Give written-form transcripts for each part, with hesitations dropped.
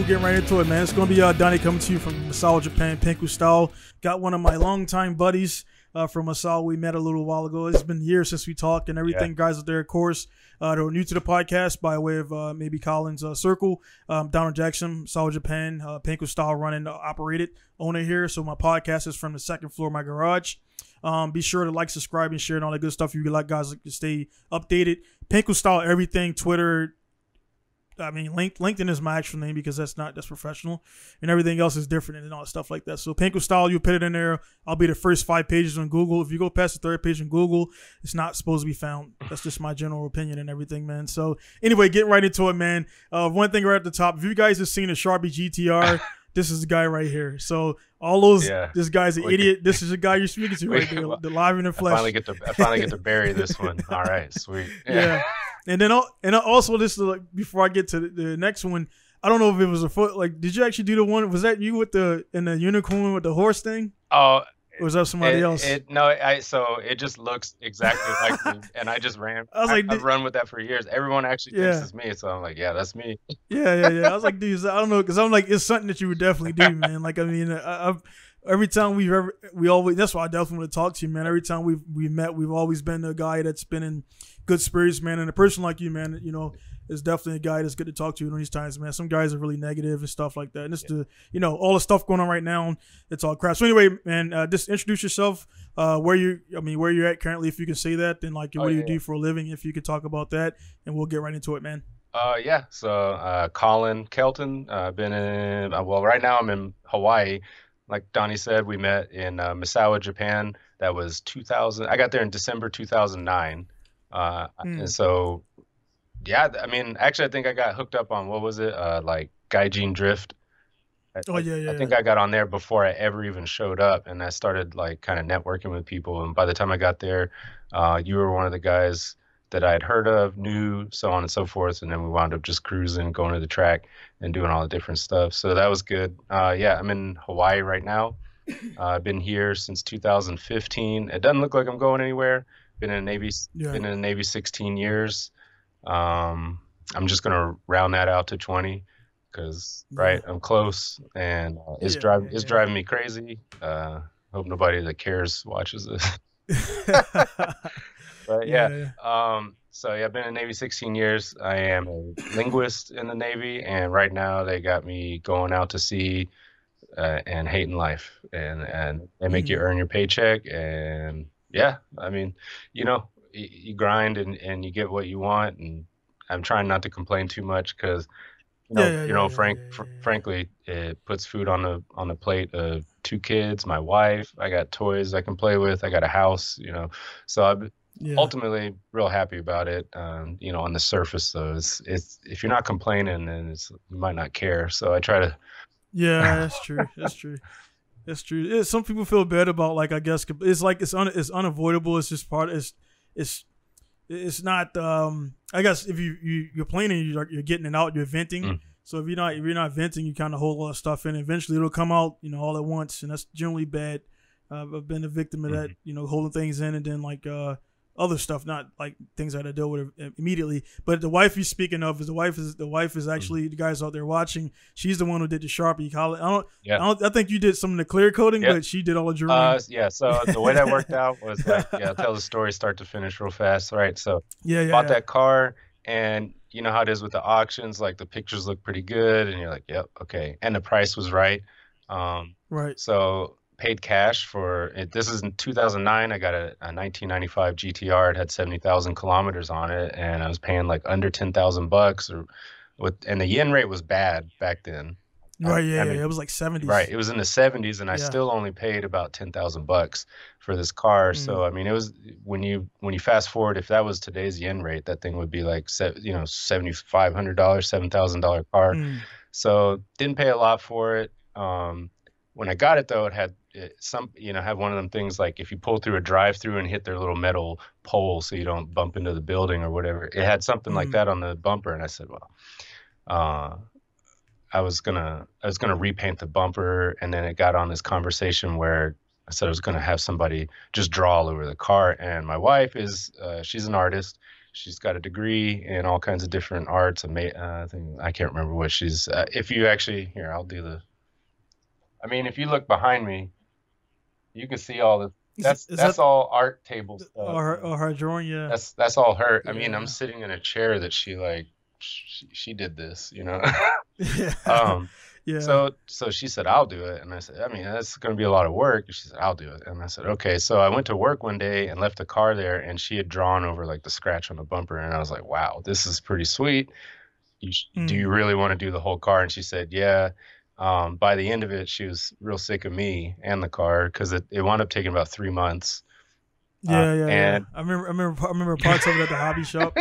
Getting right into it, man. It's gonna be Donnie coming to you from Masao, Japan, Pinku style. Got one of my longtime buddies from Masao. We met a little while ago. It's been years since we talked and everything. Guys out there, of course, that are new to the podcast by way of maybe Collen's circle. Donald Jackson, Masao, Japan, Pinku style, running operated owner here. So my podcast is from the second floor of my garage. Be sure to like, subscribe, and share and all that good stuff. You like guys to stay updated. Pinku style, everything, Twitter. I mean, LinkedIn is my actual name because that's professional, and everything else is different and all that stuff like that. So Pinku style, you put it in there. I'll be the first 5 pages on Google. If you go past the third page on Google, it's not supposed to be found. That's just my general opinion and everything, man. So anyway, getting right into it, man. One thing right at the top, if you guys have seen a Sharpie GTR, this is the guy right here. So all those, this guy's an idiot. This is the guy you're speaking to right there, the live in the flesh. I finally get to bury this one. All right, sweet. Yeah. And then also this is like, before I get to the next one, I don't know if it was a foot. Like, did you actually do the one? Was that you with the unicorn with the horse thing? Oh, or was that somebody else? So it just looks exactly like me, and I just ran. I was like, I've run with that for years. Everyone actually thinks it's me, so I'm like, yeah, that's me. Yeah. I was like, dude, I don't know, because I'm like, it's something that you would definitely do, man. Like, I mean, every time we always, that's why I definitely want to talk to you, man. Every time we've met, we've always been a guy that's been in good spirits, man. And a person like you, man, you know, is definitely a guy that's good to talk to in these times, man. Some guys are really negative and stuff like that. And it's all the stuff going on right now, it's all crap. So anyway, man, just introduce yourself, where you're at currently, if you can say that, then like what do you do for a living, if you could talk about that, and we'll get right into it, man. So Collen Kelton, right now I'm in Hawaii. Like Donnie said, we met in Misawa, Japan. That was 2000. I got there in December 2009. And so, I mean, actually, I think I got hooked up on, what was it? Like Gaijin Drift. I think I got on there before I ever even showed up, and I started like kind of networking with people. And by the time I got there, you were one of the guys that I had heard of, knew, so on and so forth. And then we wound up just cruising, going to the track and doing all the different stuff. So that was good. I'm in Hawaii right now. I've been here since 2015. It doesn't look like I'm going anywhere. Been in the Navy 16 years. I'm just gonna round that out to 20 because I'm close, and it's driving me crazy. Hope nobody that cares watches this. But so I've been in the Navy 16 years. I am a linguist in the Navy, and right now they got me going out to sea and hating life, and they make you earn your paycheck. And I mean, you grind and you get what you want, and I'm trying not to complain too much because frankly, it puts food on the plate of 2 kids, my wife. I got toys I can play with. I got a house, so I'm ultimately real happy about it. On the surface though, it's if you're not complaining, then you might not care. So I try to. Yeah, that's true. That's true. Some people feel bad about, like, I guess it's like it's unavoidable. It's just part. It's not. I guess if you're playing and you're getting it out, you're venting. So if you're not venting, you kind of hold a lot of stuff in. Eventually, it'll come out, all at once, and that's generally bad. I've been a victim of that, holding things in, and then like other stuff, not like things that I deal with immediately. But the wife you're speaking of the wife is actually the guys out there watching. She's the one who did the Sharpie. I think you did some of the clear coding, but she did all the drawing. So the way that worked out was like, I'll tell the story start to finish real fast. Right. So bought that car, and you know how it is with the auctions, like the pictures look pretty good, and you're like, yep, okay. And the price was right. Right. So paid cash for it. This is in 2009. I got a 1995 GTR. It had 70,000 kilometers on it, and I was paying like under $10,000 and the yen rate was bad back then. Right. I mean, it was like 70s. Right. It was in the 70s, and I still only paid about $10,000 for this car. So I mean, it was when you fast forward, if that was today's yen rate, that thing would be like $7,500, $7,000 car. So didn't pay a lot for it. When I got it though, it had had one of them things like if you pull through a drive-through and hit their little metal pole so you don't bump into the building or whatever. It had something like that on the bumper, and I said, well, uh, I was gonna repaint the bumper, and then it got on this conversation where I said I was gonna have somebody just draw all over the car. And my wife is she's an artist. She's got a degree in all kinds of different arts. And I can't remember what she's. If you actually here, I'll do the. I mean, if you look behind me, you can see all the. That's all art table stuff. Or her drawing, yeah. That's all her. Yeah. I mean, I'm sitting in a chair that she did this, you know. Yeah. Yeah. So she said, I'll do it. And I said, I mean, that's going to be a lot of work. And she said, I'll do it. And I said, okay. So I went to work one day and left the car there, and she had drawn over like the scratch on the bumper. And I was like, wow, this is pretty sweet. Do you really want to do the whole car? And she said, yeah. By the end of it, she was real sick of me and the car because it wound up taking about 3 months. Yeah. I remember parts of it at the hobby shop.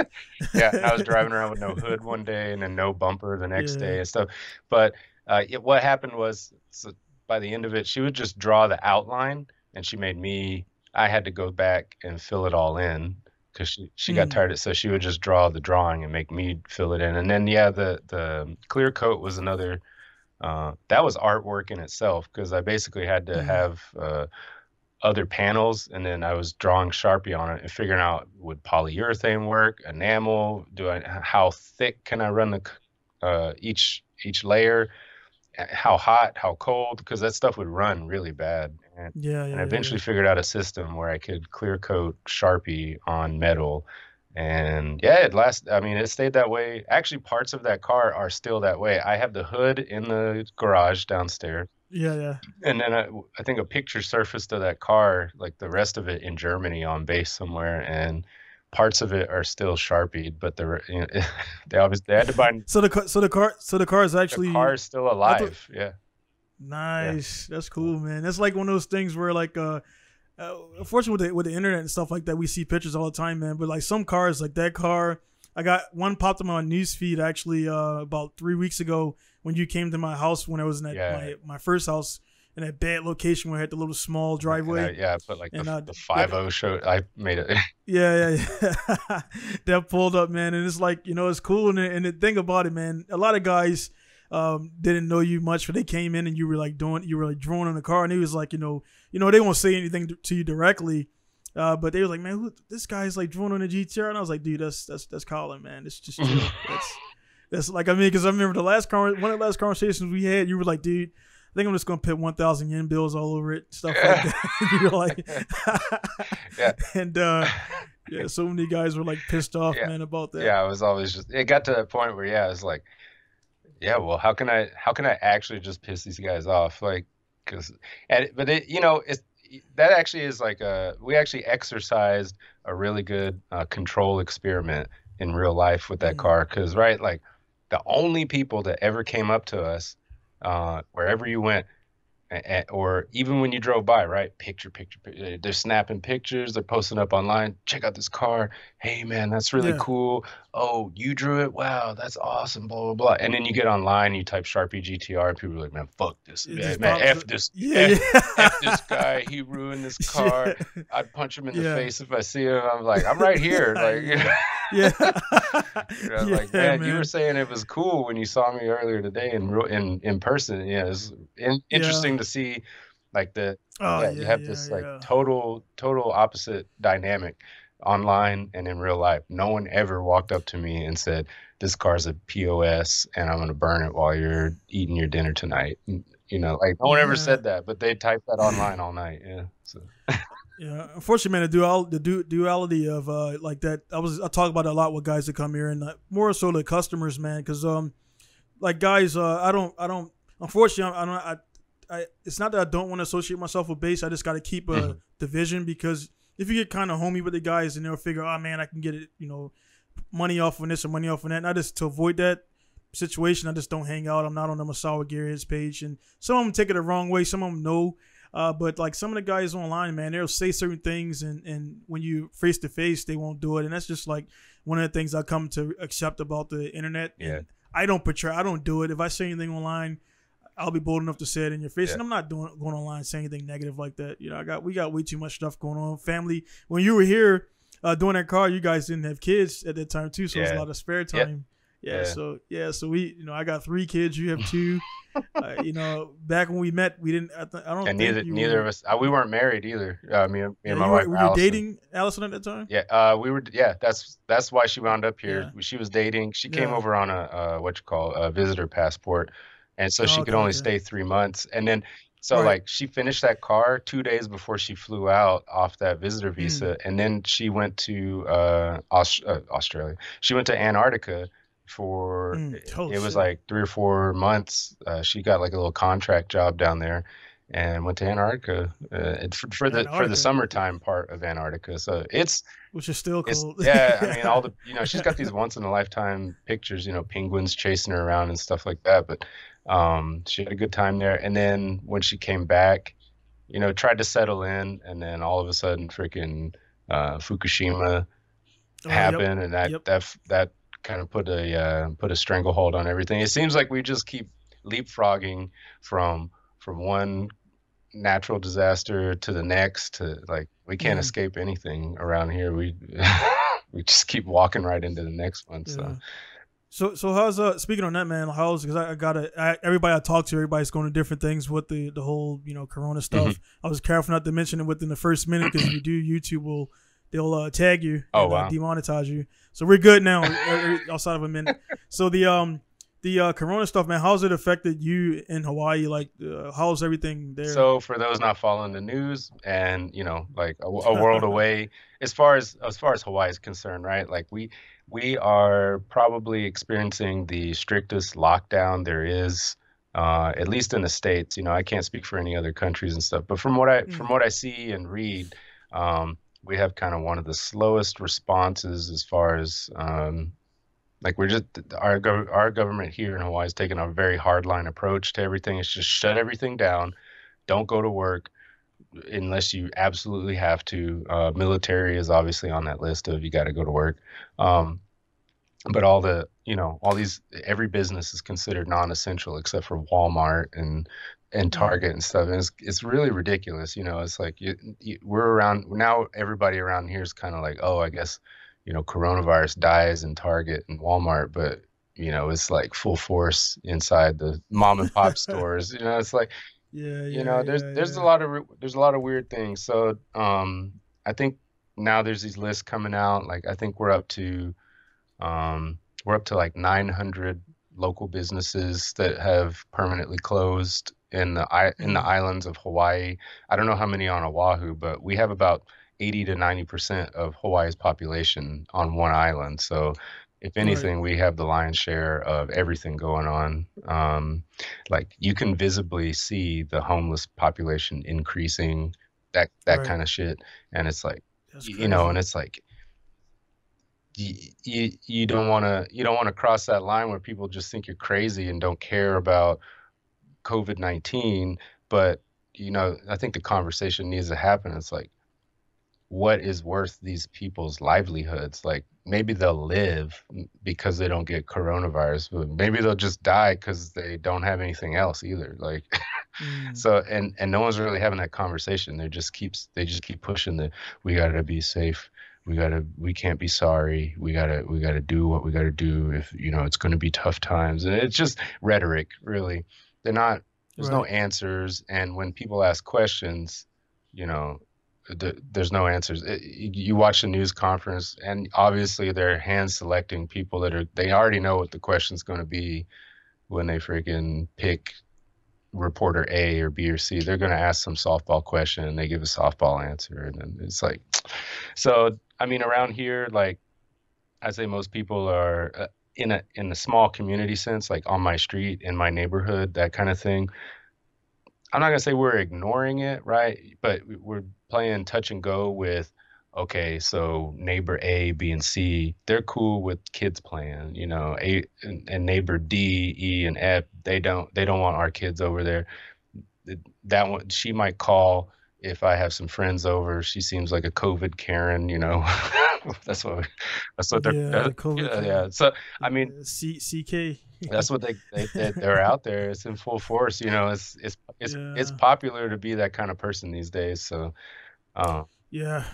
Yeah, I was driving around with no hood one day and then no bumper the next day and stuff. But what happened was, so by the end of it, she would just draw the outline, and she made me. I had to go back and fill it all in because she got tired of it. So she would just draw the drawing and make me fill it in. And then the clear coat was another. That was artwork in itself because I basically had to have other panels, and then I was drawing Sharpie on it and figuring out, would polyurethane work, enamel, how thick can I run each layer, how hot, how cold, because that stuff would run really bad. And I eventually figured out a system where I could clear coat Sharpie on metal. And it stayed that way. Actually, parts of that car are still that way. I have the hood in the garage downstairs. Yeah. And then I think a picture surfaced of that car, like the rest of it in Germany on base somewhere, and parts of it are still Sharpied, but they had to buy. So the car is actually. The car is still alive. Yeah. Nice. Yeah. That's cool, man. That's like one of those things where like unfortunately with the internet and stuff like that, we see pictures all the time, man. But like some cars, like that car, I got one popped on my newsfeed actually about 3 weeks ago when you came to my house when I was in my first house in that bad location where I had the little small driveway. I put like the 5.0 show. I made it. Yeah. That pulled up, man, and it's like, it's cool. And the thing about it, man, a lot of guys didn't know you much, but they came in and you were like drawing on the car, and he was like, they won't say anything to you directly, but they were like, man, this guy's like drawing on a GTR, and I was like, dude, that's Collén, man. It's just that's like, I mean, because I remember one of the last conversations we had, you were like, dude, I think I'm just gonna put 1,000 yen bills all over it, stuff like that. You're like, and so many guys were like pissed off, man, about that. Yeah, I was always it got to that point where I was like, yeah, well, how can I actually just piss these guys off? Like, that actually is like we actually exercised a really good control experiment in real life with that car, because like the only people that ever came up to us wherever you went, or even when you drove by, right? Picture. They're snapping pictures. They're posting up online. Check out this car. Hey, man, that's really cool. Oh, you drew it? Wow, that's awesome. Blah, blah, blah. And then you get online, you type Sharpie GTR, and people are like, man, fuck this. Man, F this. F this guy. He ruined this car. I'd punch him in the face if I see him. I'm like, I'm right here. Like, like, man, you were saying it was cool when you saw me earlier today in person. Yeah, it's interesting to see, like you have this total opposite dynamic online and in real life. No one ever walked up to me and said, this car's a POS and I'm going to burn it while you're eating your dinner tonight. Like no one ever said that, but they typed that online all night. Yeah. So. Yeah, unfortunately, man, the duality of like that. I talk about it a lot with guys that come here, and more so the customers, man, because like guys, I don't. Unfortunately, it's not that I don't want to associate myself with bass. I just got to keep a division, because if you get kind of homey with the guys, and they'll figure, oh man, I can get it, money off on this or money off on that. And I just, to avoid that situation, I just don't hang out. I'm not on the Masawa Gearheads page, and some of them take it the wrong way. Some of them know. But like some of the guys online, man, they'll say certain things, and when you face to face, they won't do it. And that's just like one of the things I come to accept about the internet. Yeah. I don't do it. If I say anything online, I'll be bold enough to say it in your face. And I'm not going online saying anything negative like that. We got way too much stuff going on. Family. When you were here doing that car, you guys didn't have kids at that time too, so it was a lot of spare time. Yeah. So we, I got 3 kids. You have 2. Back when we met, we didn't. I don't And think you neither of were. us, we weren't married either. Me Yeah, and my you wife were you Allison. dating Allison at that time? Yeah, we were. Yeah, that's why she wound up here. Yeah, She was dating. She came yeah. over on a what you call a visitor passport, and so Oh, she could okay, only okay. stay 3 months. And then so Right. like she finished that car 2 days before she flew out off that visitor Mm, visa, and then she went to Australia. She went to Antarctica for oh it was shit. like 3 or 4 months. She got like a little contract job down there and went to Antarctica for the Antarctica, summertime part of Antarctica. So which is still it's cold. yeah, I mean all Yeah. the she's got these once in a lifetime pictures, penguins chasing her around and stuff like that. But she had a good time there. And then when she came back, tried to settle in, and then all of a sudden freaking Fukushima Oh, yep, happened, and yep. that kind of put a stranglehold on everything. It seems like we just keep leapfrogging from one natural disaster to the next to like we can't Mm, escape anything around here. We we just keep walking right into the next one. So yeah. So how's speaking on that, man? How's because I gotta everybody I talk to, everybody's going to different things with the whole Corona hmm. stuff. I was careful not to mention it within the first minute because if you do, YouTube they'll tag you Oh and wow. demonetize you. So we're good now outside of a minute. So the Corona stuff, man, how's it affected you in Hawaii? Like, how's everything there? So for those not following the news and like a world away, as far as Hawaii is concerned, right? Like we are probably experiencing the strictest lockdown there is, at least in the States. I can't speak for any other countries and stuff, but from Mm, what I see and read, we have kind of one of the slowest responses as far as like we're just our government here in Hawaii is taking a very hardline approach to everything. It's just shut everything down. Don't go to work unless you absolutely have to. Military is obviously on that list of you got to go to work. Um, but all these, every business is considered non-essential except for Walmart and mm, Target and stuff. And it's really ridiculous. It's like we're around now. Everybody around here is kind of like, oh, I guess, coronavirus dies in Target and Walmart, but it's like full force inside the mom and pop stores. It's like, yeah, yeah, yeah, there's a yeah. lot of there's a lot of weird things. So I think now there's these lists coming out. Like I think we're up to like 900 local businesses that have permanently closed in the Mm, islands of Hawaii. I don't know how many on Oahu, but we have about 80 to 90% of Hawaii's population on one island. So if right, anything, we have the lion's share of everything going on. Like you can visibly see the homeless population increasing, that right. kind of shit. And it's like, That's and crazy. it's like you don't want to cross that line where people just think you're crazy and don't care about COVID-19. But I think the conversation needs to happen. It's like, what is worth these people's livelihoods? Like maybe they'll live because they don't get coronavirus, but maybe they'll just die because they don't have anything else either. Like Mm, so, and no one's really having that conversation. They just keep pushing we gotta be safe. We can't be sorry. We gotta do what we gotta do if it's gonna be tough times. And it's just rhetoric, really. There's no right, answers. And when people ask questions, you know, there's no answers. You watch the news conference, and obviously they're hand selecting people they already know what the question's going to be when they freaking pick reporter A or B or C. They're going to ask some softball question and they give a softball answer. And then it's like, so, I mean, around here, like I say most people are in a small community sense, like on my street, in my neighborhood, that kind of thing. I'm not gonna say we're ignoring it, right? But we're playing touch and go with, okay, so neighbor A, B, and C, they're cool with kids playing, A and neighbor D, E, and F, they don't want our kids over there. That one, she might call if I have some friends over. She seems like a COVID Karen. That's what that's what yeah. The COVID yeah, Karen. yeah. So I mean, Yeah, CK. that's what they're out there. It's in full force. It's Yeah, popular to be that kind of person these days. So, uh, yeah.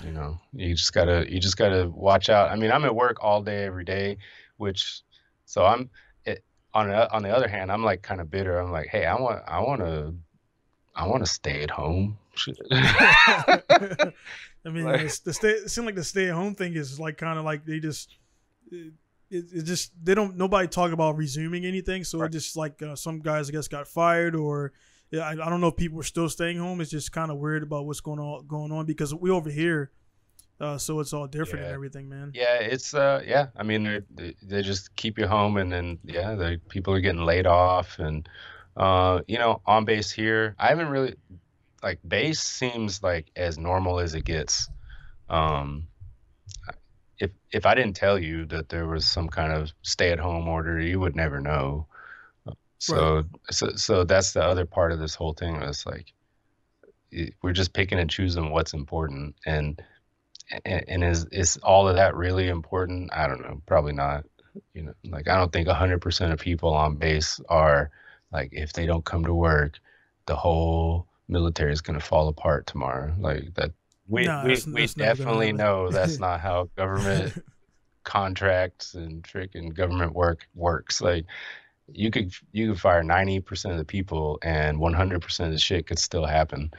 you just gotta watch out. I mean, I'm at work all day every day, which So on the other hand, I'm like kind of bitter. I'm like, hey, I want to stay at home. I mean, Like, it seems like the stay at home thing is like kind of like they just it just they don't nobody talk about resuming anything, so right. it just like some guys I guess got fired or yeah, I don't know if people are still staying home. It's just kind of weird about what's going on because we over here, so it's all different and Yeah. everything, man. Yeah, it's yeah. I mean, they just keep you home, and then yeah, people are getting laid off, and on base here, I haven't really like base seems like as normal as it gets. Um, if I didn't tell you that there was some kind of stay-at-home order, you would never know. Right. So that's the other part of this whole thing. It's like we're just picking and choosing what's important, and is all of that really important? I don't know. Probably not. Like I don't think 100% of people on base are like if they don't come to work, the whole military is going to fall apart tomorrow. Like that. We Nah, we we that's never gonna definitely know that's happen. not how government contracts and freaking government work works. Like you could fire 90% of the people and 100% of the shit could still happen.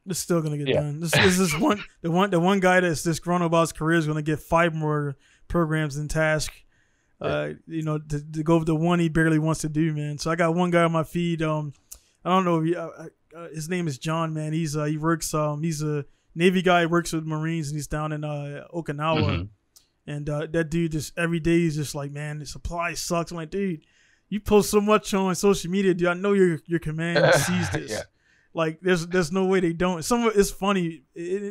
It's still gonna get Yeah. done. This is this one guy that's this grown about his career is gonna get 5 more programs and tasks. To go with the one he barely wants to do, man. So I got one guy on my feed. I don't know. His name is John, man. He works. He's a Navy guy. Works with Marines, and he's down in Okinawa. Hmm. And that dude just every day he's just like, man, the supply sucks. I'm like, dude, you post so much on social media, dude. I know your command sees this. Yeah. Like, there's no way they don't. It's funny.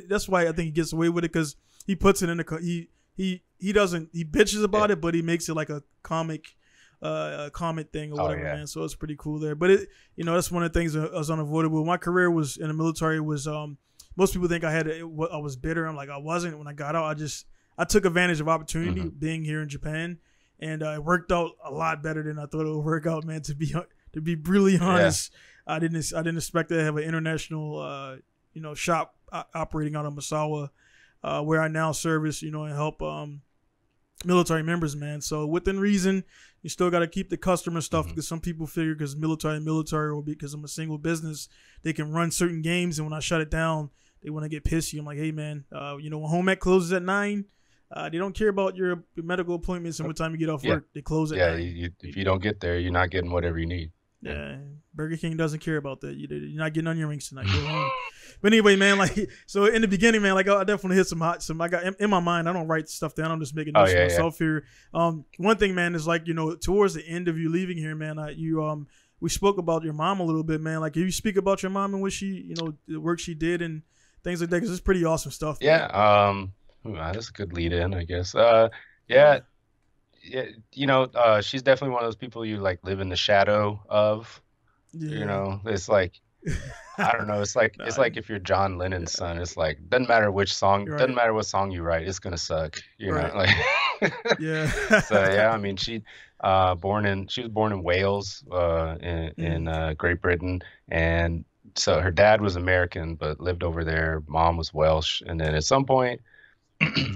That's why I think he gets away with it because he puts it in the he doesn't he bitches about it, but he makes it like a comic thing or Oh whatever, yeah. man. So it's pretty cool there. But that's one of the things that was unavoidable. My career was in the military was most people think I was bitter. I'm like I wasn't. When I got out, I took advantage of opportunity being here in Japan, and it worked out a lot better than I thought it would work out, man. To be brutally honest, I didn't expect to have an international shop operating out of Misawa, where I now service and help military members, man. So within reason, you still got to keep the customer stuff because some people figure because military or because I'm a single business, they can run certain games, and when I shut it down, they want to get pissy. I'm like, hey man, when home ec closes at 9. They don't care about your medical appointments and what time you get off work. They close at 9. If you don't get there, you're not getting whatever you need. Yeah, Burger King doesn't care about that. You're not getting on your rings tonight. Go home. But anyway, man, like so in the beginning, man, like I definitely hit some. I got in my mind. I don't write stuff down. I'm just making notes for myself here. One thing, man, is like towards the end of you leaving here, man, we spoke about your mom a little bit, man. Like, if you speak about your mom and what she, the work she did and things like that, because it's pretty awesome stuff. Yeah. Man. That's a good lead in, I guess. Yeah. She's definitely one of those people you like live in the shadow of. Yeah. It's like I don't know. It's like Nah, it's like if you're John Lennon's son. It's like doesn't matter which song, you're doesn't right. matter what song you write, it's gonna suck. Right. Like. Yeah. So yeah, I mean she was born in Wales, in Great Britain, and so her dad was American but lived over there. Mom was Welsh, and then at some point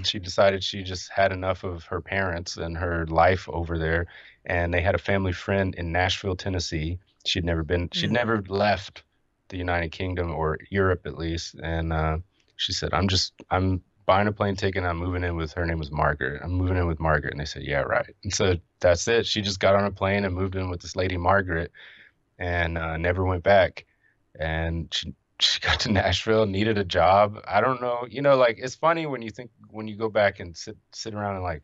she decided she just had enough of her parents and her life over there, and they had a family friend in Nashville, Tennessee. She'd never left the United Kingdom or Europe at least, and she said, I'm buying a plane ticket and I'm moving in with her name was Margaret. I'm moving in with Margaret. And they said, yeah, right. And so that's it. She just got on a plane and moved in with this lady, Margaret, and never went back. And she got to Nashville, needed a job. I don't know, like it's funny when you go back and sit around and like,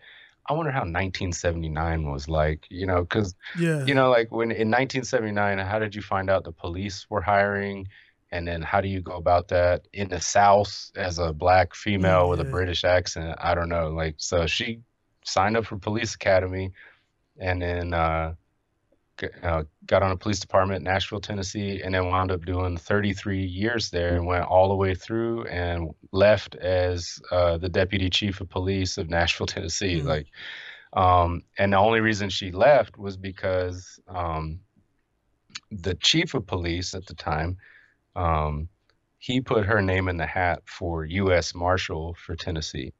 I wonder how 1979 was like, because Yeah. like when in 1979, how did you find out the police were hiring? And then how do you go about that in the South as a black female with a Yeah. British accent? I don't know. Like, so she signed up for police academy and then got on a police department in Nashville, Tennessee, and then wound up doing 33 years there and went all the way through and left as the deputy chief of police of Nashville, Tennessee. Like, and the only reason she left was because the chief of police at the time, he put her name in the hat for U.S. Marshal for Tennessee.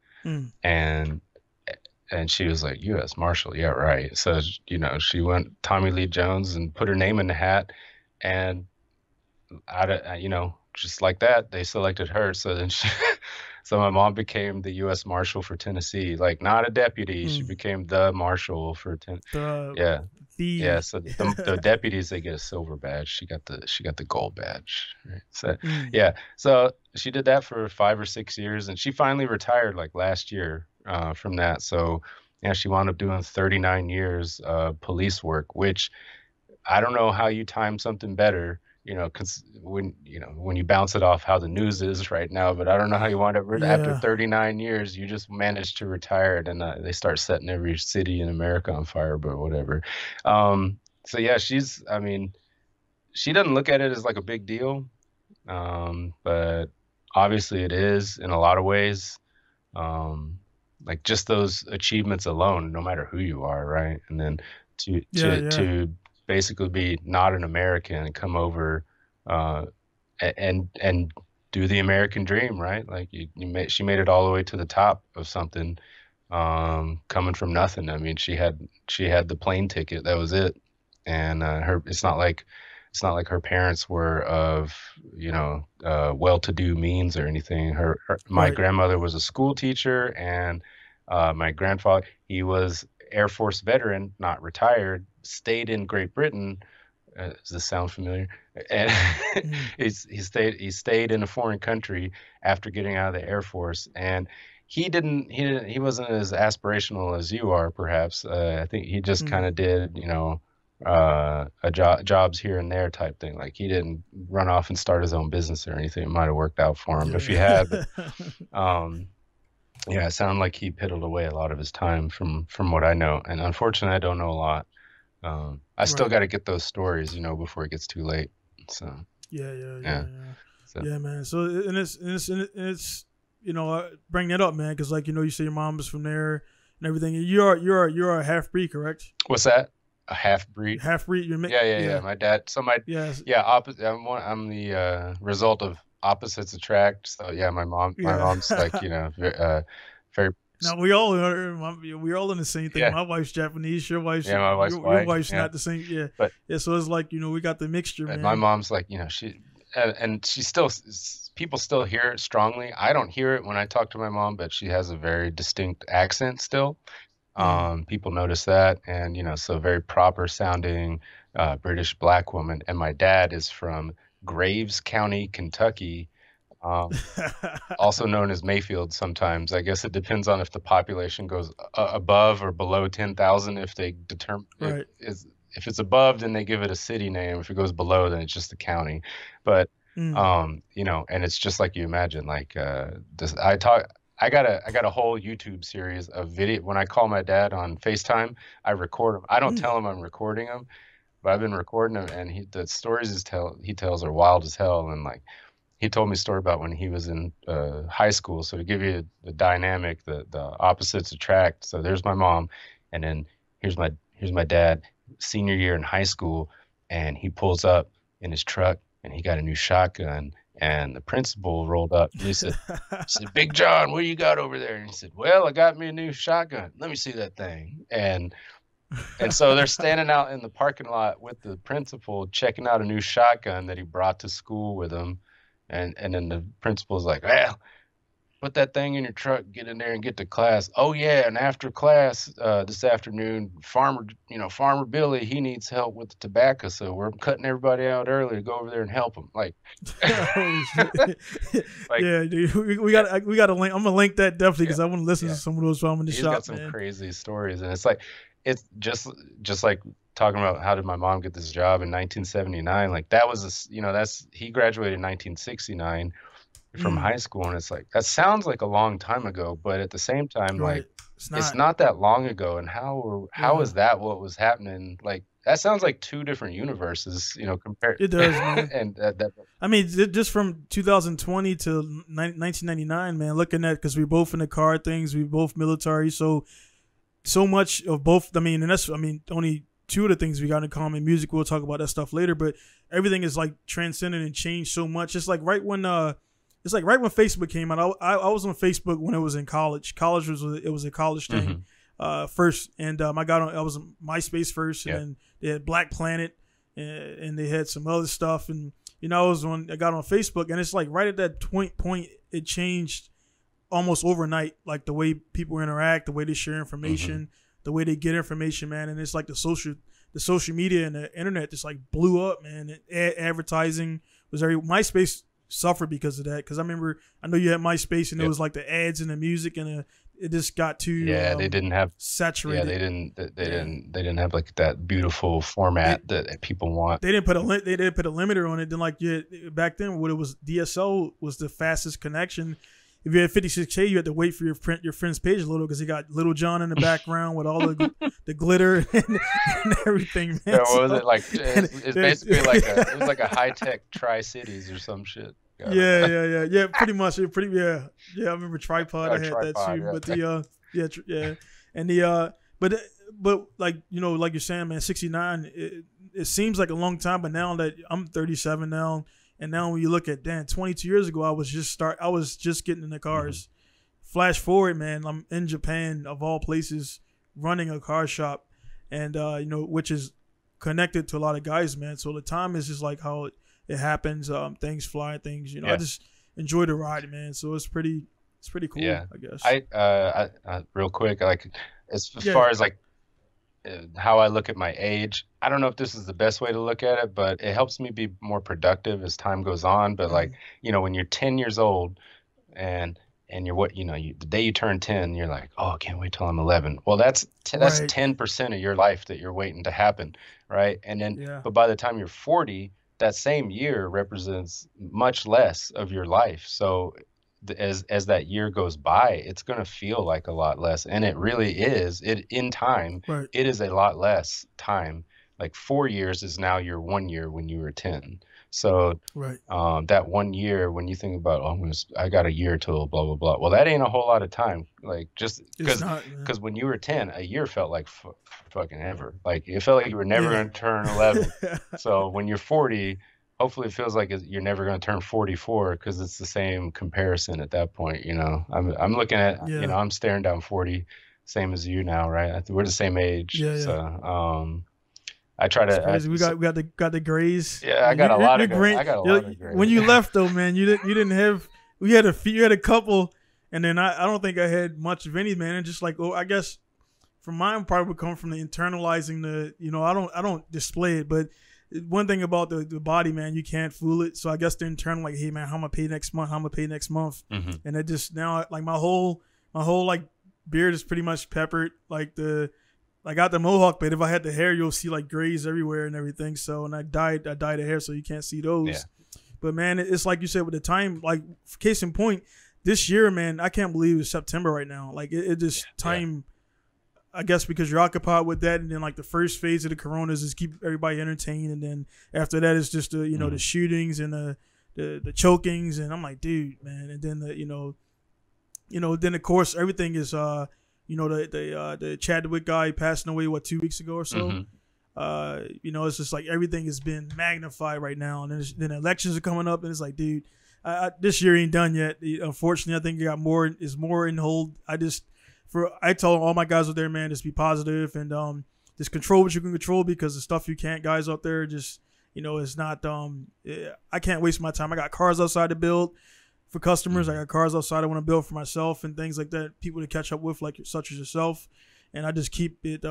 And And she was like, U.S. Marshal, yeah, right. So, you know, she went Tommy Lee Jones and put her name in the hat, and out of, you know, just like that, they selected her. So then she, so my mom became the U.S. Marshal for Tennessee, like not a deputy. She became the Marshal for The yeah. Yeah, the so the deputies, they get a silver badge. She got the gold badge. Right? So mm, yeah, so she did that for 5 or 6 years, and she finally retired like last year from that. So yeah, she wound up doing 39 years police work, which I don't know how you time something better, you know, because when you bounce it off how the news is right now, but I don't know how you wind up after yeah. 39 years, you just managed to retire, and they start setting every city in America on fire, but whatever. So yeah, I mean, she doesn't look at it as like a big deal, but obviously it is in a lot of ways. Um, like just those achievements alone, no matter who you are, right? And then to Yeah, to yeah. to basically be not an American and come over uh, and do the American dream, right? Like she made it all the way to the top of something, coming from nothing. I mean, she had the plane ticket, that was it, and it's not like her parents were of, well-to-do means or anything. My Right. grandmother was a school teacher, and my grandfather, he was Air Force veteran, not retired, stayed in Great Britain. Does this sound familiar? And Mm, he stayed in a foreign country after getting out of the Air Force, and he wasn't as aspirational as you are, perhaps. I think he just kind mm. of did, jobs here and there type thing. Like he didn't run off and start his own business or anything. It might have worked out for him if he had, but Yeah. um, yeah, it sounded like he piddled away a lot of his time from what I know. And unfortunately, I don't know a lot. I still Right. got to get those stories, before it gets too late. So Yeah, yeah, yeah, yeah, yeah. so Yeah, man. So and it's bring that up, man, because like you say your mom is from there and everything. And you're a half breed, correct? what's that? A half breed? Half breed. Yeah. Yeah. My dad. So my Yes. yeah, opposite. I'm the result of opposites attract. So yeah, my Yeah. mom's like very Now we all in the same thing. yeah, My wife's Japanese. Your wife's yeah. My wife's your white. wife's Yeah, not the same. Yeah. but Yeah. So it's like we got the mixture, my man. mom's like, and she still, people still hear it strongly. I don't hear it when I talk to my mom, but she has a very distinct accent still. Mm. People notice that, and so very proper sounding British black woman. And my dad is from Graves County, Kentucky, um, also known as Mayfield. Sometimes I guess it depends on if the population goes above or below 10,000. If they determine Right. if it's above, then they give it a city name. If it goes below, then it's just a county. But Mm. and it's just like you imagine. Like this, I got a whole YouTube series of video. When I call my dad on FaceTime, I record him. I don't Mm. tell him I'm recording him, but I've been recording him, and the stories he tells are wild as hell. And like he told me a story about when he was in high school. So to give you the dynamic, the opposites attract. So there's my mom, and then here's my dad, senior year in high school, and he pulls up in his truck, and he got a new shotgun. And the principal rolled up, and he said, "Big John, what you got over there?" And he said, "Well, I got me a new shotgun. Let me see that thing." And so they're standing out in the parking lot with the principal, checking out a new shotgun that he brought to school with him. And then the principal's like, "Well, put that thing in your truck, get in there and get to class." "Oh yeah, and after class this afternoon, Farmer Billy, he needs help with the tobacco, so we're cutting everybody out early to go over there and help him." Like, Holy shit! like Yeah, dude, we yeah, got to link. I'm gonna link that definitely yeah, because I want to listen to yeah. some of those while I'm in the He's got shop, some man. crazy stories, and it's just like talking about how did my mom get this job in 1979. Like that was that's he graduated in 1969 from Mm. high school, and it's like that sounds like a long time ago, but at the same time, like Right. It's it's not. not that long ago. And how Yeah. is that what was happening? Like that sounds like two different universes, compared. It does, man. And that I mean, just from 2020 to 1999, man. Looking at because we both in the car things, we both military, so much of both. I mean, and that's only two of the things we got in common. Music, we'll talk about that stuff later, but everything is like transcended and changed so much. It's like right when Facebook came out. I was on Facebook when it was in college. College was a college thing. Mhm. first, and I was MySpace first, and Yeah. then they had Black Planet, and they had some other stuff, and I got on Facebook, and it's like right at that point it changed almost overnight, like the way people interact, the way they share information, the way they get information, man. And it's like the social media and the internet just like blew up, man. Advertising was MySpace suffered because of that. Because I know you had MySpace, and it was like the ads and the music, and it just got too they didn't have saturated. They didn't have like that beautiful format that people want. They didn't put a limiter on it. Then like back then, what it was, DSL was the fastest connection. If you had 56K, you had to wait for your friend's page a little, because he got Little John in the background with all the glitter and everything. Man. Yeah, what was it like? It's basically it was like a high tech Tri-Cities or some shit. Yeah, pretty much. I remember Tripod. I had Tripod, that too. But but like like you're saying, man, 69. It seems like a long time, but now that I'm 37 now. And now when you look at 22 years ago, I was just getting in the cars. Flash forward, man, I'm in Japan of all places, running a car shop, and which is connected to a lot of guys, man. So the time is just like how it happens. Things fly, things. I just enjoy the ride, man. So it's pretty cool. Yeah. I guess. I real quick, like as far as like how I look at my age, I don't know if this is the best way to look at it, but it helps me be more productive as time goes on. But like, when you're 10 years old and you're the day you turn 10, you're like, oh, I can't wait till I'm 11. Well, that's 10% of your life that you're waiting to happen. Right. And then, but by the time you're 40, that same year represents much less of your life. So as that year goes by, it's going to feel like a lot less, and it really is. In time, it is a lot less time. Like 4 years is now your 1 year when you were 10. So that 1 year, when you think about, I got a year till blah blah blah. Well, that ain't a whole lot of time. Like just because when you were 10, a year felt like fucking ever. Like it felt like you were never going to turn 11. So when you're 40. Hopefully it feels like you're never going to turn 44, because it's the same comparison at that point. I'm looking at, I'm staring down 40, same as you now, right? I think we're the same age. So, I try to. We got the grays. Yeah, I got a lot of grays. I got a lot of grays. When you left though, man, you didn't have. You had a couple, and then I don't think I had much of any, man. And just like, I guess from mine probably would come from the internalizing the. I don't display it, but. One thing about the body, man, you can't fool it. So I guess the internal, like, hey, man, how am I pay next month? And it just now, like my whole like beard is pretty much peppered. Like I got the mohawk, but if I had the hair, you'll see like grays everywhere and everything. So, and I dyed the hair, so you can't see those. Yeah. But man, it's like you said with the time. Like case in point, this year, man, I can't believe it's September right now. Like it just time. Yeah. I guess because you're occupied with that, and then like the first phase of the coronas is keep everybody entertained, and then after that it's just the the shootings and the chokings, and I'm like, dude, man, and then then of course everything is the Chadwick guy passing away 2 weeks ago or so. It's just like everything has been magnified right now, and then elections are coming up, and it's like, dude, this year ain't done yet. Unfortunately, I think it got more in hold. I told all my guys out there, man, just be positive and just control what you can control, because the stuff you can't, guys out there, just it's not. I can't waste my time. I got cars outside to build for customers. I got cars outside I want to build for myself and things like that. People to catch up with, like such as yourself, and I just keep it.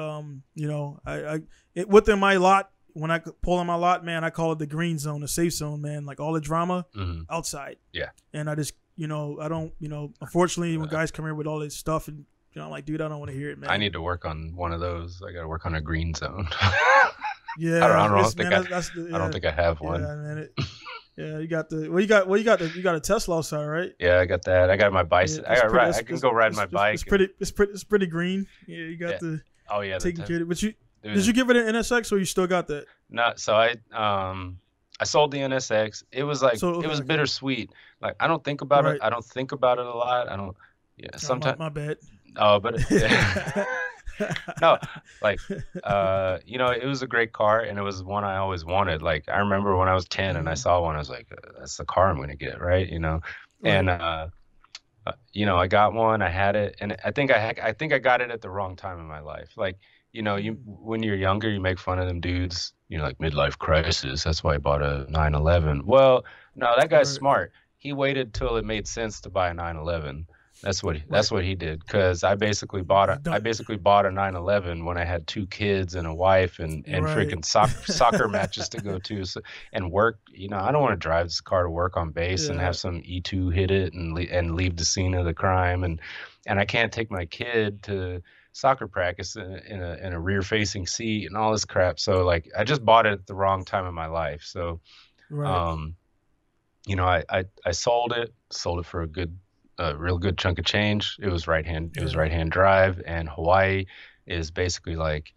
Within my lot. When I pull on my lot, man, I call it the green zone, the safe zone, man. Like all the drama outside. Yeah. And I just, I don't, unfortunately, when guys come here with all this stuff and. I'm like, dude, I don't want to hear it, man. I need to work on one of those. I got to work on a green zone. Yeah, I don't think I have one. Yeah, man. You got you got a Tesla outside, right? Yeah, I got that. I got my bicycle. I can go ride my bike. It's pretty green. Yeah, you got the. Oh yeah, taking care of it. But did you give it an NSX or you still got that? No, so I sold the NSX. It was like it was bittersweet. Like I don't think about it. I don't think about it a lot. I don't. Yeah, sometimes. My bad. Oh, but no, like it was a great car, and it was one I always wanted. Like I remember when I was 10 and I saw one, I was like, that's the car I'm gonna get, right? And you know, I got one, I had it, and I think I got it at the wrong time in my life. Like, you know, you when you're younger, you make fun of them dudes, you know, like midlife crisis. That's why I bought a 911. Well, no, that guy's Right. smart. He waited till it made sense to buy a 911. Right. That's what he did. Because I basically bought a 911 when I had two kids and a wife and Right. freaking soccer matches to go to, so, and work. You know, I don't want to drive this car to work on base and Yeah. have some E2 hit it and leave the scene of the crime, and I can't take my kid to soccer practice in a rear facing seat and all this crap. So like I just bought it at the wrong time in my life. So Right. um you know, I sold it for a real good chunk of change. It was Yeah. right hand drive, and Hawaii is basically like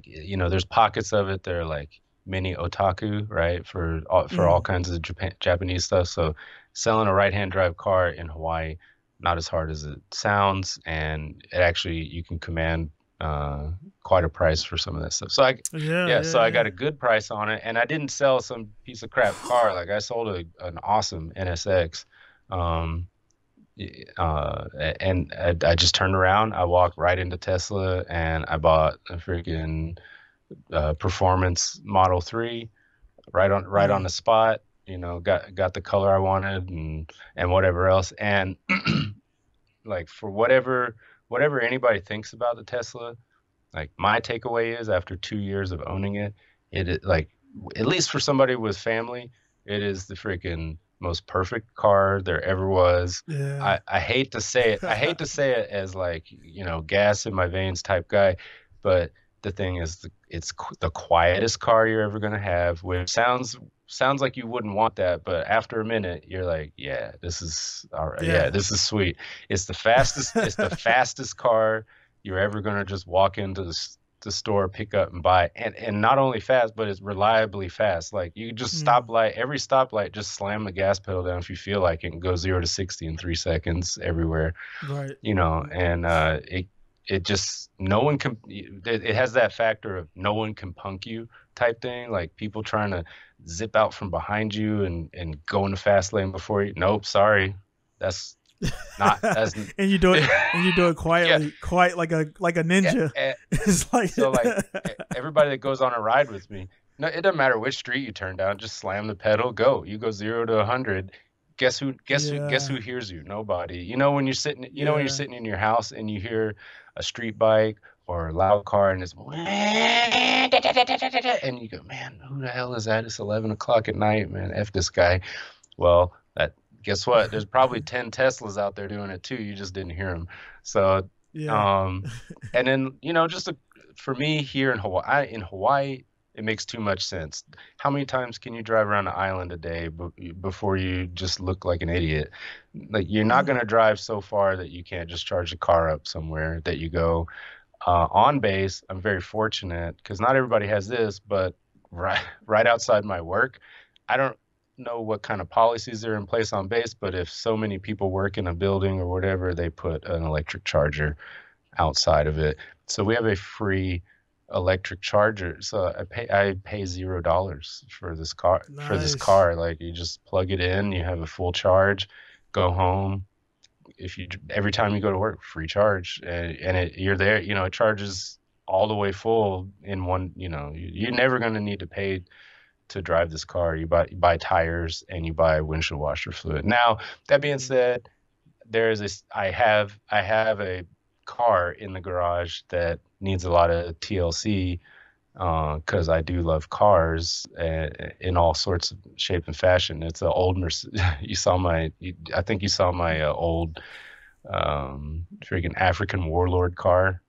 you know, there's pockets of it that are like mini otaku, right? For all Mm. kinds of Japanese stuff. So selling a right hand drive car in Hawaii, not as hard as it sounds, and it actually you can command uh quite a price for some of that stuff. Yeah. Yeah, Yeah. so I got Yeah. a good price on it, and I didn't sell some piece of crap car. Like I sold an awesome NSX, um, and I just turned around. I walked right into Tesla, and I bought a freaking performance Model 3 right on Mm. the spot. You know, got the color I wanted and whatever else. And like for whatever anybody thinks about the Tesla, like my takeaway is after 2 years of owning it, it is like at least for somebody with family, it is the freaking most perfect car there ever was. Yeah. I hate to say it. I hate to say it as like, you know, gas in my veins type guy, but the thing is the quietest car you're ever gonna have, which sounds like you wouldn't want that, but after a minute you're like, yeah, this is all right. Yeah, Yeah. this is sweet. It's the fastest car you're ever gonna just walk into the store, pick up and buy, and not only fast, but it's reliably fast. Like you just Mm. every stoplight, just slam the gas pedal down if you feel like it, and go 0 to 60 in 3 seconds everywhere. Right. You know, and it just no one can. It has that factor of no one can punk you type thing. Like people trying to zip out from behind you and go in the fast lane before you. Nope, sorry, that's not that's And you do it, and you do it yeah. quietly, quiet like a Yeah, ninja. It's like so like everybody that goes on a ride with me, no, it doesn't matter which street you turn down, just slam the pedal, go. You go 0 to 100. Guess yeah, who hears you? Nobody. You know when you're yeah, sitting in your house and you hear a street bike or a loud car and it's and you go, man, who the hell is that? It's 11 o'clock at night, man. F this guy. Well, that guess what? There's probably 10 Teslas out there doing it too. You just didn't hear them. So, yeah. um, and then you know, for me here in Hawaii, it makes too much sense. How many times can you drive around the island a day before you just look like an idiot? Like you're not Mm. gonna drive so far that you can't just charge the car up somewhere that you go. On base, I'm very fortunate because not everybody has this, but right outside my work, I don't know what kind of policies are in place on base, but if so many people work in a building or whatever, they put an electric charger outside of it. So we have a free electric charger. So I pay $0 for this car Nice. Like you just plug it in, you have a full charge, go home. If you every time you go to work, free charge, you're there. You know, it charges all the way full in one. You know, you're never going to need to pay to drive this car. You buy tires and you buy windshield washer fluid. Now that being Mm. said, there is this. I have a car in the garage that needs a lot of TLC because I do love cars in all sorts of shape and fashion. It's an old I think you saw my old freaking African warlord car.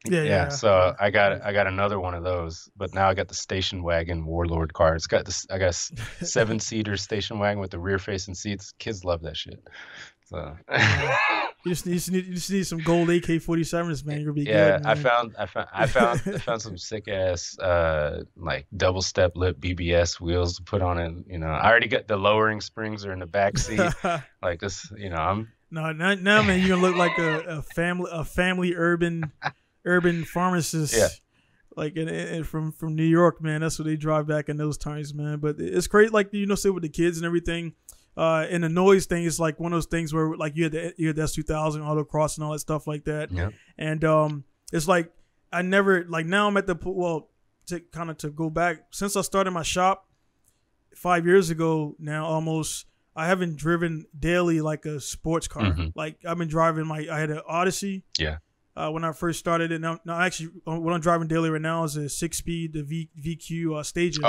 Yeah, Yeah, yeah, so yeah. I got another one of those, but now I got the station wagon warlord car. It's got this I got a 7-seater station wagon with the rear facing seats. Kids love that shit. So Yeah. You just need some gold AK-47s, man. You'll be good, yeah, man. I found some sick ass like double step lip BBS wheels to put on it. You know, I already got the lowering springs are in the back seat. Like this, you know, I'm No, now, man, you're gonna look like a family urban yeah. pharmacist, like from New York, man. That's what they drive back in those times, man. But it's great, like say with the kids and everything. And the noise thing is like one of those things where like you had the S2000 autocross and all that stuff like that. Yeah. And it's like I never like now I'm at the to go back since I started my shop 5 years ago now almost. I haven't driven daily like a sports car. Like I've been driving I had an Odyssey. Yeah. When I first started it. Now actually what I'm driving daily right now is a 6-speed the VQ Stager.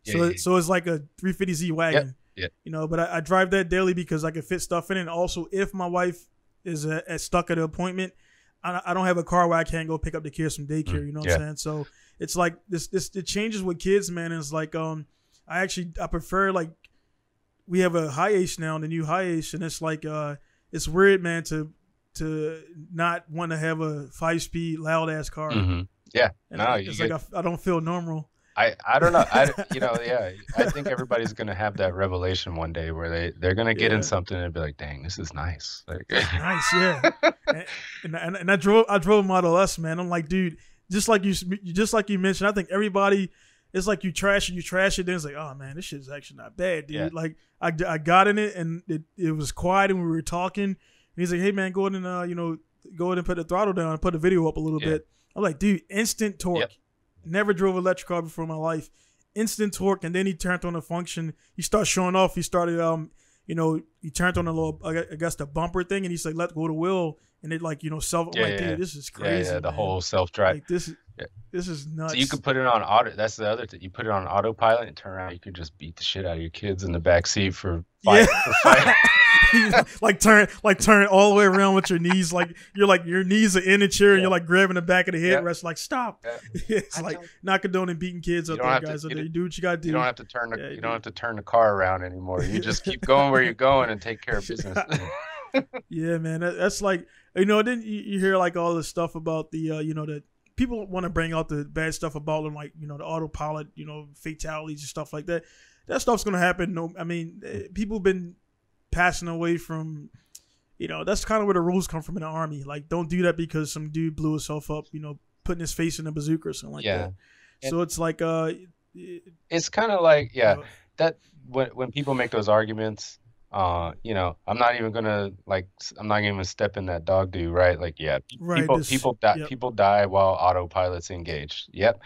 So it's like a 350Z wagon. Yeah. You know, but I drive that daily because I can fit stuff in it. And also, if my wife is stuck at an appointment, I don't have a car where I can't go pick up the kids from daycare. You know what I'm saying? So it's like this. It changes with kids, man. And it's like I prefer like we have a Hi-Ace now, the new Hi-Ace, and it's like it's weird, man, to not want to have a 5-speed loud ass car. Yeah, and it's like I don't feel normal. I don't know. I think everybody's gonna have that revelation one day where they're gonna get in something and be like, dang, this is nice. Like, nice, yeah. and I drove Model S, man. I'm like, dude, just like you mentioned, I think everybody, it's like you trash it, then it's like, oh man, this shit's actually not bad, dude. Yeah. Like I got in it and it was quiet and we were talking. And he's like, hey man, go ahead and go ahead and put the throttle down and put the video up a little bit. I'm like, dude, instant torque. Yep. Never drove an electric car before in my life. Instant torque, and then he turned on the function. He started showing off. He started, he turned on a little, I guess the bumper thing, and he's like, let go the wheel, and it like, self. I'm like, dude, this is crazy. Yeah, the whole self-drive. Like this is nuts. So you could put it on auto. That's the other thing. You put it on autopilot and turn around. You could just beat the shit out of your kids in the back seat for five. like turn all the way around with your knees, like your knees are in the chair and you're like grabbing the back of the headrest, like stop. It's like not condoning beating kids up there, guys. You do what you gotta do. You don't have to turn you don't have to turn the car around anymore. You just keep going where you're going and take care of business. Yeah, man, that's like Then you hear like all this stuff about the that people want to bring out the bad stuff about them, like the autopilot, fatalities and stuff like that. That stuff's gonna happen. No, I mean, people have been passing away from, that's kind of where the rules come from in the Army. Like, don't do that because some dude blew himself up, putting his face in a bazooka or something like that. So it's like, it's kind of like, that when people make those arguments, I'm not even gonna I'm not even step in that dog do, right? Like, people die while autopilot's engaged. Yep,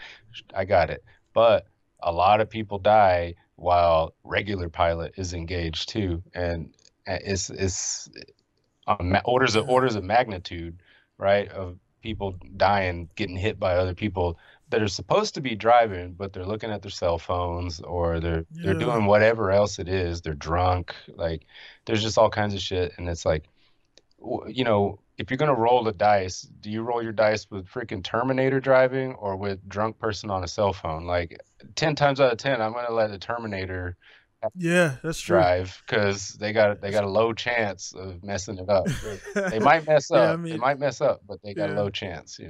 I got it. But a lot of people die while regular pilot is engaged too, and it's orders of magnitude, right, of people dying, getting hit by other people that are supposed to be driving, but they're looking at their cell phones or they're doing whatever else it is. They're drunk. Like, there's just all kinds of shit, and it's like, if you're gonna roll the dice, do you roll your dice with freaking Terminator driving or with drunk person on a cell phone? Like 10 times out of 10, I'm gonna let the Terminator that's true. drive because they got a low chance of messing it up. They might mess up. They might mess up, but they got a low chance.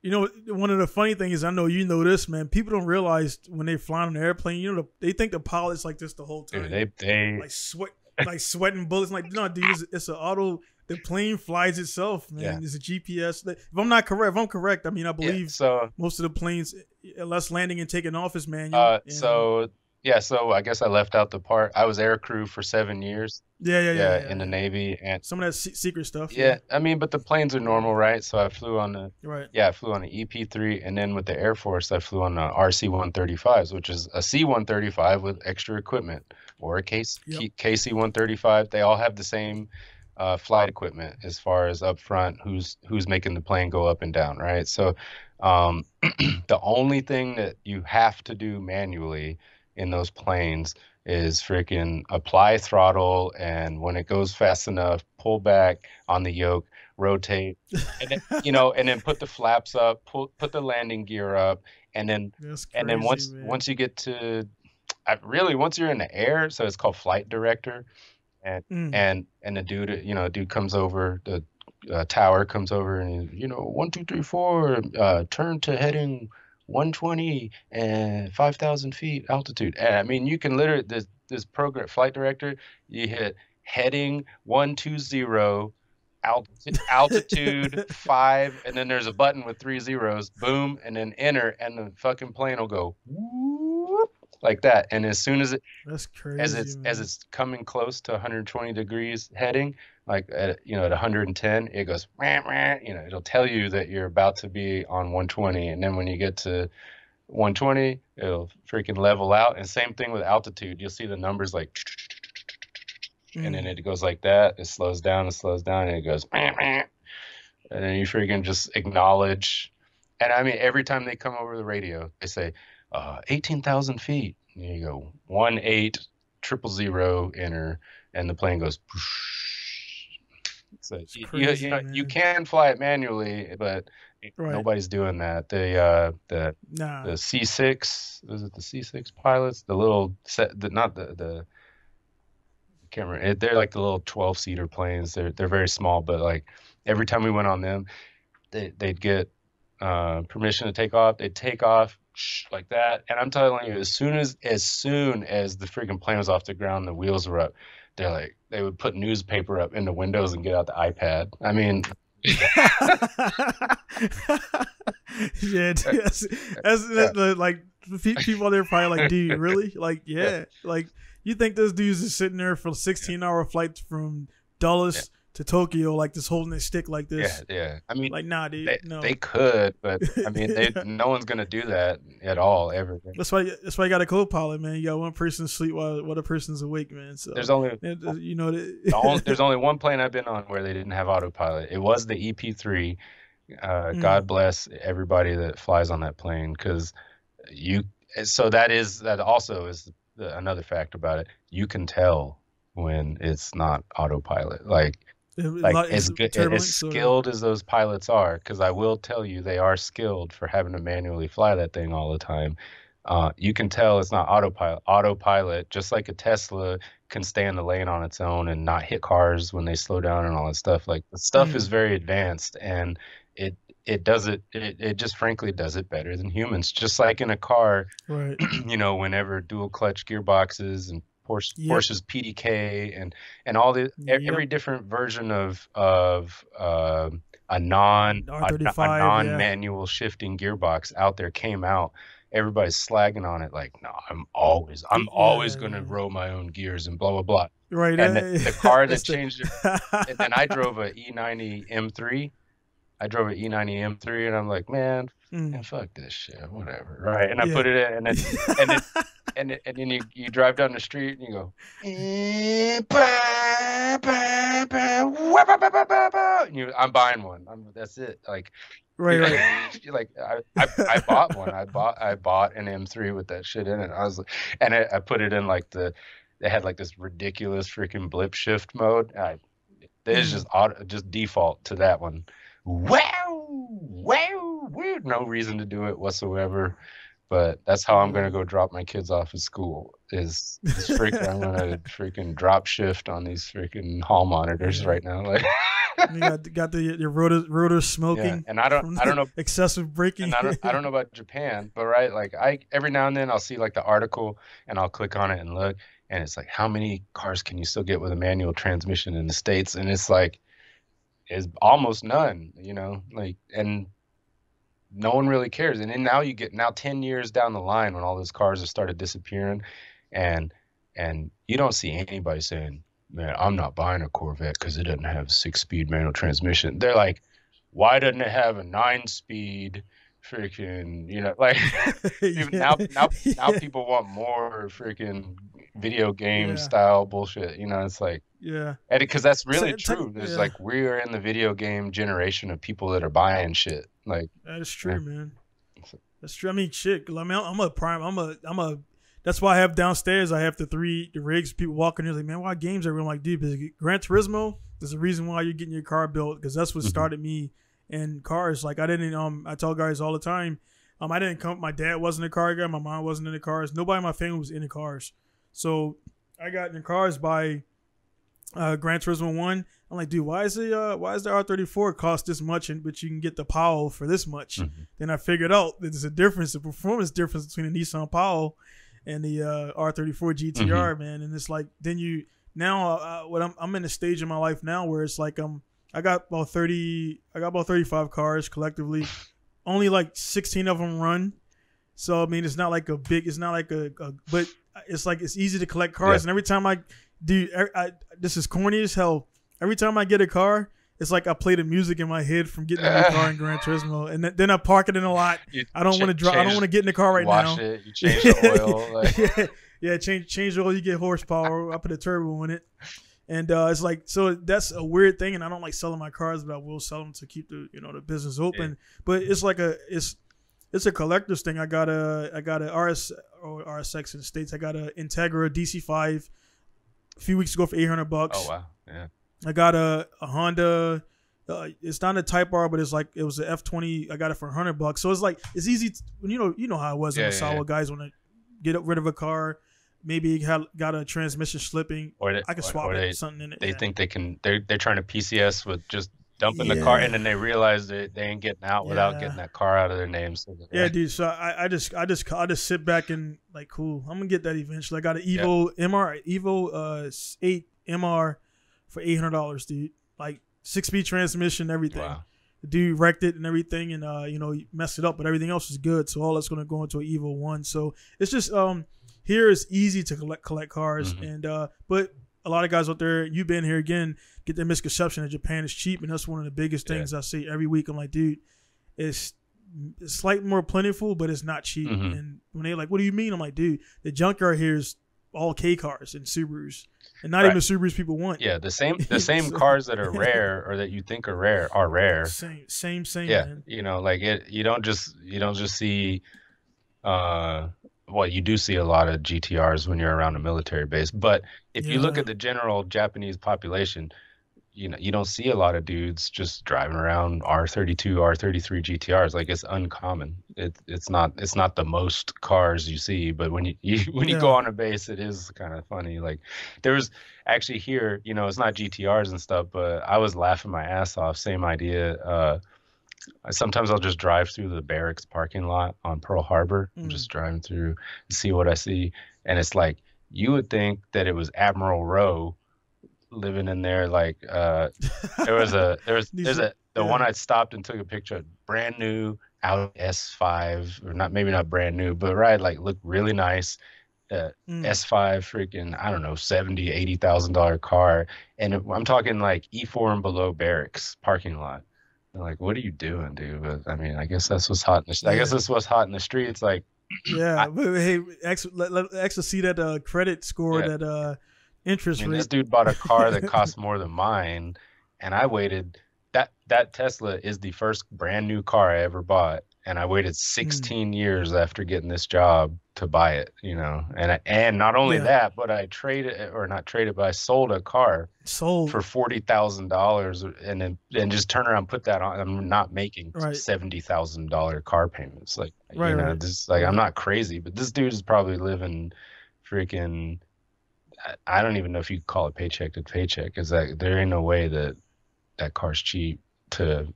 One of the funny things is, I know you know this, man. People don't realize when they fly on an airplane, they think the pilot's like this the whole time. Dude, they like sweating bullets. Like, no, dude, it's an auto. The plane flies itself, man. Yeah. It's a GPS. If I'm correct, I mean, I believe most of the planes, unless landing and taking off, is manual. So I guess I left out the part. I was air crew for 7 years. In the Navy, and some of that secret stuff. I mean, but the planes are normal, right? So I flew on the I flew on the EP3, and then with the Air Force, I flew on the RC-135s, which is a C-135 with extra equipment, or a KC-135. They all have the same flight equipment as far as up front, who's making the plane go up and down, right? So the only thing that you have to do manually in those planes is freaking apply throttle, and when it goes fast enough, pull back on the yoke, rotate, and then, and then put the flaps up, put the landing gear up, and then once you get to once you're in the air, so it's called flight director, and the dude comes over, the tower comes over, and 1 2 3 4 turn to heading 120 and 5,000 feet altitude. And I mean, you can literally, this program, flight director, you hit heading 120, altitude 5, and then there's a button with 3 zeros, boom, and then enter, and the fucking plane will go whoop, like that. And as soon as That's crazy, as it's coming close to 120 degrees heading, like at, you know, at 110, it goes, wah, wah, you know, it'll tell you that you're about to be on 120. And then when you get to 120, it'll freaking level out. And same thing with altitude. You'll see the numbers like, and then it goes like that. It slows down, and it goes, and then you freaking just acknowledge. And I mean, every time they come over the radio, they say, 18,000 feet. And you go 18000, enter, and the plane goes. So crazy, you know, you can fly it manually, but nobody's doing that. The C6, was it the C6 pilots? The little set, not the I can't remember. They're like the little 12-seater planes. They're very small, but like every time we went on them, they'd get permission to take off. They'd take off like that, and I'm telling you, as soon as the freaking plane was off the ground, the wheels were up. They're like, they would put newspaper up in the windows and get out the iPad. I mean, yeah, that's like people there probably like, dude, really? Like, yeah, like you think those dudes are sitting there for 16-hour flights from Dulles to Tokyo, like this holding a stick like this? Yeah. I mean, like, nah, dude, no. They could, but I mean, no one's gonna do that at all ever. That's why you got a co-pilot, man. You got one person asleep while the person's awake, man. So there's only there's only one plane I've been on where they didn't have autopilot. It was the EP3. God bless everybody that flies on that plane, because that also is another fact about it. You can tell when it's not autopilot, like as skilled as those pilots are, because I will tell you they are skilled for having to manually fly that thing all the time. You can tell it's not autopilot. Autopilot, just like a Tesla, can stay in the lane on its own and not hit cars when they slow down and all that stuff. Like, the stuff is very advanced, and it just frankly does it better than humans. Just like in a car, right? You know, whenever dual clutch gearboxes and Porsche's PDK and all the every different version of a non-manual shifting gearbox out there came out. Everybody's slagging on it, like, no, I'm always going to row my own gears and blah blah blah. Right. And the car that changed it. And then I drove a E90 M3. And I'm like, man, fuck this shit, whatever, right? And I put it in, and then you drive down the street and you go, and I'm buying one. That's it. Like, right. Like, I bought one. I bought an M3 with that shit in it. I was like, and I put it in like they had like this ridiculous freaking blip shift mode. There's just default to that one. Wow, no reason to do it whatsoever, but that's how I'm gonna go drop my kids off at school. Is freaking I'm gonna freaking drop shift on these freaking hall monitors right now. Like, you got your rotor smoking. And I don't know excessive braking. And I don't know about Japan, but right, like every now and then I'll see like the article and I'll click on it and look, and it's like, how many cars can you still get with a manual transmission in the States? And it's like, is almost none, you know, like, and no one really cares. And then now 10 years down the line, when all those cars have started disappearing, and you don't see anybody saying, man, I'm not buying a Corvette because it doesn't have a 6-speed manual transmission. They're like, why doesn't it have a 9-speed freaking, you know, like, now people want more freaking video game style bullshit, you know. It's like, and because that's really true. There's like, we are in the video game generation of people that are buying shit. Like, that's true, man. That's true. I mean, shit. I mean, I'm a that's why I have downstairs. I have the rigs. People walking in like, man, why games are? I'm like, dude, because Gran Turismo. There's a reason why you're getting your car built, because that's what started me in cars. Like, I didn't. I tell guys all the time. I didn't come. My dad wasn't a car guy. My mom wasn't into cars. Nobody in my family was into cars. So I got in cars by Gran Turismo 1. I'm like, dude, why is the R34 cost this much, but you can get the Powell for this much? Then I figured out that there's a difference, a performance difference between the Nissan Powell and the R34 GTR, man. And it's like, then I'm in a stage in my life now where it's like, I got about 35 cars collectively. Only like 16 of them run. So I mean, it's not like it's not like but it's like it's easy to collect cars. And every time this is corny as hell. Every time I get a car, it's like I play the music in my head from getting a new car in Gran Turismo, and then I park it in a lot. I don't want to drive. I don't want to get in the car right now. Wash it. You change the oil. Yeah, change the oil. You get horsepower. I put a turbo in it, and it's like, so that's a weird thing. And I don't like selling my cars, but I will sell them to keep the the business open. Yeah. But it's like it's a collector's thing. I got a RS or RSX in the States. I got a Integra DC5 a few weeks ago for $800. Oh wow, yeah. I got a Honda. It's not a Type R, but it was an F20. I got it for $100. So it's like it's easy. You know how it was in the Sawa guys want to get rid of a car. Maybe got a transmission slipping. I can swap something in it. They think they can. They're trying to PCS with just dumping the car, and then they realize that they ain't getting out without getting that car out of their name. So dude. So I just sit back and like, cool. I'm gonna get that eventually. I got an Evo Evo 8 MR for $800, dude. Like 6-speed transmission, everything. Wow. The dude wrecked it and everything, and messed it up, but everything else is good. So all that's gonna go into an Evo 1. So it's just here it's easy to collect cars, and but a lot of guys out there, you've been here again, get the misconception that Japan is cheap, and that's one of the biggest things I say every week. I'm like, dude, it's slightly more plentiful, but it's not cheap. And when they're like, what do you mean? I'm like, dude, the junkyard here is all K cars and Subarus, and not even the Subarus people want. Yeah, the same cars that are rare or that you think are rare. Same. Yeah, man. like you don't just see. Well, you do see a lot of GTRs when you're around a military base, but if you look at the general Japanese population, you don't see a lot of dudes just driving around R32, R33 GTRs. Like, it's uncommon. It's not the most cars you see, but when you go on a base, it is kind of funny. Like, there was actually here, it's not GTRs and stuff, but I was laughing my ass off. Same idea. Sometimes I'll just drive through the barracks parking lot on Pearl Harbor. I'm just driving through to see what I see. And it's like, you would think that it was Admiral Rowe living in there. Like, there's the one I stopped and took a picture of, brand new Audi S5, or maybe not brand new, but like looked really nice. S5 freaking, I don't know, $70,000-$80,000 car. And I'm talking like E4 and below barracks parking lot. They're like, what are you doing, dude? But I mean, I guess that's what's hot in the I guess that's what's hot in the streets. Like, but hey, X see that credit score, that interest rate. This dude bought a car that cost more than mine, and I waited. That Tesla is the first brand new car I ever bought, and I waited 16 years after getting this job to buy it. And not only that, but I but I sold a car for $40,000, and then just turn around and put that on. I'm not making $70,000 car payments. Like, this, like, I'm not crazy, but this dude is probably living freaking. I don't even know if you call it paycheck to paycheck, because there ain't no way that car's cheap to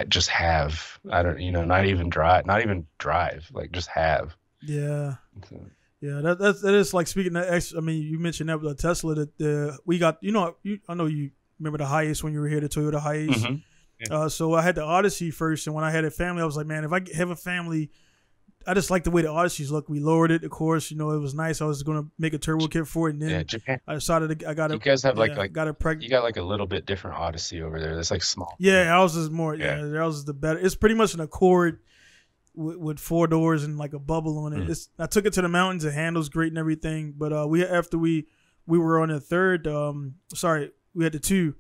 just have. I don't, not even drive, like, just have. Yeah. That is like, speaking of X. I mean, you mentioned that with the Tesla that we got. I know you remember the Hiace when you were here, the Toyota Hiace. So I had the Odyssey first, and when I had a family, I was like, man, if I have a family, I just like the way the Odysseys look. We lowered it, of course. It was nice. I was going to make a turbo kit for it, and then Japan. I decided you guys have you got like a little bit different Odyssey over there. That's like small. Yeah, ours is more. Yeah, ours is the better. It's pretty much an Accord with 4 doors and like a bubble on it. I took it to the mountains. It handles great and everything. But after we were on the third. We had the 2,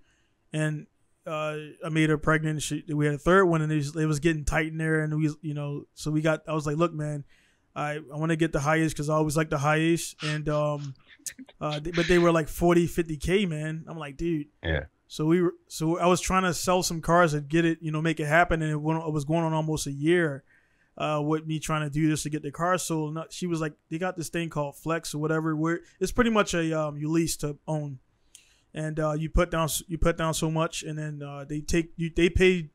and I made her pregnant. We had a third one, and it was getting tight in there, and so I was like, look, man, I want to get the Hiace because I always liked the Hiace, and but they were like 40-50K, man. I'm like, dude. Yeah. So I was trying to sell some cars and get it, make it happen, and it was going on almost a year with me trying to do this to get the car sold. And she was like, they got this thing called Flex or whatever, where it's pretty much a you lease to own. And you put down so much, and then they pay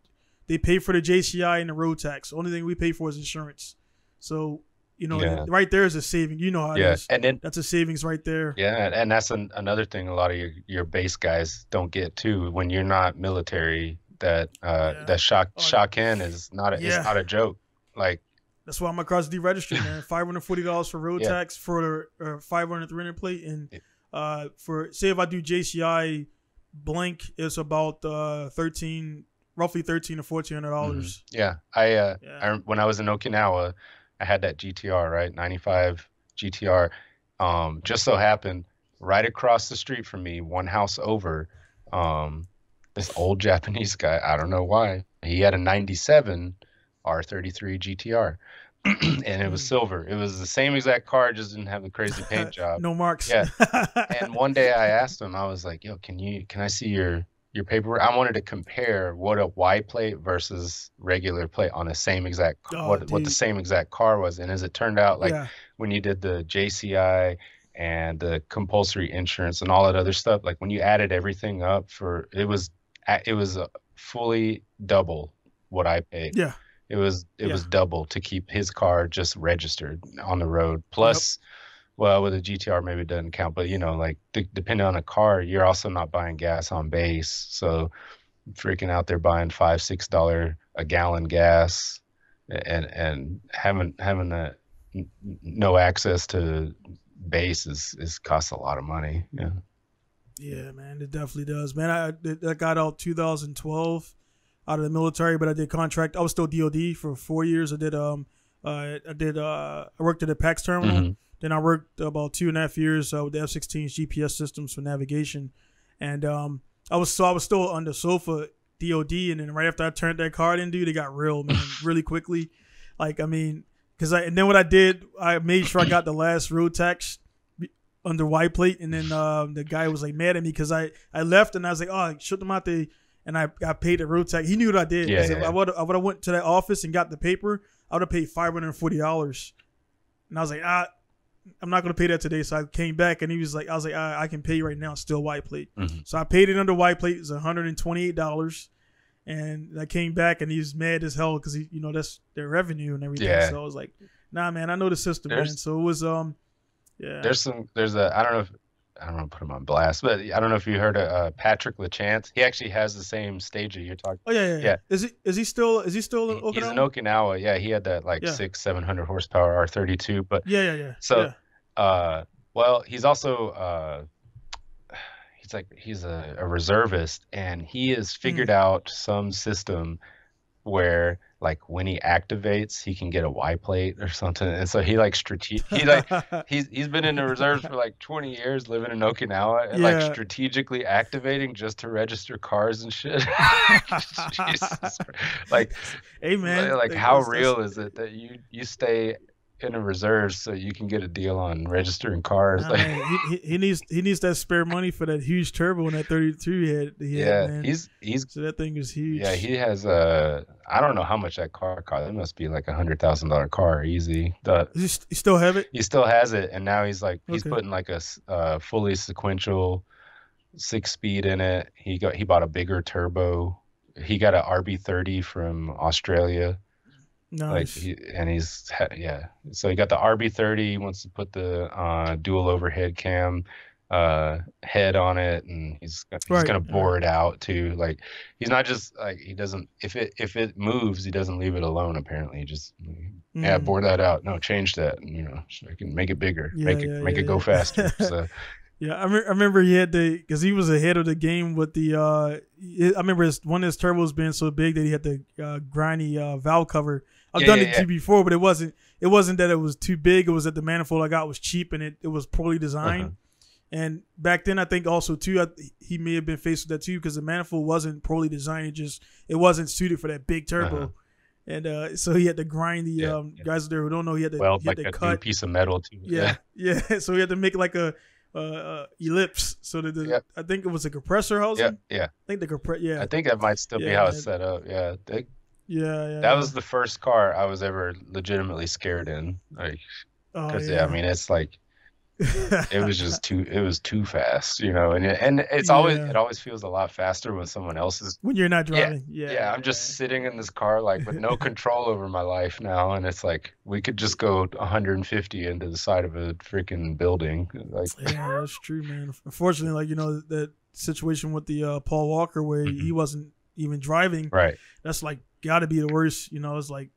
for the JCI and the road tax. The only thing we pay for is insurance. So right there is a saving. You know how it is. And then that's a savings right there. Yeah, and that's another thing a lot of your base guys don't get too. When you're not military, that shock in is not a joke. Like, That's why I'm across deregistered, man. $540 for road tax for the 500 300 plate, and for say if I do JCI blank, it's about roughly $1,300 to $1,400. Yeah, I when I was in Okinawa, I had that GTR, right, 95 GTR. Just so happened, right across the street from me, one house over, this old Japanese guy, I don't know why, he had a 97 R33 GTR. And it was silver. It was the same exact car, just didn't have the crazy paint job. No marks. Yeah. And one day I asked him, I was like, yo, can I see your paperwork? I wanted to compare what a Y plate versus regular plate on the same exact what the same exact car was. And as it turned out, like when you did the JCI and the compulsory insurance and all that other stuff, like when you added everything up it was fully double what I paid. Yeah. It was double to keep his car just registered on the road. Plus, well, with a GTR, maybe it doesn't count, but like depending on the car, you're also not buying gas on base. So freaking out there buying $5-6 a gallon gas and having that no access to base is costs a lot of money. Yeah. Yeah, man, it definitely does, man. I got out 2012. Out of the military, but I did contract. I was still DOD for 4 years. I worked at a PAX terminal. Then I worked about 2.5 years with the F-16's GPS systems for navigation. And I was still on the sofa DOD. And then right after I turned that card in, dude, it got real, man, really quickly. Like, I mean, and then what I did, I made sure I got the last road tax under white plate. And then the guy was like mad at me because I left and I was like, oh, I shipped them out there. And I paid the road tax. He knew what I did. If I would have went to that office and got the paper, I would have paid $540. And I was like, I'm not going to pay that today. So I came back and I was like, I can pay you right now. It's still white plate. So I paid it under white plate. It was $128. And I came back and he was mad as hell because that's their revenue and everything. Yeah. So I was like, nah, man, I know the system, man. So it was I don't know, put him on blast, but I don't know if you heard of Patrick LeChance. He actually has the same stager you're talking. Oh yeah. Is he still in Okinawa? He's in Okinawa. Yeah, he had that 600-700 horsepower R32. But yeah. So, well, he's also he's a reservist, and he has figured out some system where like when he activates, he can get a Y plate or something. And so he he's been in the reserves for like 20 years living in Okinawa and like strategically activating just to register cars and shit. Jesus. Like, hey man, like how real is it that you stay in a reserve so you can get a deal on registering cars? Nah, like, he needs that spare money for that huge turbo in that 32 he had, man. So that thing is huge. Yeah, he has I don't know how much that car cost. It must be like $100,000 car, easy. He still have it? He still has it, and now he's putting like a fully sequential 6-speed in it. He bought a bigger turbo. He got an RB30 from Australia. Nice. So he got the RB30. He wants to put the dual overhead cam head on it, and he's gonna bore it out too. Like, he's not just like, he doesn't, if it moves, he doesn't leave it alone. Apparently, he just bore that out. No, change that. So I can make it bigger, make it go faster. So. Yeah, I remember he had because he was ahead of the game with the. I remember one of his turbos being so big that he had the grindy valve cover. I've done it before, but it wasn't that it was too big. It was that the manifold I got was cheap and it was poorly designed. And back then, I think also too, he may have been faced with that too because the manifold wasn't poorly designed. It wasn't suited for that big turbo. And so he had to grind the guys there who don't know. He had to cut a piece of metal too. Yeah. So he had to make like a ellipse so that I think it was a compressor housing. I think the I think that might still be how it's set up. That was the first car I was ever legitimately scared in. Like, because I mean, it's like it was too fast, and it's it always feels a lot faster when someone else is when you're not driving. I'm just sitting in this car like with no control over my life now, and it's like we could just go 150 into the side of a freaking building. Like, yeah, that's true, man. Unfortunately, like that situation with the Paul Walker where he wasn't even driving. Right. That's like got to be the worst. It's like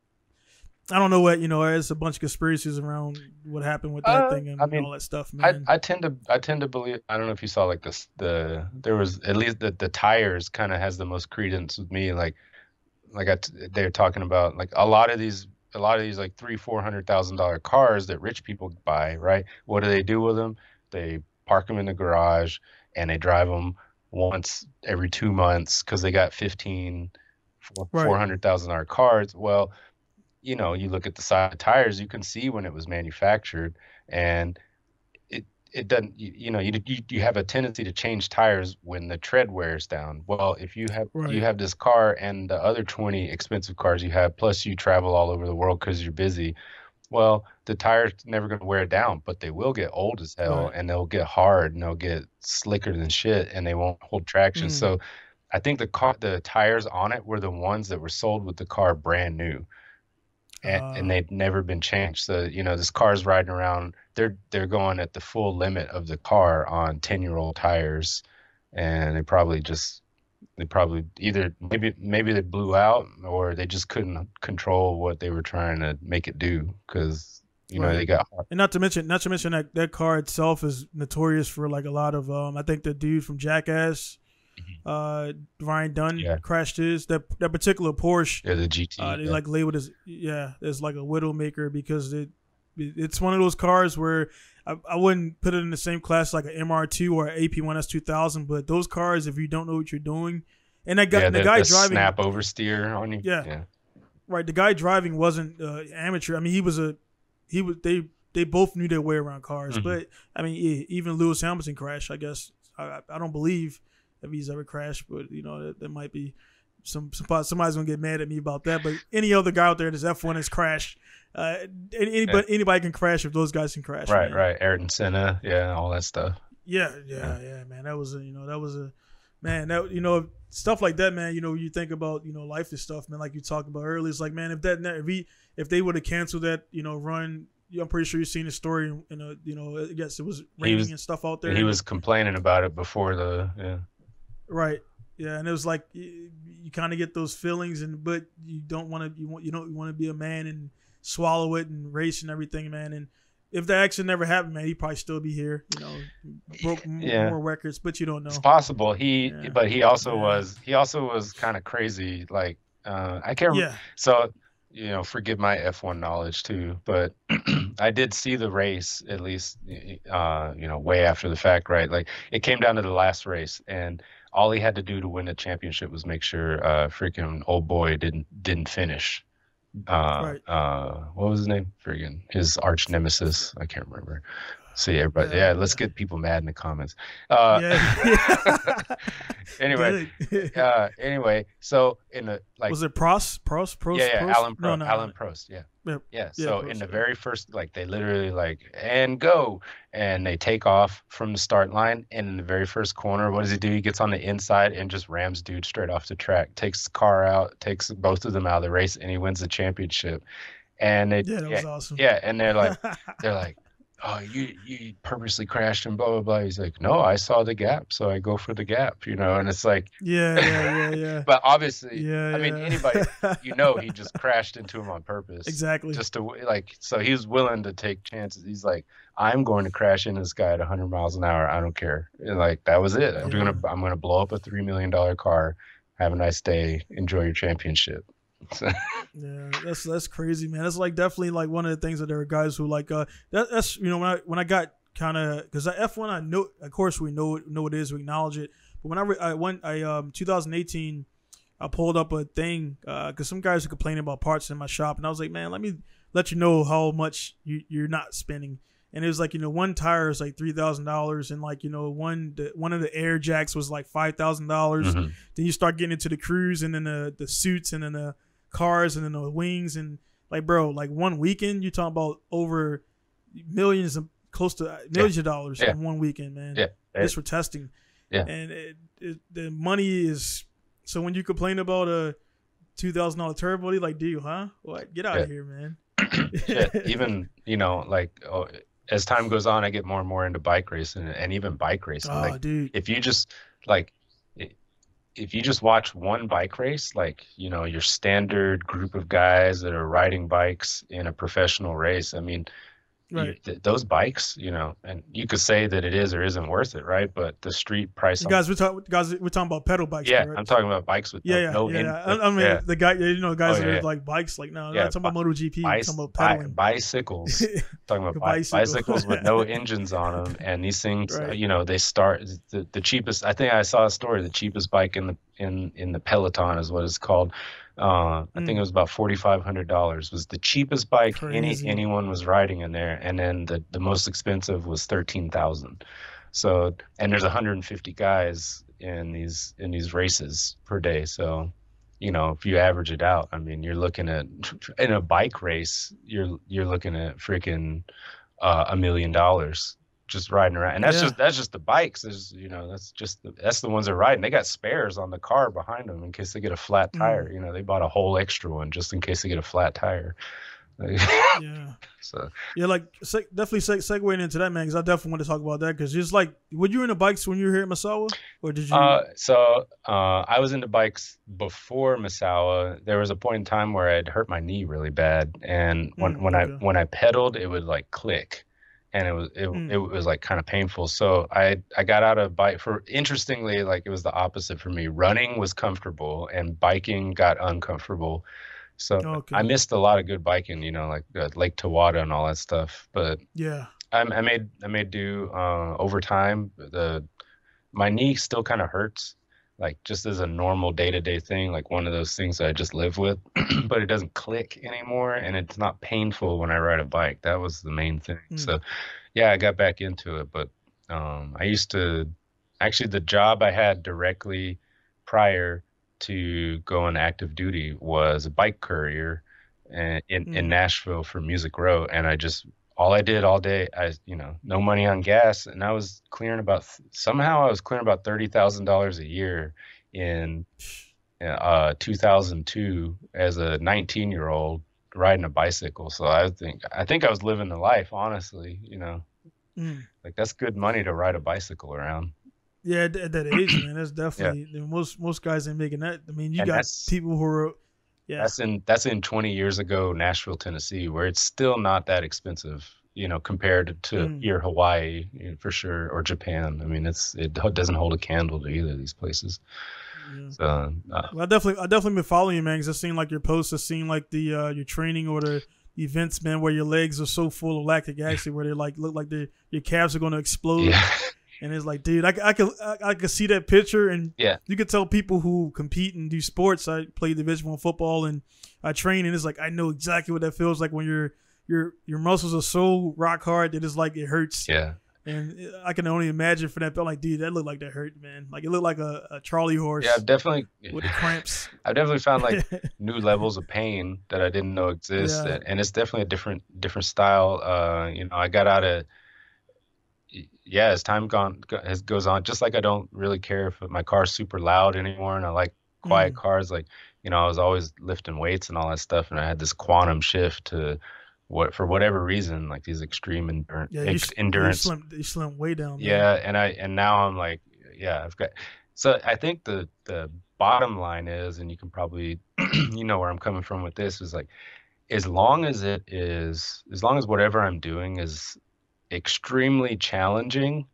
I don't know what, you know, there's a bunch of conspiracies around what happened with that thing and all that stuff, man. I tend to believe, I don't know if you saw like this, there was at least the tires kind of has the most credence with me. They're talking about like a lot of these like $300,000-$400,000 cars that rich people buy, right? What do they do with them? They park them in the garage and they drive them once every 2 months because they got $400,000 cars. Well, you know, you look at the side of tires, you can see when it was manufactured, and it doesn't, you know, you have a tendency to change tires when the tread wears down. Well, if you have this car and the other 20 expensive cars you have, plus you travel all over the world because you're busy, well, the tire's never going to wear down, but they will get old as hell, and they'll get hard, and they'll get slicker than shit, and they won't hold traction. So I think the tires on it were the ones that were sold with the car brand new. And they've never been changed. So, you know, this car's riding around, they're going at the full limit of the car on 10-year-old tires, and they probably either maybe they blew out, or they just couldn't control what they were trying to make it do, because you know they got. And not to mention that car itself is notorious for like a lot of I think the dude from Jackass, Ryan Dunn, crashed his that particular Porsche. Yeah, the GT. They like labeled as as like a widowmaker, because it's one of those cars where I wouldn't put it in the same class like an MR2 or an AP1S 2000, but those cars, if you don't know what you're doing, and the guy driving snap oversteer on you. Yeah, right. The guy driving wasn't amateur. I mean, they both knew their way around cars. But I mean, even Lewis Hamilton crashed. I guess I don't believe if he's ever crashed, but you know that might be somebody's gonna get mad at me about that. But any other guy out there that's F1 has crashed. Anybody can crash if those guys can crash. Right, man. right. Ayrton Senna, all that stuff. Yeah, man. That was stuff like that, man. You know, you think about, you know, life and stuff, man. Like you talked about earlier, it's like, man, if they would have canceled that, you know, run. I'm pretty sure you've seen the story. You know, I guess it was raining and stuff out there. He was complaining about it before Right. Yeah, and it was like you kind of get those feelings, but you don't want to be a man and swallow it and race and everything, man. And if the accident never happened, man, he'd probably still be here. You know, broke more records, but you don't know. It's possible. But he also was kind of crazy. Like I can't. Yeah. So, you know, forgive my F1 knowledge too, but I did see the race at least. You know, way after the fact, right? Like it came down to the last race, and all he had to do to win the championship was make sure freaking old boy didn't finish. What was his name? Friggin' his arch nemesis. I can't remember. See, everybody. Let's get people mad in the comments. Anyway, so in the was it Prost? Alan Prost. So in the very first, like they literally like and go, and they take off from the start line, and in the very first corner, what does he do? He gets on the inside and just rams dude straight off the track, takes the car out, takes both of them out of the race, and he wins the championship. And that was awesome. Yeah, and they're like oh, you purposely crashed and blah blah blah. He's like, no, I saw the gap, so I go for the gap, you know. And it's like, yeah. But obviously, I mean, anybody, you know, he just crashed into him on purpose, exactly, just to like. So he was willing to take chances. He's like, I'm going to crash into this guy at 100 miles an hour. I don't care. And like that was it. I'm gonna blow up a $3 million car. Have a nice day. Enjoy your championship. Yeah, that's crazy, man. It's like definitely like one of the things that there are guys who like that's you know when I got kind of because F1 I know, of course we know it is, we acknowledge it, but when I went 2018 I pulled up a thing because some guys were complaining about parts in my shop, and I was like, man, let me let you know how much you're not spending. And it was like, you know, one tire is like $3,000, and like, you know, one of the air jacks was like $5,000. Then you start getting into the crews, and then the suits, and then the cars, and then the wings, and like, bro, like one weekend you're talking about over millions of close to millions of dollars in one weekend, man. Just for testing. And the money is so when you complain about a $2,000 turbo body, like, dude, huh? What? Get out of here, man. Even, you know, like as time goes on, I get more and more into bike racing, and even bike racing. Oh, like, dude. If you just like, if you just watch one bike race, like, your standard group of guys that are riding bikes in a professional race, I mean, Right. those bikes, and you could say that it is or isn't worth it, right? But the street price And on, we're talking about pedal bikes, yeah, I'm correct? talking about bikes with no in, I mean, yeah, the guy, oh guys that are yeah, like bikes, like no, I'm yeah, not talking about MotoGP. I'm talking about pedaling. bicycles. Talking about Bicycle. bicycles with no engines on them, and these things, Right. they start the cheapest. I think I saw a story. The cheapest bike in the peloton is what it's called. I think it was about $4,500 was the cheapest bike Crazy. anyone was riding in there, and then the most expensive was 13,000. So, and there's 150 guys in these races per day. So, if you average it out, I mean, you're looking at, in a bike race, you're looking at freaking $1 million just riding around. And that's just the bikes. There's, that's the ones they're riding. They got spares on the car behind them in case they get a flat tire. They bought a whole extra one just in case they get a flat tire. Yeah. So yeah, like definitely segueing into that, man, because I definitely want to talk about that, because just like, were you into bikes when you were here at Misawa, or did you? I was into bikes before Misawa. There was a point in time where I'd hurt my knee really bad, and when I pedaled, it would like click, and it was like kind of painful. So I got out of bike interestingly, like it was the opposite for me. Running was comfortable, and biking got uncomfortable. So I missed a lot of good biking, like Lake Tawada and all that stuff. But yeah, I made do over time. My knee still kind of hurts, like just as a normal day-to-day thing, like one of those things that I just live with. But it doesn't click anymore, and it's not painful when I ride a bike. That was the main thing. So yeah, I got back into it. But I used to actually, the job I had directly prior to go on active duty was a bike courier in Nashville for Music Row, and all I did all day, no money on gas, and I was clearing about $30,000 a year in 2002 as a 19-year-old riding a bicycle. So I think I was living the life, honestly. Like that's good money to ride a bicycle around. Yeah, at that age, man, that's definitely most guys ain't making that. I mean, you got people who are, that's in 20 years ago, Nashville, Tennessee, where it's still not that expensive, compared to here, Hawaii, for sure, or Japan. I mean, it doesn't hold a candle to either of these places. Yeah. So, well, I definitely been following you, man, because I've seen like your posts, I've seen like the your training or the events, man, where your legs are so full of lactic acid, where they like look like your calves are going to explode. Yeah. And it's like, dude, I could see that picture, and you could tell people who compete and do sports. I play Division I football, and I train, and it's like I know exactly what that feels like when your muscles are so rock hard that it's like it hurts. Yeah. And I can only imagine for that. But like, dude, that looked like that hurt, man. Like it looked like a Charlie horse. Yeah, I've definitely with the cramps. I've definitely found like new levels of pain that I didn't know existed, and it's definitely a different style. I got out of. Yeah, as time goes on, just like I don't really care if my car's super loud anymore, and I like quiet cars. Like, I was always lifting weights and all that stuff, and I had this quantum shift to for whatever reason, like these extreme endurance. You slim way down. Man. Yeah, and now I'm like, I've got. So I think the bottom line is, and you can probably, where I'm coming from with this, is like, as long as whatever I'm doing is extremely challenging,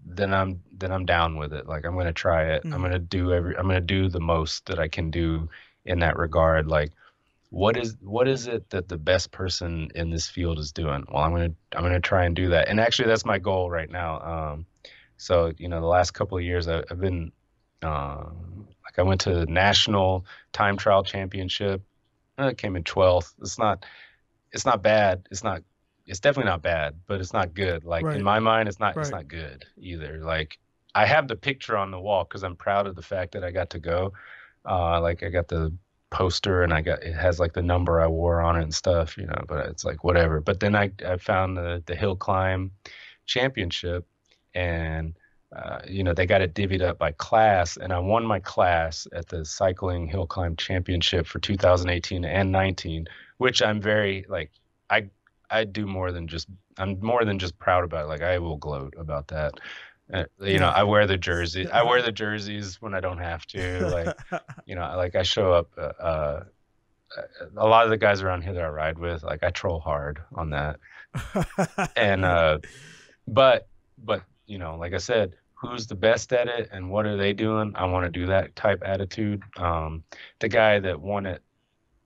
then I'm down with it. Like I'm gonna try it. I'm gonna do the most that I can do in that regard. Like what is it that the best person in this field is doing? Well, I'm gonna try and do that. And actually that's my goal right now. So the last couple of years I've been like I went to the national time trial championship. I came in 12th. It's not bad. It's definitely not bad, but it's not good. Like in my mind, it's not good either. Like I have the picture on the wall because I'm proud of the fact that I got to go. Like I got the poster and it has like the number I wore on it and stuff, but it's like whatever. But then I found the hill climb championship, and they got it divvied up by class, and I won my class at the cycling hill climb championship for 2018 and 19, which I'm very like I'm more than just proud about it. Like I will gloat about that. You know, I wear the jersey. I wear the jerseys when I don't have to. Like, you know, like I show up. A lot of the guys around here that I ride with, like I troll hard on that. And but you know, like I said, who's the best at it and what are they doing? I want to do that type attitude. The guy that won it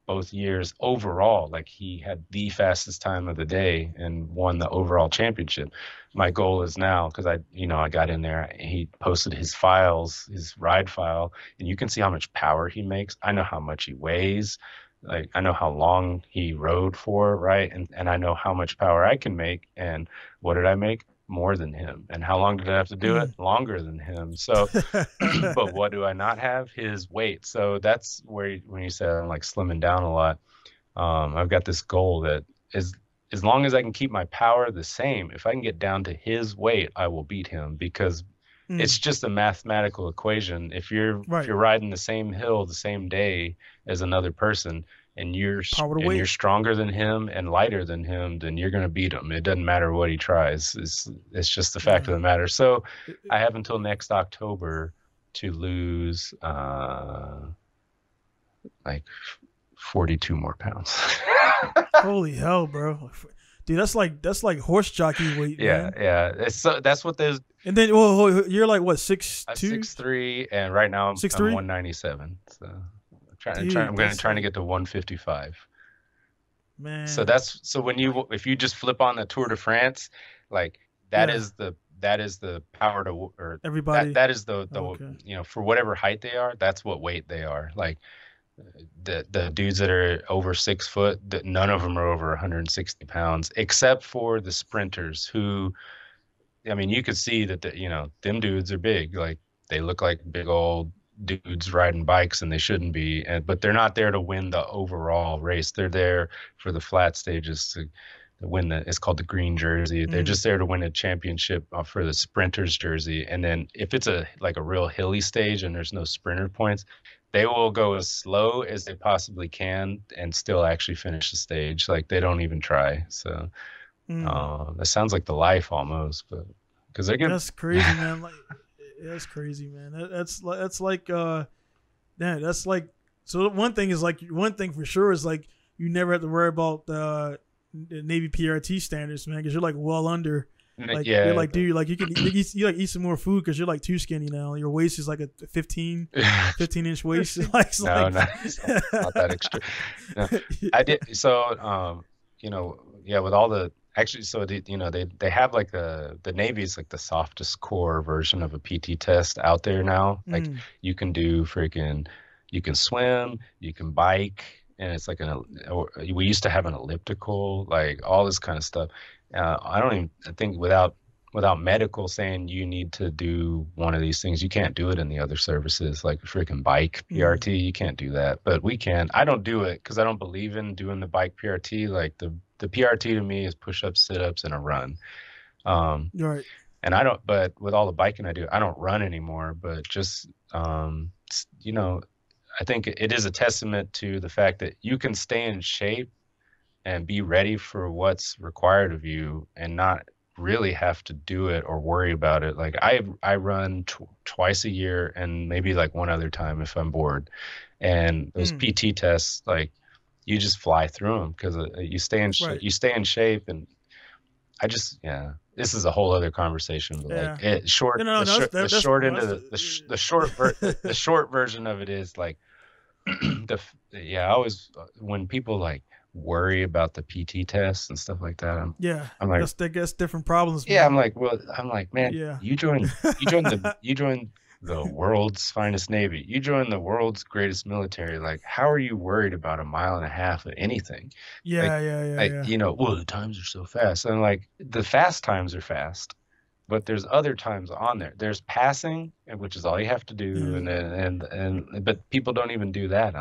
both years overall, like he had the fastest time of the day and won the overall championship. My goal is now, because I got in there, he posted his files, his ride file, and you can see how much power he makes. I know how much he weighs. Like I know how long he rode for, right? And I know how much power I can make. And what did I make? More than him. And how long did I have to do it? Longer than him. So, but what do I not have? His weight. So that's where when you said I'm like slimming down a lot, I've got this goal that is as long as I can keep my power the same, if I can get down to his weight, I will beat him because it's just a mathematical equation. If you're riding the same hill the same day as another person, and you're stronger than him and lighter than him, then you're going to beat him. It doesn't matter what he tries. It's just the fact of the matter. So I have until next October to lose like 42 more pounds. Holy hell, bro. Dude, that's like horse jockey weight, man. Yeah. That's what there's. And then you're like what, 6'2"? 6'3", and right now I'm 197. So I'm trying to get to 155. Man. So if you just flip on the Tour de France, like that is the power to, or everybody. That is the you know, for whatever height they are, that's what weight they are. Like the dudes that are over 6 foot, none of them are over 160 pounds, except for the sprinters who, I mean, you could see that you know, them dudes are big. Like they look like big old dudes riding bikes, and they shouldn't be. But they're not there to win the overall race. They're there for the flat stages to win it's called the green jersey. They're just there to win a championship for the sprinters jersey. And then if it's like a real hilly stage and there's no sprinter points, they will go as slow as they possibly can and still actually finish the stage. Like they don't even try. So that sounds like the life almost, but because they're good. That's crazy, man. Like that's crazy, man. That's like that's like, so one thing for sure is like you never have to worry about the Navy PRT standards, man, because you're like well under. Like you're like, dude, like you eat some more food because you're like too skinny now. Your waist is like a 15-inch waist. Not that extreme. No. I did so. You know, with all the. Actually, so they have like the Navy's like the softest core version of a PT test out there now. Like you can do you can swim, you can bike, and it's like we used to have an elliptical, like all this kind of stuff. I think without medical saying you need to do one of these things, you can't do it in the other services, like a freaking bike PRT. You can't do that, but we can. I don't do it because I don't believe in doing the bike PRT. Like the PRT to me is push-ups, sit-ups, and a run. Right. And I don't. But with all the biking I do, I don't run anymore. But just you know, I think it is a testament to the fact that you can stay in shape and be ready for what's required of you, and not really have to do it or worry about it. Like I run twice a year, and maybe like one other time if I'm bored. And those PT tests, like you just fly through them because you stay in you stay in shape. And I just this is a whole other conversation. But like the short version of it is like I always, when people like worry about the PT tests and stuff like that, I'm like, that's different problems, man. Yeah, I'm like, man, you joined the world's finest Navy. You joined the world's greatest military. Like, how are you worried about a mile and a half of anything? You know, well, the times are so fast. And like, the fast times are fast, but there's other times on there. There's passing, which is all you have to do, and but people don't even do that.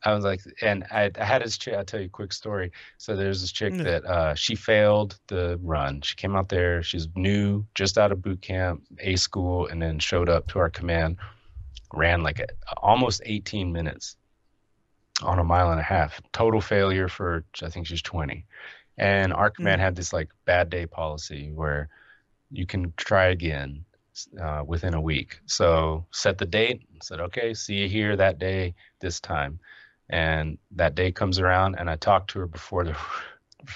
I was like, and I had this chick. I'll tell you a quick story. So there's this chick that she failed the run. She came out there. She's new, just out of boot camp, A school, and then showed up to our command, ran like almost 18 minutes on a mile and a half. Total failure for, I think she's 20. And our command had this like bad day policy where you can try again within a week. So set the date, said, okay, see you here that day, this time. And that day comes around, and I talked to her before the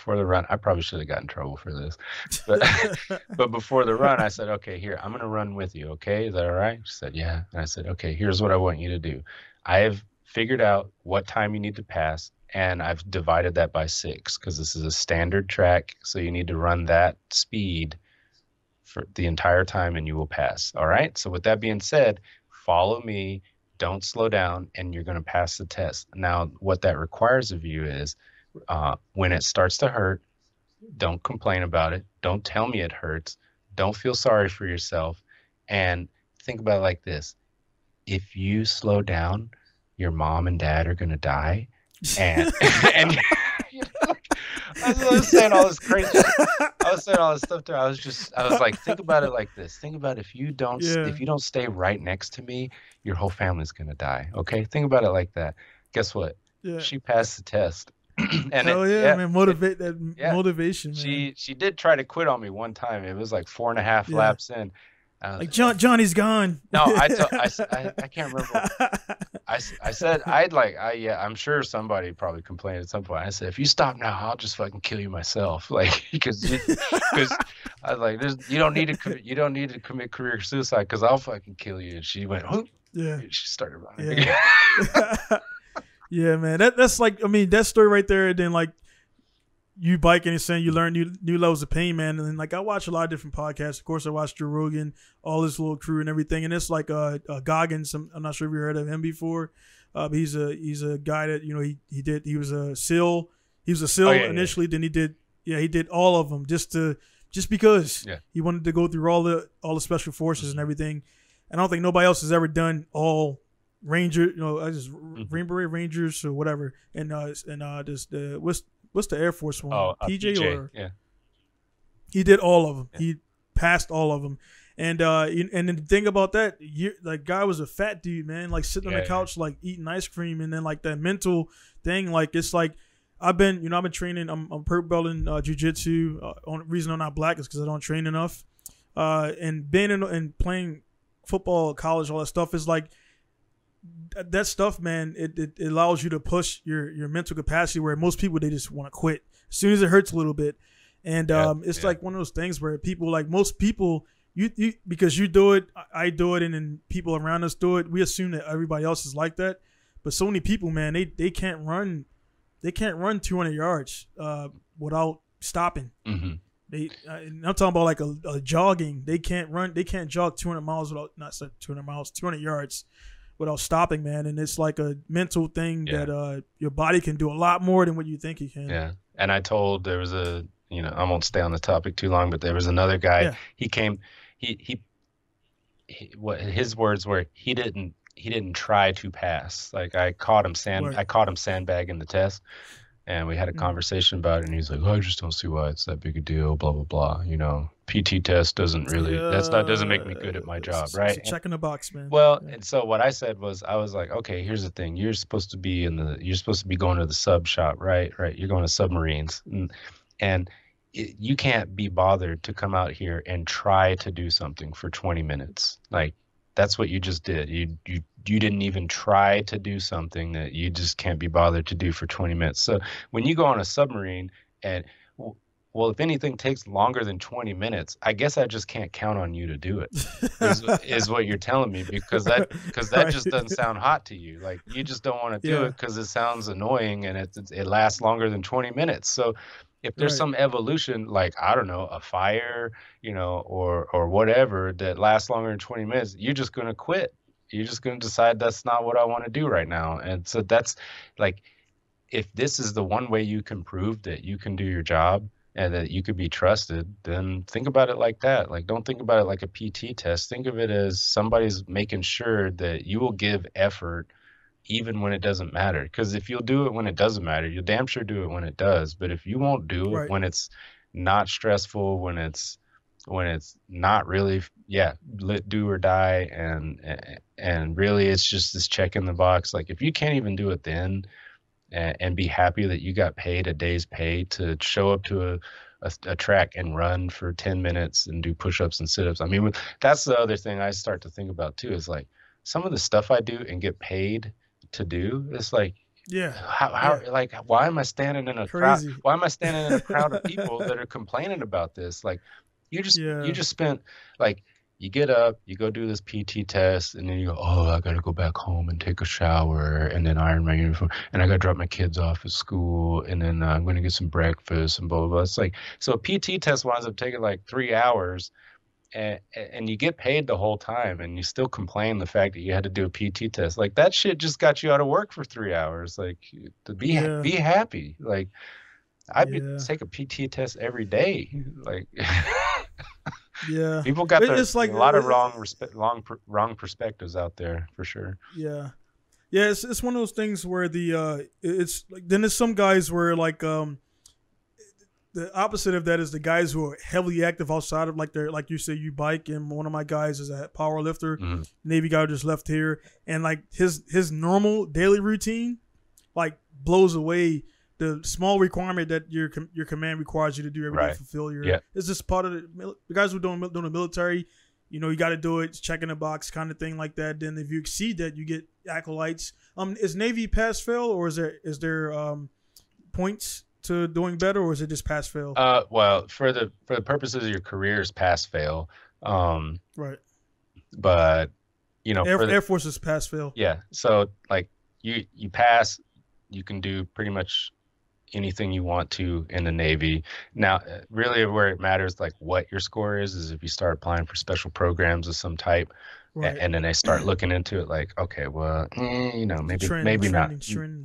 run. I probably should have gotten in trouble for this, but but before the run, I said, okay, here, I'm gonna run with you. Okay, is that all right? She said, yeah. And I said, okay, here's what I want you to do. I have figured out what time you need to pass, and I've divided that by 6 because this is a standard track, so you need to run that speed for the entire time, and you will pass. All right. So with that being said, follow me. Don't slow down, and you're going to pass the test. Now, what that requires of you is when it starts to hurt, don't complain about it. Don't tell me it hurts. Don't feel sorry for yourself. And think about it like this. If you slow down, your mom and dad are going to die. And, and you know, like, I was saying all this crazy I was saying all this stuff to her. I was like, think about it like this. Think about if you don't stay right next to me, your whole family's gonna die. Okay? Think about it like that. Guess what? Yeah. She passed the test. And hell man. Motivation, man. She did try to quit on me one time. It was like 4.5 laps in. Like Johnny's gone. No, I can't remember. I said I'm sure somebody probably complained at some point. I said, if you stop now, I'll just fucking kill you myself. Like because I was like, you don't need to commit career suicide because I'll fucking kill you. And she went, oh yeah. She started running. Yeah. Yeah, man. That's like, I mean, that story right there. And then like you biking and saying you learn new levels of pain, man. And then like I watch a lot of different podcasts. Of course, I watch Joe Rogan, all his little crew and everything. And it's like Goggins. I'm not sure if you heard of him before, but he's a guy that he was a SEAL. He was a SEAL initially. Then he did all of them just because he wanted to go through all the special forces and everything. And I don't think nobody else has ever done all Ranger, just Green Beret Rangers or whatever. And what's the Air Force one? PJ or he did all of them. Yeah. He passed all of them. And the thing about that, like guy was a fat dude, man, like sitting on the couch, like eating ice cream, and then like that mental thing, like it's like I've been training. I'm purple belting jiu-jitsu. Only reason I'm not black is because I don't train enough. And being and playing football, college, all that stuff is like. That stuff, man, it allows you to push your mental capacity where most people, they just want to quit as soon as it hurts a little bit. And it's like one of those things where people, like most people, you because you do it, I do it, and then people around us do it, we assume that everybody else is like that. But so many people, man, they can't run 200 yards without stopping. Mm-hmm. I'm talking about like a jogging. They can't jog 200 miles without, not 200 miles, 200 yards without stopping, man. And it's like a mental thing that your body can do a lot more than what you think it can. Yeah. And I told, there was I won't stay on the topic too long, but there was another guy. Yeah. He came, what his words were, he didn't try to pass. Like I caught him sandbagging the test, and we had a conversation about it, and he's like, I just don't see why it's that big a deal, blah, blah, blah. PT test doesn't really, doesn't make me good at my job, right? It's checking the box, man. Well, and so what I said was, I was like, okay, here's the thing. You're supposed to be going to the sub shop, right? Right. You're going to submarines, and you can't be bothered to come out here and try to do something for 20 minutes. Like, that's what you just did. You didn't even try to do something that you just can't be bothered to do for 20 minutes. So when you go on a submarine and, well, if anything takes longer than 20 minutes, I guess I just can't count on you to do it, is what you're telling me, because that just doesn't sound hot to you. Like, you just don't want to do it because it sounds annoying and it lasts longer than 20 minutes. So if there's some evolution, like, I don't know, a fire, or whatever that lasts longer than 20 minutes, you're just going to quit. You're just going to decide that's not what I want to do right now. And so that's like, if this is the one way you can prove that you can do your job and that you could be trusted, then think about it like that. Like, don't think about it like a PT test. Think of it as somebody's making sure that you will give effort even when it doesn't matter. Because if you'll do it when it doesn't matter, you'll damn sure do it when it does. But if you won't do it when it's not stressful, when it's not really, do or die, and really it's just this check in the box. Like, if you can't even do it then, and be happy that you got paid a day's pay to show up to a track and run for 10 minutes and do push-ups and sit-ups. I mean, that's the other thing I start to think about too, is like some of the stuff I do and get paid to do. It's like, how like, why am I standing in a crowd? Why am I standing in a crowd of people that are complaining about this? Like, you just spent, like, you get up, you go do this PT test, and then you go, oh, I got to go back home and take a shower and then iron my uniform, and I got to drop my kids off at school, and then I'm going to get some breakfast and blah, blah, blah. It's like, so a PT test winds up taking like 3 hours, and you get paid the whole time, and you still complain the fact that you had to do a PT test. Like, that shit just got you out of work for 3 hours. Like, to be happy. Like, I'd take a PT test every day. Like, yeah, people got like a lot of wrong perspectives out there for sure. Yeah, it's one of those things where it's like, then there's some guys where like the opposite of that is the guys who are heavily active outside of like like you say, you bike, and one of my guys is a power lifter, Navy guy who just left here, and like his normal daily routine like blows away the small requirement that your command requires you to do every day to fulfill your. It's just part of the guys who doing the military. You know, you got to do it. It's checking the box kind of thing like that. Then if you exceed that, you get acolytes. Is Navy pass fail, or is there points to doing better, or is it just pass fail? Well, for the purposes of your career, is pass fail. Right. But you know, Air Force is pass fail. Yeah. So like you pass, you can do pretty much anything you want to in the Navy. Now, really where it matters, like what your score is if you start applying for special programs of some type, and then they start looking into it like, okay, well, you know, maybe not.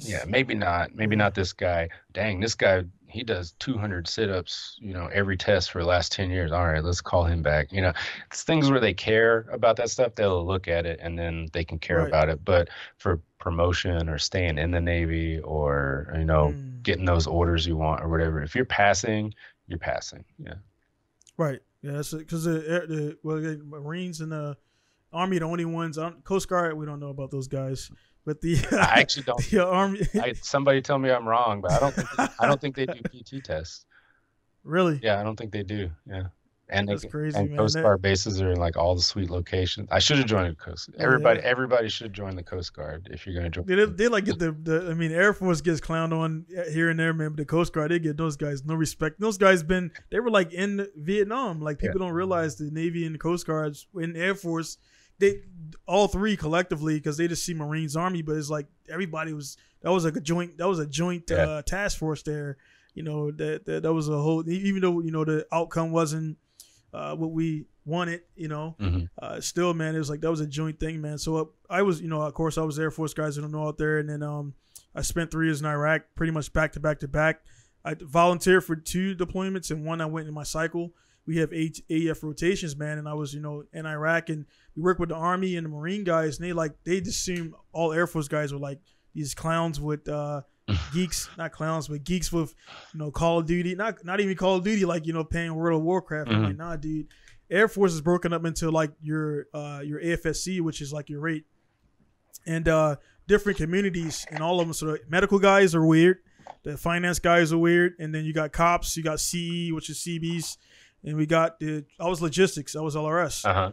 Yeah, maybe not this guy. Dang, this guy, he does 200 sit-ups, you know, every test for the last 10 years. All right, let's call him back. You know, it's things where they care about that stuff. They'll look at it and then they can care about it. But for promotion or staying in the Navy or, you know, getting those orders you want or whatever, if you're passing, you're passing. Yeah. Right. Yeah, that's because the Marines and the Army, the only ones. Coast Guard, we don't know about those guys. But I actually don't. The Army. Somebody tell me I'm wrong, but I don't think they do PT tests. Really? Yeah, I don't think they do. Yeah. And that's crazy, and man. Coast Guard bases are in like all the sweet locations. I should have joined the Coast. Everybody should join the Coast Guard if you're gonna join. They like get I mean, Air Force gets clowned on here and there, man. But the Coast Guard, they get those guys no respect. Those guys they were like in Vietnam. Like people don't realize the Navy and the Coast Guards in Air Force. They all three collectively, because they just see Marines, Army, but it's like everybody that was a joint task force there. You know, that was a whole, even though, you know, the outcome wasn't what we wanted, you know, still, man, it was like, that was a joint thing, man. So I was, you know, of course I was Air Force guys, I don't know, out there. And then I spent 3 years in Iraq, pretty much back to back to back. I volunteered for 2 deployments, and one I went in my cycle. We have AF rotations, man, and I was, you know, in Iraq, and we work with the Army and the Marine guys, and they just assume all Air Force guys were like these clowns with geeks, not clowns, but geeks with, you know, Call of Duty, not even Call of Duty, like, you know, playing World of Warcraft. I'm like, nah, dude. Air Force is broken up into like your AFSC, which is like your rate, and different communities, and all of them. So the medical guys are weird, the finance guys are weird, and then you got cops, you got CE, which is CBs. And we got I was logistics. I was LRS.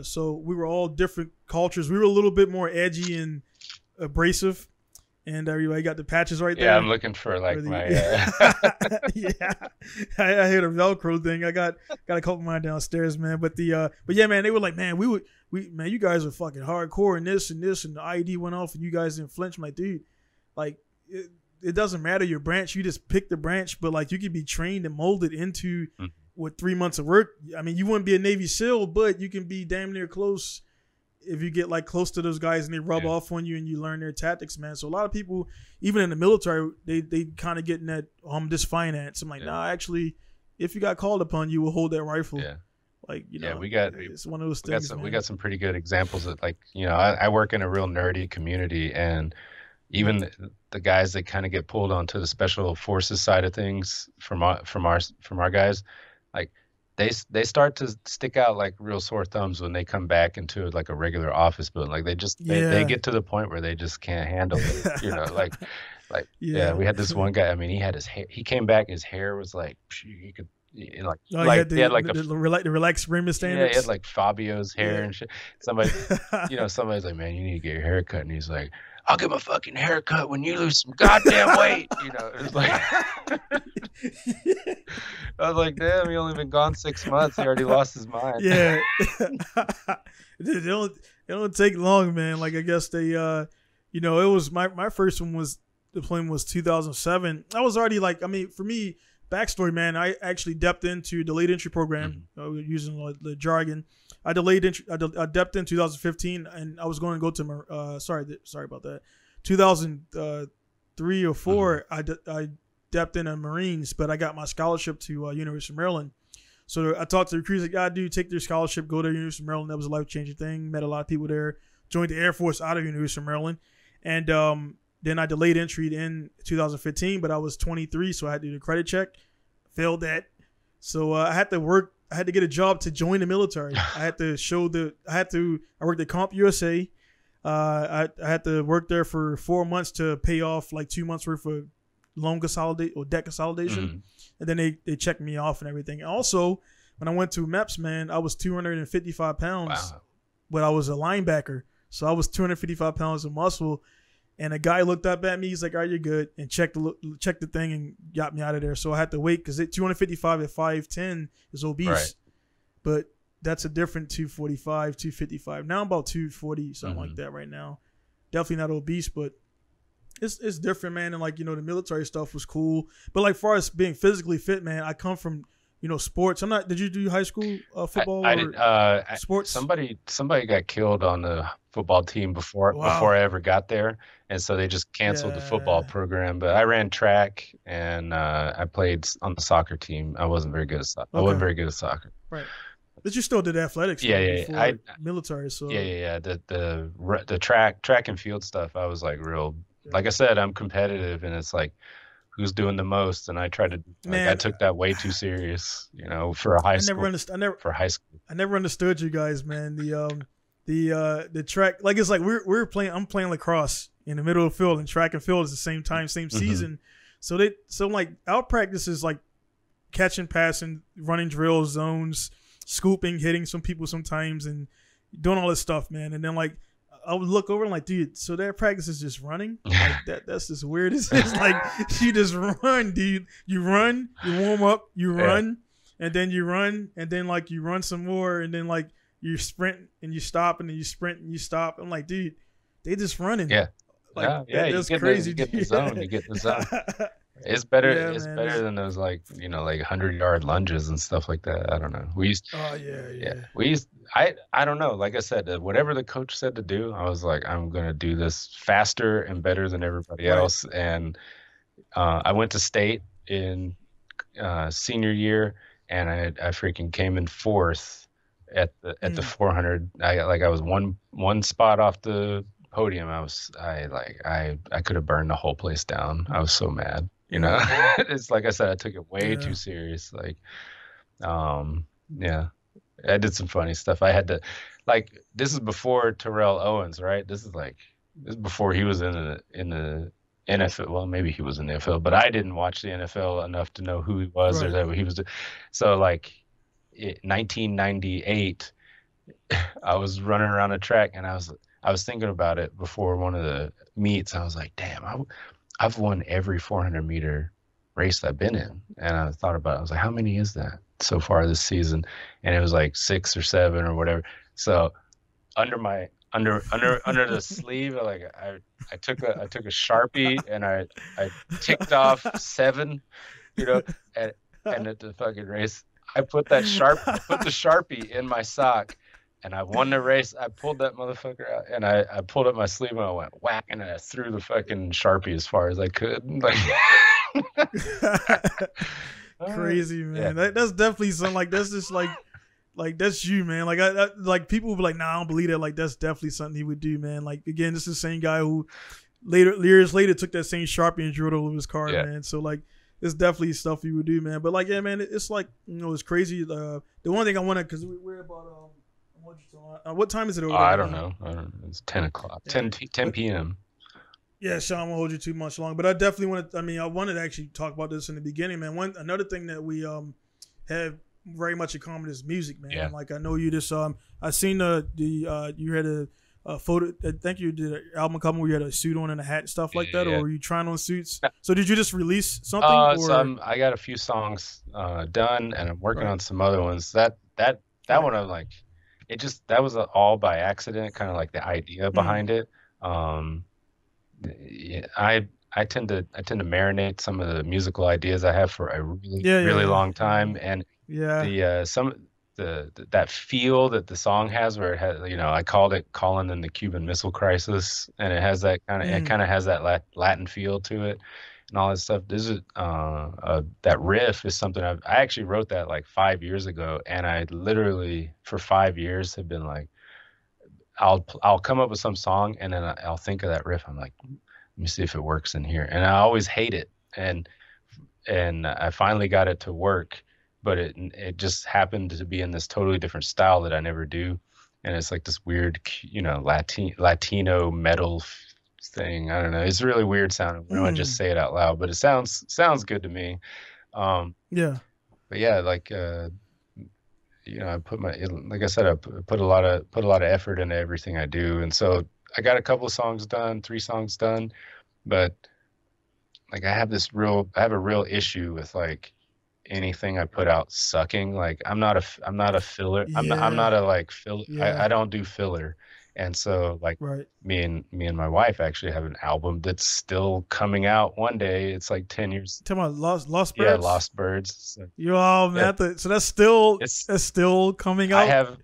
So we were all different cultures. We were a little bit more edgy and abrasive. And everybody got the patches right there. Yeah, I'm looking for like my. Yeah, I hit a Velcro thing. I got a couple of mine downstairs, man. But yeah, man, they were like, man, man, you guys are fucking hardcore and this, and the IED went off, and you guys didn't flinch. I'm like, dude, like it doesn't matter your branch. You just pick the branch, but like you could be trained and molded into. With 3 months of work, I mean, you wouldn't be a Navy SEAL, but you can be damn near close if you get like close to those guys and they rub off on you and you learn their tactics, man. So a lot of people, even in the military, they kind of get in that this finance. I'm like, nah, actually, if you got called upon, you will hold that rifle. Yeah. Like, you know, it's one of those things. We got some pretty good examples of, like, you know, I work in a real nerdy community, and even the guys that kind of get pulled onto the special forces side of things from our guys. Like they start to stick out like real sore thumbs when they come back into like a regular office building. Like they get to the point where they just can't handle it. You know, like we had this one guy. I mean, he had his hair. He came back, his hair was like he had like the relaxed rim standards. Yeah, he had like Fabio's hair and shit. Somebody's like, man, you need to get your hair cut, and he's like, I'll get my fucking hair cut when you lose some goddamn weight. It's like, I was like, damn, he only been gone 6 months. He already lost his mind. Yeah, it don't take long, man. Like I guess they, it was my first one was deployment was 2007. I was already like, I mean, for me, backstory, man, I actually depped into delayed entry program using the jargon. I depped in 2015, and I was going to go to sorry about that. 2003 or 4, I depped in a Marines, but I got my scholarship to University of Maryland. So I talked to the recruiters, like, dude, take their scholarship, go to University of Maryland. That was a life-changing thing. Met a lot of people there. Joined the Air Force out of University of Maryland. And then I delayed entry in 2015, but I was 23, so I had to do the credit check. Failed that. So I had to work. I had to get a job to join the military. I had to I worked at Comp USA. I had to work there for 4 months to pay off like 2 months worth of loan consolidate or debt consolidation. And then they checked me off and everything. And also, when I went to MEPS, man, I was 255 pounds, but I was a linebacker. So I was 255 pounds of muscle. And a guy looked up at me. He's like, "All right, you're good," and checked the thing and got me out of there. So I had to wait because 255 at 5'10" is obese, right. But that's a different 245, 255. Now I'm about 240, something like that right now. Definitely not obese, but it's different, man. And like the military stuff was cool, but like far as being physically fit, man, I come from sports. I'm not. Did you do high school football? I did. Sports. Somebody got killed on the football team before I ever got there, and so they just canceled the football program. But I ran track and I played on the soccer team. I wasn't very good at soccer. I wasn't very good at soccer. Right. But you still did athletics. Before military. So the track and field stuff. I was like real. Yeah. Like I said, I'm competitive, and it's like, who's doing the most, and I tried to. I took that way too serious, for a high school. For high school, I never understood you guys, man. The track, like it's like we're playing. I'm playing lacrosse in the middle of the field, and track and field is the same time, same season. So like our practice is like catching, passing, running drills, zones, scooping, hitting some people sometimes, and doing all this stuff, man. And then like, I would look over and like, dude, so their practice is just running? Like that's just weird. It's just like, you just run, dude. You run, you warm up, you run, and then you run, and then like you run some more, and then like you sprint and you stop, and then you sprint and you stop. I'm like, dude, they just running. Yeah. Like, that's crazy. You get the zone. You get the zone. It's better. Yeah, it's better than those like 100-yard lunges and stuff like that. I don't know. We used. Oh yeah. We used. I don't know. Like I said, whatever the coach said to do, I was like, I'm gonna do this faster and better than everybody else. And I went to state in senior year, and I freaking came in 4th at the 400. I was one spot off the podium. I could have burned the whole place down. I was so mad. It's like I said, I took it way too serious. Like, I did some funny stuff. I had to, like, this is before Terrell Owens, right? This is before he was in the NFL. Well, maybe he was in the NFL, but I didn't watch the NFL enough to know who he was or that he was. So like, 1998, I was running around a track, and I was thinking about it before one of the meets. I was like, damn, I've won every 400-meter race I've been in. And I thought about it. I was like, how many is that so far this season? And it was like 6 or 7 or whatever. So under the sleeve, I took a Sharpie, and I ticked off 7, and at the fucking race, I put the Sharpie in my sock. And I won the race. I pulled that motherfucker out, and I pulled up my sleeve, and I went whack, and I threw the fucking Sharpie as far as I could. Crazy, man. Yeah. That's definitely something. Like, that's just like that's you, man. Like like people would be like, nah, I don't believe that. Like, that's definitely something he would do, man. Like, again, this is the same guy who years later took that same Sharpie and drew it over his car, man. So like, it's definitely stuff he would do, man. But like, yeah, man, it's like, it's crazy. The one thing I want to, because we're about what time is it over? I don't know. It's 10 o'clock. 10 p.m. Yeah, Sean, I won't hold you too much long, but I definitely wanted to actually talk about this in the beginning, man. Another thing that we have very much in common is music, man. Yeah. Like I know you just I seen the you had a photo. I think you did an album cover where you had a suit on and a hat and stuff like that, or were you trying on suits? So did you just release something? Or? I got a few songs done, and I'm working on some other ones. That one I'm like, that was all by accident, kind of like the idea behind it. Yeah, I tend to marinate some of the musical ideas I have for a really long time, and that feel that the song has, where it has, I called it Collén and the Cuban Missile Crisis, and it has that kind of has that Latin feel to it and all that stuff. This is that riff is something I actually wrote that like 5 years ago, and I literally for 5 years have been like, I'll come up with some song, and then I'll think of that riff. I'm like, let me see if it works in here. And I always hate it. And I finally got it to work, but it just happened to be in this totally different style that I never do. And it's like this weird, Latino metal thing. I don't know. It's really weird sounding when I just say it out loud, but it sounds good to me. But yeah, like, I put like I said, I put a lot of effort into everything I do. And so I got a couple of songs done, 3 songs done, but like I have a real issue with like anything I put out sucking. Like I'm not a filler. I'm not a like filler. I don't do filler. And so like me and my wife actually have an album that's still coming out one day. It's like 10 years. Talking about Lost Birds? Yeah, Lost Birds. So, man, so that's still coming out. I have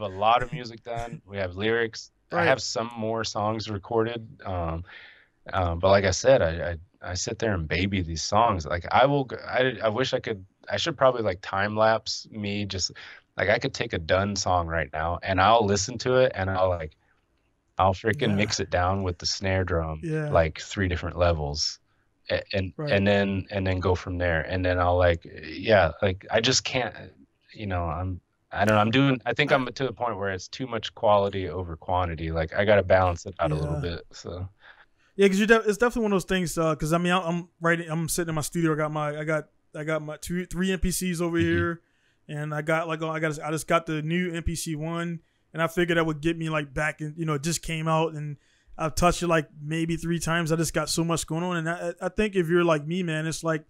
a lot of music done. We have lyrics. I have some more songs recorded. But like I said, I sit there and baby these songs. Like I wish I could. I should probably like time lapse me just. Like I could take a done song right now and I'll listen to it and I'll freaking mix it down with the snare drum, like 3 different levels, and then go from there. And then I'll like I just can't, I don't know. I think I'm to the point where it's too much quality over quantity. Like I got to balance it out a little bit. So. Yeah, because it's definitely one of those things. Because I mean, I'm sitting in my studio. I got my 3 MPCs over here. And I just got the new MPC 1, and I figured that would get me like back in, it just came out and I've touched it like maybe 3 times. I just got so much going on. And I think if you're like me, man, it's like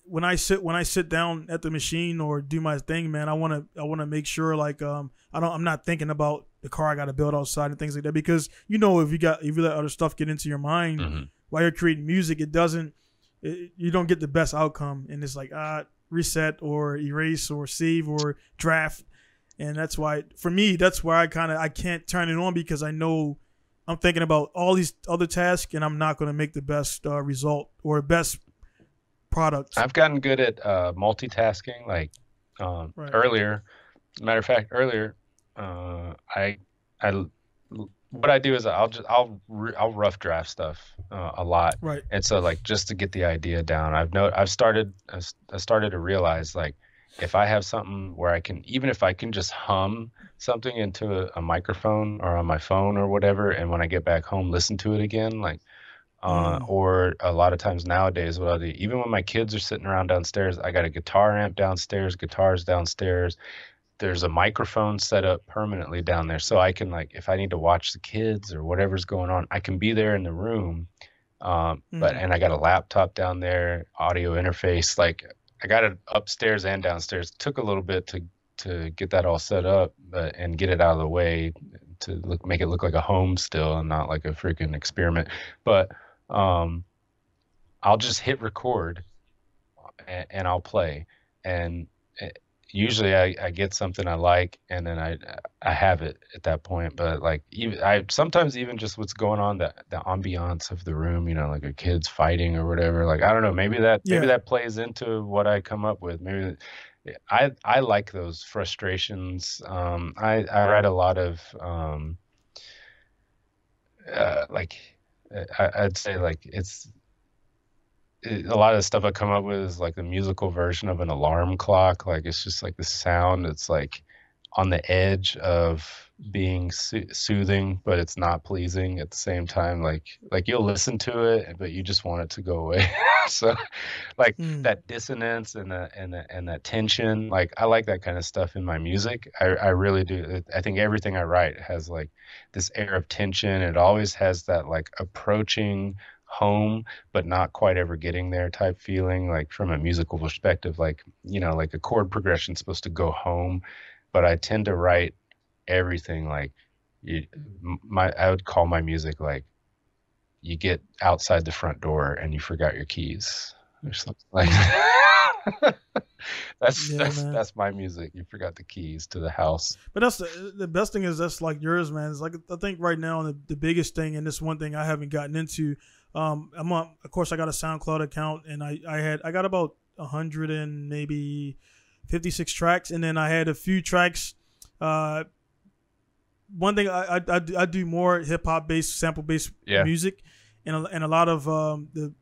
when I sit down at the machine or do my thing, man, I want to make sure like, I'm not thinking about the car I got to build outside and things like that, because, if you let other stuff get into your mind while you're creating music, you don't get the best outcome. And it's like, reset or erase or save or draft. And that's why for me, that's where I can't turn it on, because I know I'm thinking about all these other tasks and I'm not going to make the best result or best product. I've gotten good at multitasking. Like earlier, matter of fact, what I do is I'll rough draft stuff a lot, and so like just to get the idea down, I started to realize like if I have something where even if I can just hum something into a microphone or on my phone or whatever, and when I get back home listen to it again, like or a lot of times nowadays what I'll do, even when my kids are sitting around downstairs, I got a guitar amp downstairs, guitars downstairs. There's a microphone set up permanently down there, so I can, like, if I need to watch the kids or whatever's going on, I can be there in the room. And I got a laptop down there, audio interface. Like I got it upstairs and downstairs. It took a little bit to get that all set up, and get it out of the way to make it look like a home still and not like a freaking experiment. But I'll just hit record and I'll play, and usually I get something I like, and then I have it at that point. But like I sometimes even just what's going on, the ambiance of the room, like a kid's fighting or whatever. Like I don't know, maybe that plays into what I come up with. Maybe I like those frustrations. I write a lot of I'd say like a lot of the stuff I come up with is like the musical version of an alarm clock. Like it's just like the sound. It's like on the edge of being soothing, but it's not pleasing at the same time. Like you'll listen to it, but you just want it to go away. So like Mm. that dissonance and that tension, like I like that kind of stuff in my music. I really do. I think everything I write has like this air of tension. It always has that like approaching home but not quite ever getting there type feeling, like from a musical perspective, like like a chord progression supposed to go home, but I tend to write everything like you, I would call my music like you get outside the front door and you forgot your keys or something like that. Yeah, man. That's my music. You forgot the keys to the house. But that's the best thing is that's like yours, man. It's like I think right now the biggest thing, and this one thing I haven't gotten into. I'm on. Of course, I got a SoundCloud account, and I got about 100 and maybe 56 tracks, and then I had a few tracks. One thing I do more hip hop based, sample based music, and a lot of the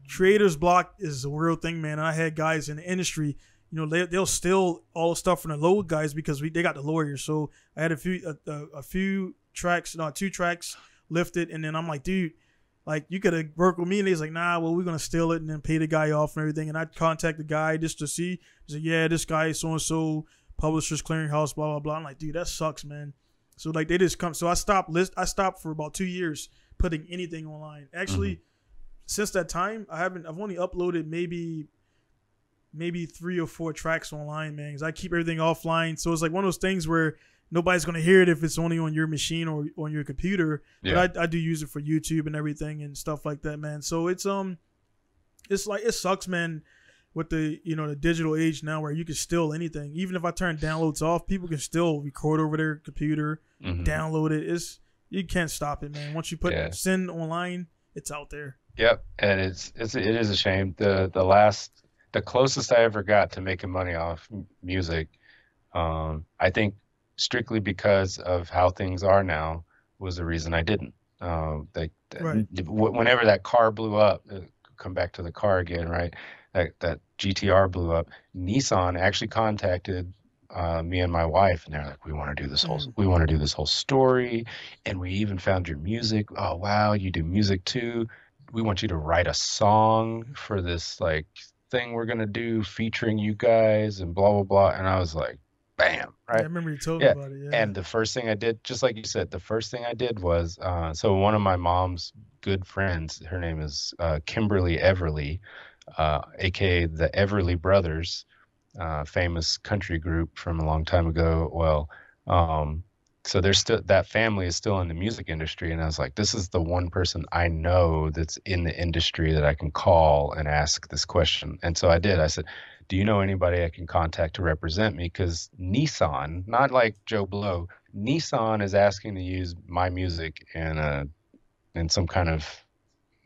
creators block is a real thing, man. And I had guys in the industry, they'll steal all the stuff from the low guys because they got the lawyers. So I had a few tracks, no, 2 tracks lifted, and then I'm like, dude, like you could have worked with me, and he's like, nah, well we're gonna steal it and then pay the guy off and everything. And I'd contact the guy just to see. He's like, yeah, this guy is so and so, Publishers Clearinghouse, blah blah blah. I'm like, dude, that sucks, man. So like they just come. So I stopped for about 2 years putting anything online. Actually, since that time, I've only uploaded maybe 3 or 4 tracks online, man. Because I keep everything offline. So it's like one of those things where nobody's gonna hear it if it's only on your machine or on your computer. Yeah. But I do use it for YouTube and everything and stuff like that, man. So it's like it sucks, man. With the the digital age now, where you can steal anything. Even if I turn downloads off, people can still record over their computer, download it. You can't stop it, man. Once you send online, it's out there. Yep, and it is a shame. The closest I ever got to making money off music, I think strictly because of how things are now, was the reason I didn't. Whenever that car blew up, come back to the car again, right? That GTR blew up. Nissan actually contacted me and my wife, and they're like, we want to do this whole story, and we even found your music. Oh wow, you do music too. We want you to write a song for this like thing we're gonna do featuring you guys and blah blah blah. And I was like, bam, right? Yeah, I remember you told me about it. Yeah. And the first thing I did, just like you said, the first thing I did was so one of my mom's good friends, her name is Kimberly Everly, aka the Everly Brothers, famous country group from a long time ago. Well, so there's still, that family is still in the music industry, and I was like, this is the one person I know that's in the industry that I can call and ask this question. And so I did. I said, do you know anybody I can contact to represent me? Because Nissan, not like Joe Blow, Nissan is asking to use my music in some kind of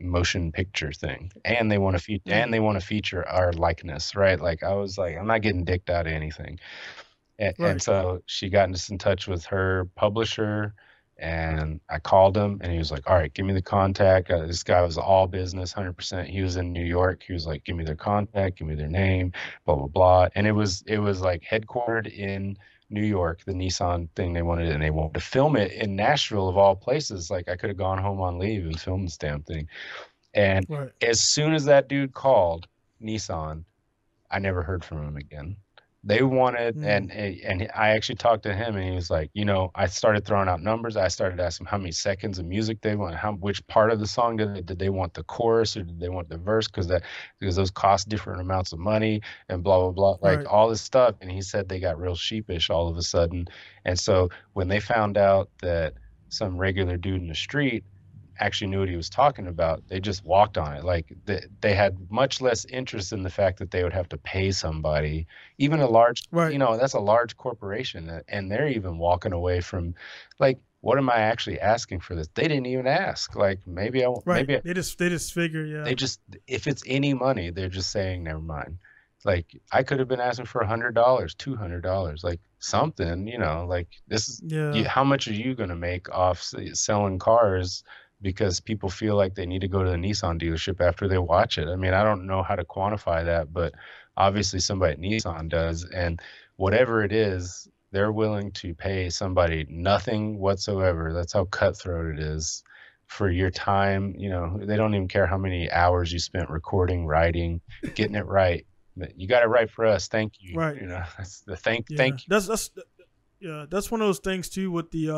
motion picture thing, and they want to feature our likeness, right? Like I was like, I'm not getting dicked out of anything. And so she got us in touch with her publisher, and I called him, and he was like, all right, give me the contact. This guy was all business, 100%. He was in New York. He was like, give me their contact, give me their name, blah blah blah. And it was like headquartered in New York, the Nissan thing they wanted, and they wanted to film it in Nashville of all places. Like I could have gone home on leave and filmed this damn thing. And as soon as that dude called Nissan, I never heard from him again. They wanted, and I actually talked to him, and he was like, I started throwing out numbers. I started asking how many seconds of music they want, which part of the song did they want, the chorus or did they want the verse? Because those cost different amounts of money and blah blah blah, like all this stuff. And he said they got real sheepish all of a sudden. And so when they found out that some regular dude in the street actually knew what he was talking about, they just walked on it. Like they had much less interest in the fact that they would have to pay somebody, even a large, that's a large corporation, and they're even walking away from, like, what am I actually asking for this? They didn't even ask. Like maybe they just figure, they just, if it's any money, they're just saying never mind. Like I could have been asking for $100, $200, like something, like this is how much are you going to make off selling cars? Because people feel like they need to go to the Nissan dealership after they watch it. I mean, I don't know how to quantify that, but obviously somebody at Nissan does. And whatever it is, they're willing to pay somebody nothing whatsoever. That's how cutthroat it is for your time. You know, they don't even care how many hours you spent recording, writing, getting it right. But you got it right for us. Thank you. Right. You know, that's the thank you. That's one of those things too. With the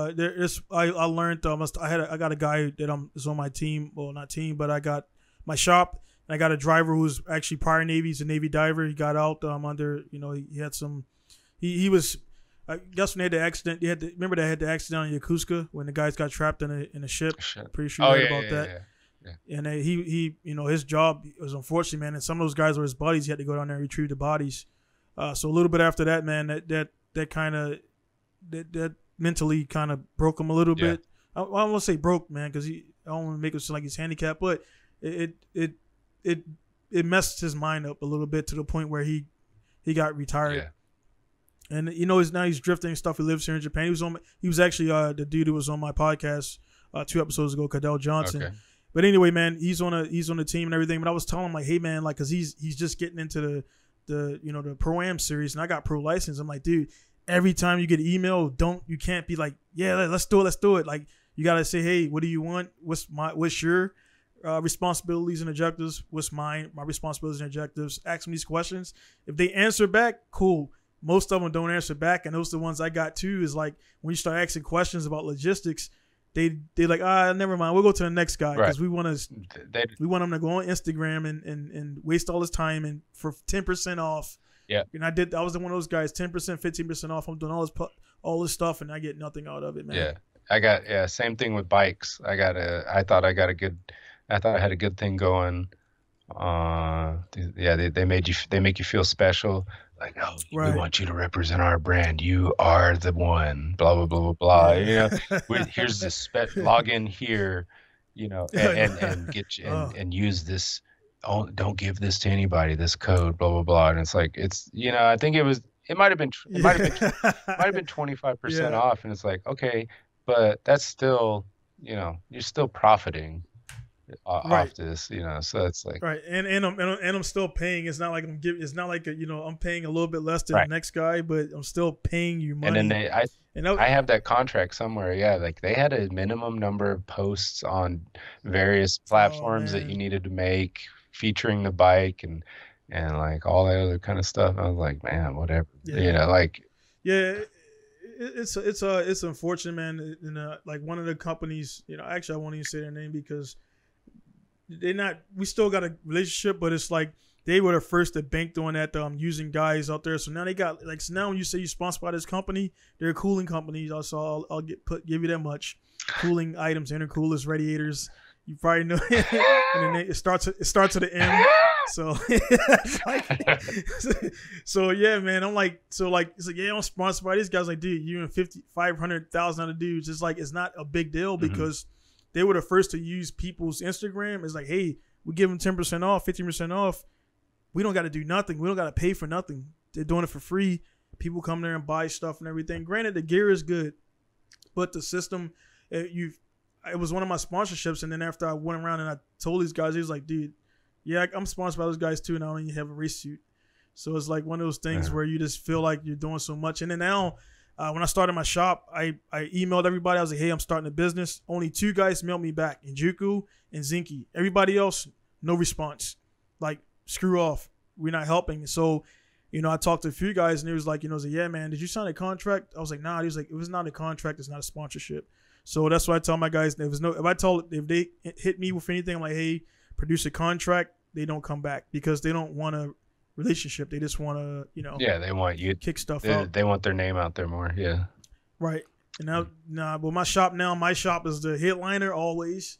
I learned I got a guy that is on my team. Well, not team, but I got my shop. And I got a driver who's actually prior Navy. He's a Navy diver. He got out under, you know, he had some. He was. I guess when they had the accident, remember they had the accident on Yokosuka when the guys got trapped in a ship. Pretty sure you heard about that. Yeah. And he you know, his job was unfortunate, man. And some of those guys were his buddies. He had to go down there and retrieve the bodies. So a little bit after that, man, that kind of that mentally kind of broke him a little bit. I don't want to say broke, man, because I don't want to make it seem like he's handicapped, but it messed his mind up a little bit to the point where he got retired. Yeah. And you know, now he's drifting and stuff. He lives here in Japan. He was actually the dude who was on my podcast 2 episodes ago, Cadell Johnson. Okay. But anyway, man, he's on the team and everything. But I was telling him, like, hey man, like, cause he's just getting into the you know, the Pro-Am series, and I got pro license. I'm like, dude, every time you get an email, you can't be like, yeah, let's do it. Like, you gotta say, hey, what do you want? What's your responsibilities and objectives? What's my responsibilities and objectives? Ask me these questions. If they answer back, cool. Most of them don't answer back, and those are the ones I got too. Is like when you start asking questions about logistics, they like, never mind, we'll go to the next guy, because we want them to go on Instagram and waste all his time and for 10% off. Yeah, and I was one of those guys, 10%, 15% off. I'm doing all this stuff, and I get nothing out of it, man. Yeah, same thing with bikes. I thought I had a good thing going. They make you feel special. Like, oh, we want you to represent our brand. You are the one. Blah blah blah blah blah. You know, here's this log in here, you know, and get you and use this. Oh, don't give this to anybody. This code. Blah blah blah. And it's like, it's, you know, I think it might have been 25% off, and it's like, okay, but that's still, you know, you're still profiting off this, you know, so it's like, right, and I'm still paying. It's not like it's not like you know, I'm paying a little bit less than the next guy, but I'm still paying you money. And then I have that contract somewhere. Yeah, like they had a minimum number of posts on various platforms that you needed to make featuring the bike and like all that other kind of stuff. I was like, man, whatever, you know, like, it's unfortunate, man. And like one of the companies, you know, actually I won't even say their name because we still got a relationship, but it's like they were the first to bank doing that, using guys out there. So now they got, like, so now when you say you're sponsored by this company, they're a cooling company. Also, I'll give you that much. Cooling items, intercoolers, radiators. You probably know it. And then it starts with an M. So, so yeah, man. I'm like, it's like, yeah, I'm sponsored by these guys. Like, dude, you and 500,000 other dudes. It's like, it's not a big deal because they were the first to use people's Instagram. It's like, hey, we give them 10% off, 15% off. We don't got to do nothing. We don't got to pay for nothing. They're doing it for free. People come there and buy stuff and everything. Granted, the gear is good, but the system, it was one of my sponsorships. And then after I went around and I told these guys, he was like, dude, yeah, I'm sponsored by those guys too. And I don't even have a race suit. So it's like one of those things where you just feel like you're doing so much. And then now, when I started my shop, I emailed everybody. I was like, hey, I'm starting a business. Only 2 guys mailed me back, Njuku and Zinky. Everybody else, no response. Like, screw off. We're not helping. So, you know, I talked to a few guys, and he was like, you know, yeah, man, did you sign a contract? I was like, nah. He was like, it was not a contract. It's not a sponsorship. So that's why I tell my guys, if they hit me with anything, I'm like, hey, produce a contract, they don't come back because they don't want a relationship. They just want to, you know, they want you kick stuff out. They want their name out there more. Yeah. Right. And now, well, my shop is the headliner always.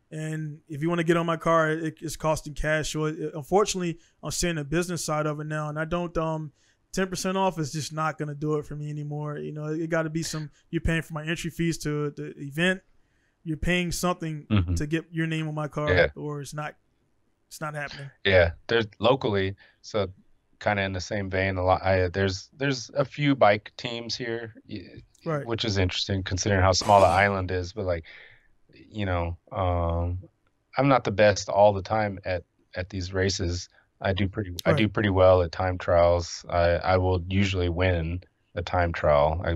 And if you want to get on my car, it's costing cash. So unfortunately, I'm seeing the business side of it now, and I don't 10% off is just not going to do it for me anymore. You know, it got to be you're paying for my entry fees to the event. You're paying something to get your name on my car, or it's not happening. Yeah, there's locally, so kind of in the same vein. There's a few bike teams here, right, which is interesting considering how small the island is. But like, you know, I'm not the best all the time at these races. I do pretty well at time trials. I will usually win, a time trial. I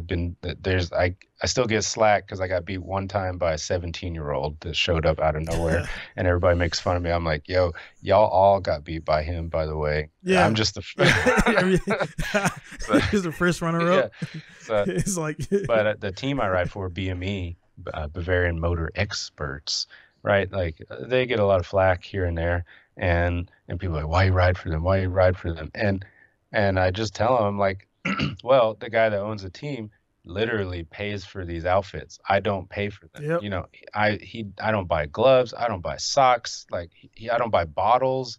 still get slack because I got beat one time by a 17-year-old that showed up out of nowhere, and everybody makes fun of me. I'm like, yo, y'all all got beat by him, by the way. Yeah, I'm just he's the first runner up. Yeah. So it's like, but the team I ride for, BME, Bavarian Motor Experts, right? Like they get a lot of flack here and there, and people are like, why you ride for them? Why you ride for them? And I just tell them like, well, the guy that owns the team literally pays for these outfits. I don't pay for them. Yep. You know, I don't buy gloves. I don't buy socks. Like I don't buy bottles.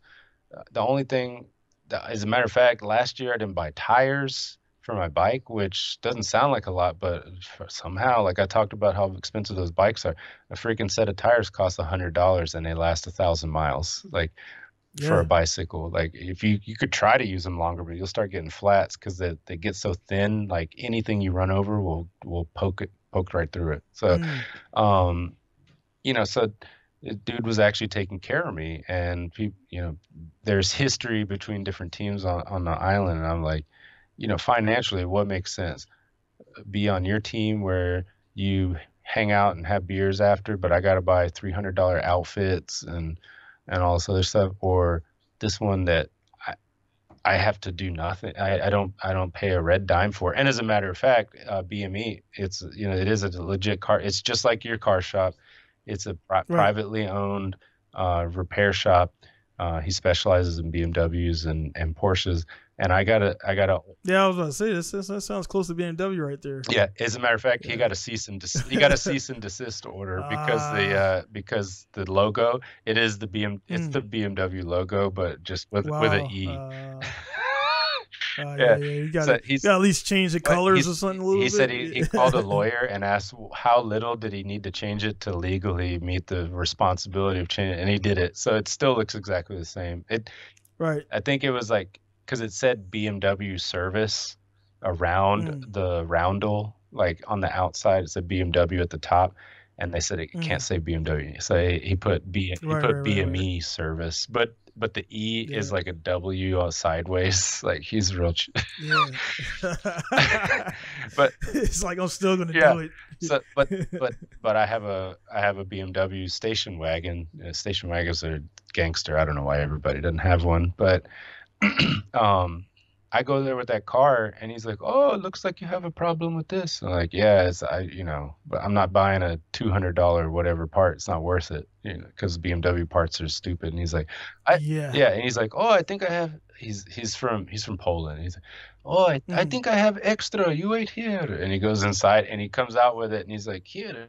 The only thing, as a matter of fact, last year I didn't buy tires for my bike, which doesn't sound like a lot, but somehow, like I talked about how expensive those bikes are. A freaking set of tires costs $100 and they last 1,000 miles. Like, for a bicycle, like if you could try to use them longer, but you'll start getting flats because they get so thin. Like anything you run over will poke right through it. So, you know, so the dude was actually taking care of me, and people, you know, there's history between different teams on the island, and I'm like, you know, financially, what makes sense? Be on your team where you hang out and have beers after, but I got to buy $300 outfits and all this other stuff, or this one that I have to do nothing. I don't pay a red dime for. And as a matter of fact, BME, it's, you know, it is a legit car. It's just like your car shop. It's a privately owned repair shop. He specializes in BMWs and Porsches. And I gotta. Yeah, I was about to say this. That sounds close to BMW right there. Yeah, as a matter of fact, he got a cease and desist order because the logo, it is the it's the BMW logo, but just with an E. Yeah, you gotta at least change the colors or something a little bit. He said he called a lawyer and asked how little did he need to change it to legally meet the responsibility of changing it, and he did it. So it still looks exactly the same. I think it was like, because it said BMW service around the roundel, like on the outside, it said BMW at the top, and they said it can't say BMW, so he put BME service, but the E is like a W sideways, like he's real. But it's like I'm still gonna do it. So, but I have a BMW station wagon. Station wagons are gangster. I don't know why everybody doesn't have one, but. I go there with that car, and he's like, "Oh, it looks like you have a problem with this." I'm like, "Yeah, but I'm not buying a $200 whatever part. It's not worth it, you know, because BMW parts are stupid." And he's like, and he's like, "Oh, I think I have." He's from Poland. He's like, "Oh, I think I have extra. You wait here." And he goes inside, and he comes out with it, and he's like, "Here,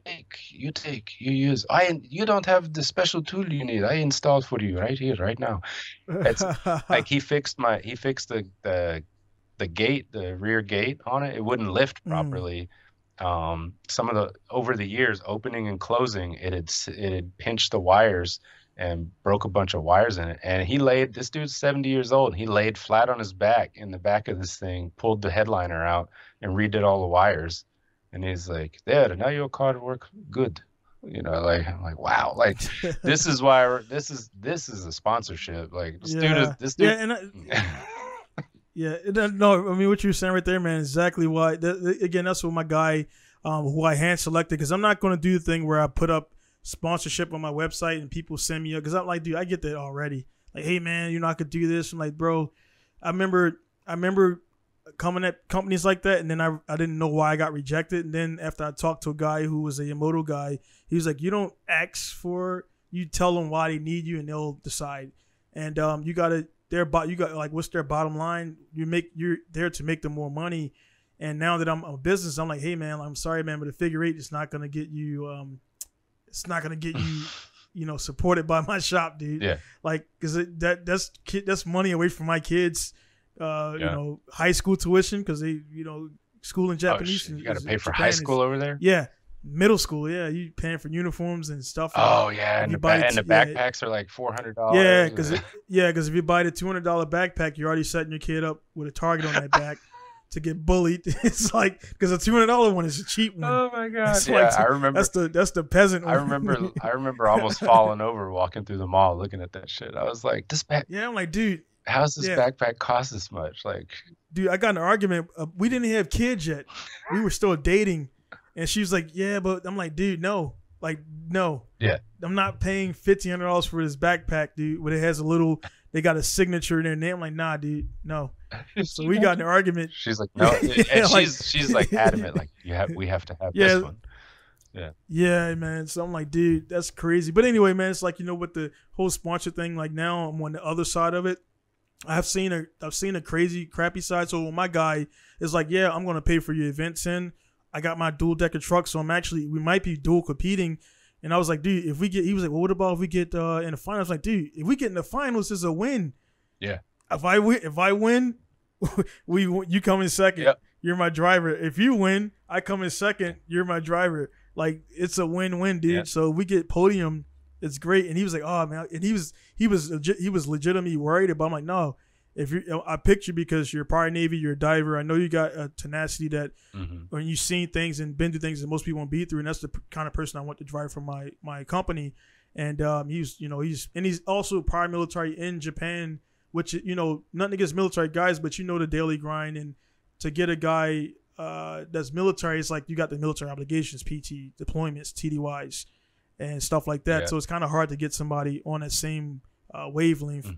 you use. You don't have the special tool you need. I installed for you right here, right now." It's like he fixed the gate, the rear gate on it. It wouldn't lift properly. Some of the over the years, opening and closing, it had pinched the wires and broke a bunch of wires in it. And this dude's 70 years old. He laid flat on his back in the back of this thing, pulled the headliner out, and redid all the wires. And he's like, "There, now your car work good." You know, like I'm like, wow, like this is why this is a sponsorship. Like this dude. No, I mean what you're saying right there, man. Exactly why. Again, that's what my guy, who I hand selected, because I'm not going to do the thing where I put up sponsorship on my website and people send me, because I'm like, dude, I get that already. Like, hey man, you know, I could do this. I'm like, bro, I remember coming at companies like that, and then I didn't know why I got rejected. And then after I talked to a guy who was a Yamato guy, he was like, you don't ask for, you tell them why they need you and they'll decide. And you got like, what's their bottom line? You're there to make them more money. And now that I'm a business, I'm like, hey man, I'm sorry man, but the figure eight is not gonna get you you know, supported by my shop, dude. Yeah. Like, cause that's money away from my kids. You know, high school tuition, because they, you know, school in Japanese. You got to pay for high school over there? Yeah. Middle school, yeah. You paying for uniforms and stuff. Oh, yeah. And the backpacks are like $400. Yeah, because if you buy the $200 backpack, you're already setting your kid up with a target on that back to get bullied. It's like, because the $200 one is a cheap one. Oh my god! It's I remember that's the peasant one. I remember almost falling over walking through the mall looking at that shit. I was like, this back. Yeah, I'm like, dude. how's this Yeah, backpack cost this much? Like, dude, I got in an argument. We didn't have kids yet. We were still dating, and she was like, "Yeah, but," I'm like, "Dude, no, like, no, yeah, I'm not paying $1,500 for this backpack, dude. When it has a little, they got a signature in their name. I'm like, nah, dude, no." So we got in an argument. She's like, no, and she's like adamant, like we have to have this one. Yeah. Yeah, man. So I'm like, dude, that's crazy. But anyway, man, it's like, with the whole sponsor thing, like now I'm on the other side of it. I've seen a crazy, crappy side. So my guy is like, yeah, I'm gonna pay for your event 10. I got my dual decker truck, so we might be dual competing. And I was like, dude, he was like, well, what about if we get in the finals? I was like, dude, if we get in the finals, it's a win. Yeah. If I win, you come in second. Yep. You're my driver. If you win, I come in second. You're my driver. Like, it's a win-win, dude. Yep. So we get podium. It's great. And he was like, oh man, and he was legitimately worried about. I'm like, no, I picked you because you're prior Navy, you're a diver. I know you got a tenacity that when you've seen things and been through things that most people won't be through, and that's the kind of person I want to drive for my company. And he's also prior military in Japan, which nothing against military guys, but the daily grind, and to get a guy that's military, it's like you got the military obligations, PT deployments, TDYs, and stuff like that. Yeah. So it's kind of hard to get somebody on that same wavelength,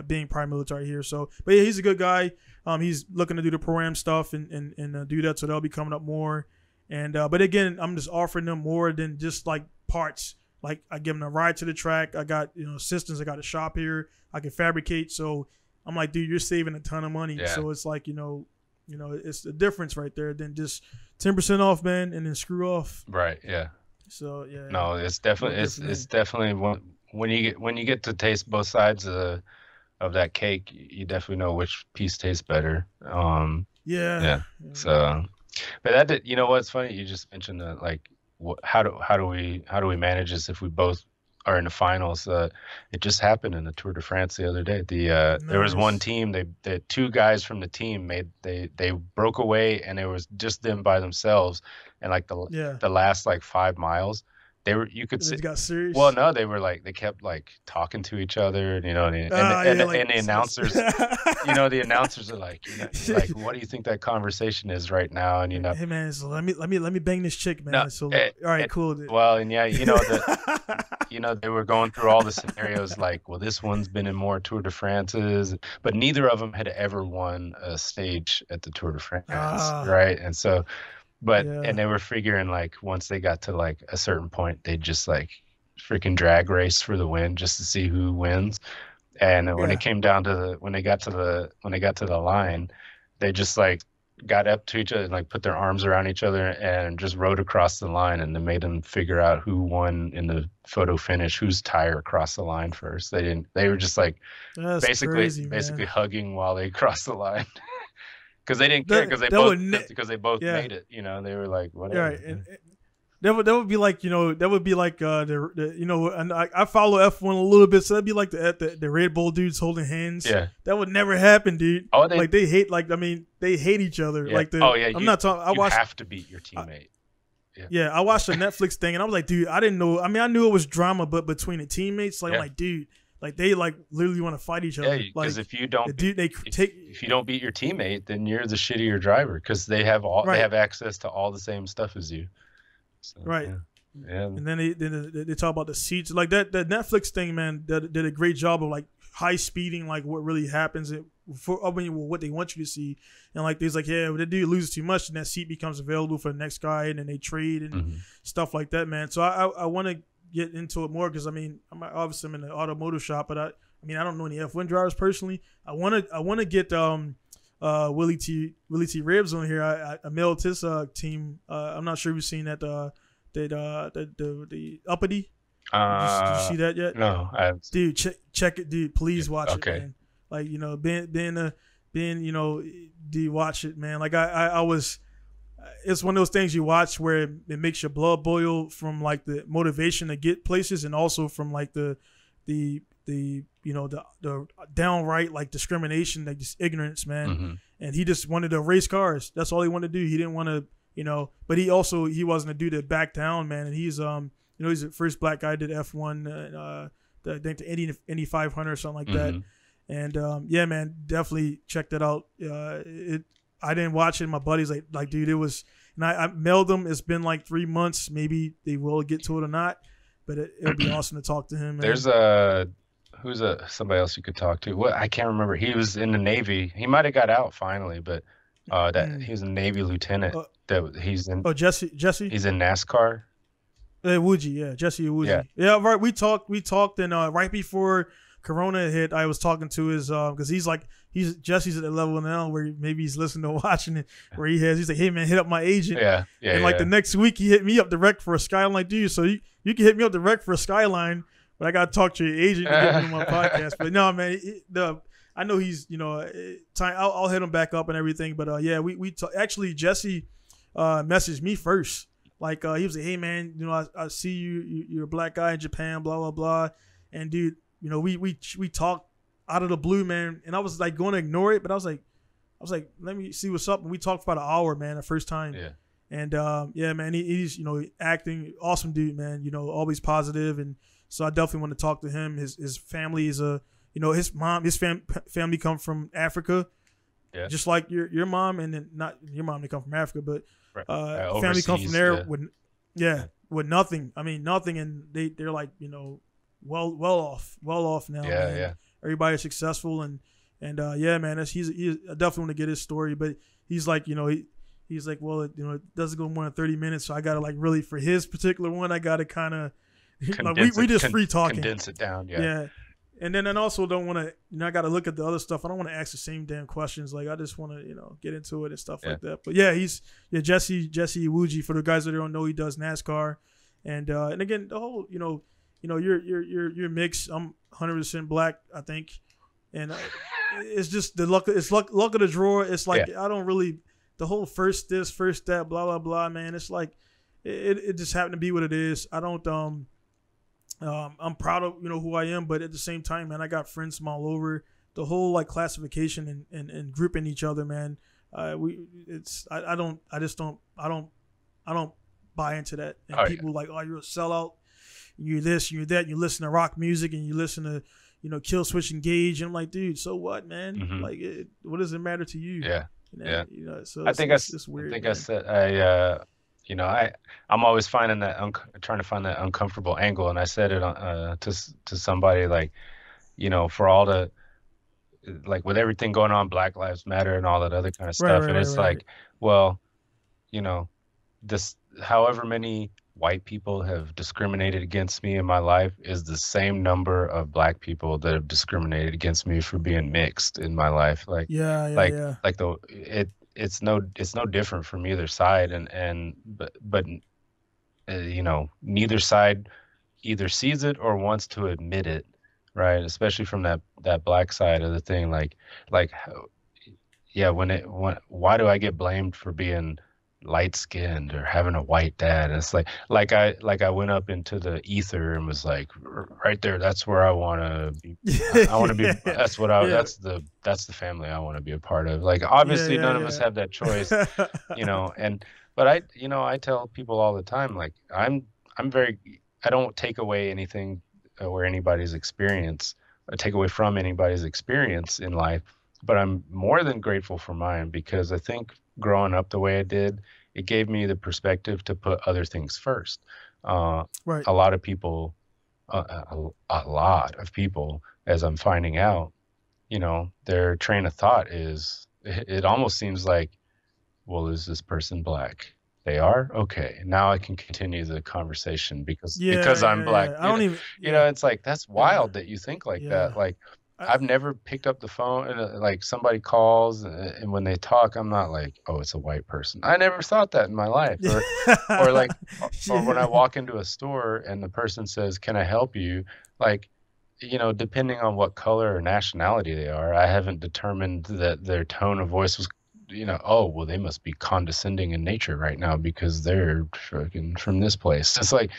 being prime military here. So, but yeah, he's a good guy. He's looking to do the program stuff and do that. So that'll be coming up more. And but again, I'm just offering them more than just like parts. Like I give them a ride to the track. I got assistants. I got a shop here. I can fabricate. So I'm like, dude, you're saving a ton of money. Yeah. So it's like it's the difference right there than just 10% off, man, and then screw off. Right. Yeah. So yeah. No, it's definitely when you get to taste both sides of that cake, you definitely know which piece tastes better. Yeah. So, but what's funny? You just mentioned that, like, how do we manage this if we both are in the finals? It just happened in the Tour de France the other day. There was one team. The two guys from the team they broke away, and it was just them by themselves. And like the last like 5 miles, you could see. Got serious. Well, no, they kept like talking to each other, and the announcers, the announcers are like, like, what do you think that conversation is right now? And hey man, so let me bang this chick, man. All right, cool. Well, and yeah, they were going through all the scenarios, like, well, this one's been in more Tour de France's, but neither of them had ever won a stage at the Tour de France, right? And so. And they were figuring, like, once they got to like a certain point, they'd just like freaking drag race for the win just to see who wins. And when it came down to when they got to the line, they just like got up to each other and like put their arms around each other and just rode across the line, and they made them figure out who won in the photo finish, whose tire crossed the line first. They were just like basically hugging while they crossed the line. Because they didn't care, because they both made it. They were like, whatever. Right. And that would be like and I follow F1 a little bit, so that'd be like the Red Bull dudes holding hands. Yeah, that would never happen, dude. Oh, they hate they hate each other. Yeah. Like I'm not talking. You have to beat your teammate. Yeah, I watched the Netflix thing, and I was like, dude, I didn't know. I mean, I knew it was drama, but between the teammates, like, I'm like, dude. Like they like literally want to fight each other. Yeah, because like, if you don't beat your teammate, then you're the shittier driver, because they have access to all the same stuff as you. So, right. Yeah. And then they talk about the seats, like that Netflix thing, man. That did a great job of like high speeding, like what really happens what they want you to see. And like there's like, yeah, if the dude loses too much, and that seat becomes available for the next guy, and then they trade and stuff like that, man. So I want to get into it more, because I mean, I'm in the automotive shop, but I don't know any F1 drivers personally. I want to get Willie T Ribs on here. I mailed his team. I'm not sure if you've seen that the uppity. Did you see that yet? No, I haven't. Dude, check it, dude. Please watch it, man. Like, watch it, man. Like I was. It's one of those things you watch where it makes your blood boil from like the motivation to get places, and also from like the downright like discrimination, like just ignorance, man. And he just wanted to race cars. That's all he wanted to do. He didn't want to, but he wasn't a dude to back down, man. And he's he's the first black guy that did F1, I think the Indy 500 or something like that. And yeah, man, definitely check that out. I didn't watch it. My buddies like dude, it was, and I mailed them. It's been like 3 months. Maybe they will get to it or not, but it'll be awesome to talk to him. Man. There's somebody else you could talk to. What, I can't remember. He was in the Navy. He might have got out finally, but he was a Navy lieutenant. He's in. Oh, Jesse. He's in NASCAR. Iwuji, yeah, Jesse Iwuji. Yeah, right. We talked, and right before Corona hit, I was talking to his because Jesse's at the level now where maybe he's listening or watching it, where he's like, hey man, hit up my agent. And like the next week he hit me up direct for a Skyline. Like, dude, so you can hit me up direct for a Skyline, but I gotta talk to your agent to get me on my podcast. But no, man, I know he's I'll hit him back up and everything. But yeah, actually Jesse messaged me first. Like he was like, hey man, I see you're a black guy in Japan, blah blah blah, and dude, we talked out of the blue, man, and I was like going to ignore it, but I was like, let me see what's up, and we talked for about an hour, man, the first time. Yeah. And yeah, man, he's acting awesome, dude, man. Always positive, and so I definitely want to talk to him. His family is his mom, family come from Africa, just like your mom, and then not your mom, they come from Africa, but. Family come from there with nothing. I mean nothing, and they're like well off now. Yeah. Everybody's successful, and yeah, man. I definitely want to get his story, but he's like he's like, well, it doesn't go more than 30 minutes, so I gotta like really for his particular one, I gotta kind of like we just free talking, condense it down. Yeah. And then I also don't want to, I got to look at the other stuff. I don't want to ask the same damn questions. Like I just want to, get into it and stuff like that. But yeah, Jesse Iwuji, for the guys that don't know, he does NASCAR, and again the whole, you're mixed. I'm 100% black, I think, and it's just the luck. It's luck of the draw. It's like I don't really the whole first this, first that, blah blah blah. Man, it's like it just happened to be what it is. I don't I'm proud of who I am, but at the same time, man, I got friends from all over. The whole like classification and grouping each other, man. I don't buy into that. And people like, oh, you're a sellout. You're this, you're that. You listen to rock music and you listen to Kill Switch Engage. And I'm like, dude, so what, man? Mm-hmm. Like, what does it matter to you? Yeah. So I think it's weird. I think man. I said I'm always finding that trying to find that uncomfortable angle, and I said it to somebody like, for all the like with everything going on, Black Lives Matter and all that other kind of stuff, and it's like, well, this however many white people have discriminated against me in my life is the same number of black people that have discriminated against me for being mixed in my life. Like it's no different from either side, but neither side either sees it or wants to admit it, right? Especially from that black side of the thing. Why do I get blamed for being light skinned or having a white dad? And it's like I went up into the ether and was like, right there, that's where I want to be. I want to be. That's what that's the family I want to be a part of. Like obviously none of us have that choice, but I tell people all the time, like I don't take away anything or anybody's experience. I take away from anybody's experience in life, but I'm more than grateful for mine, because I think growing up the way I did, it gave me the perspective to put other things first. Right. A lot of people, as I'm finding out, their train of thought is, it almost seems like, well, is this person black? They are? Okay. Now I can continue the conversation because I'm black. I don't even, it's like, that's wild that you think like that. Like, I've never picked up the phone and like somebody calls and when they talk, I'm not like, oh, it's a white person. I never thought that in my life. Or like, or when I walk into a store and the person says, can I help you? Like, depending on what color or nationality they are, I haven't determined that their tone of voice was, oh, well, they must be condescending in nature right now because they're from this place. It's like,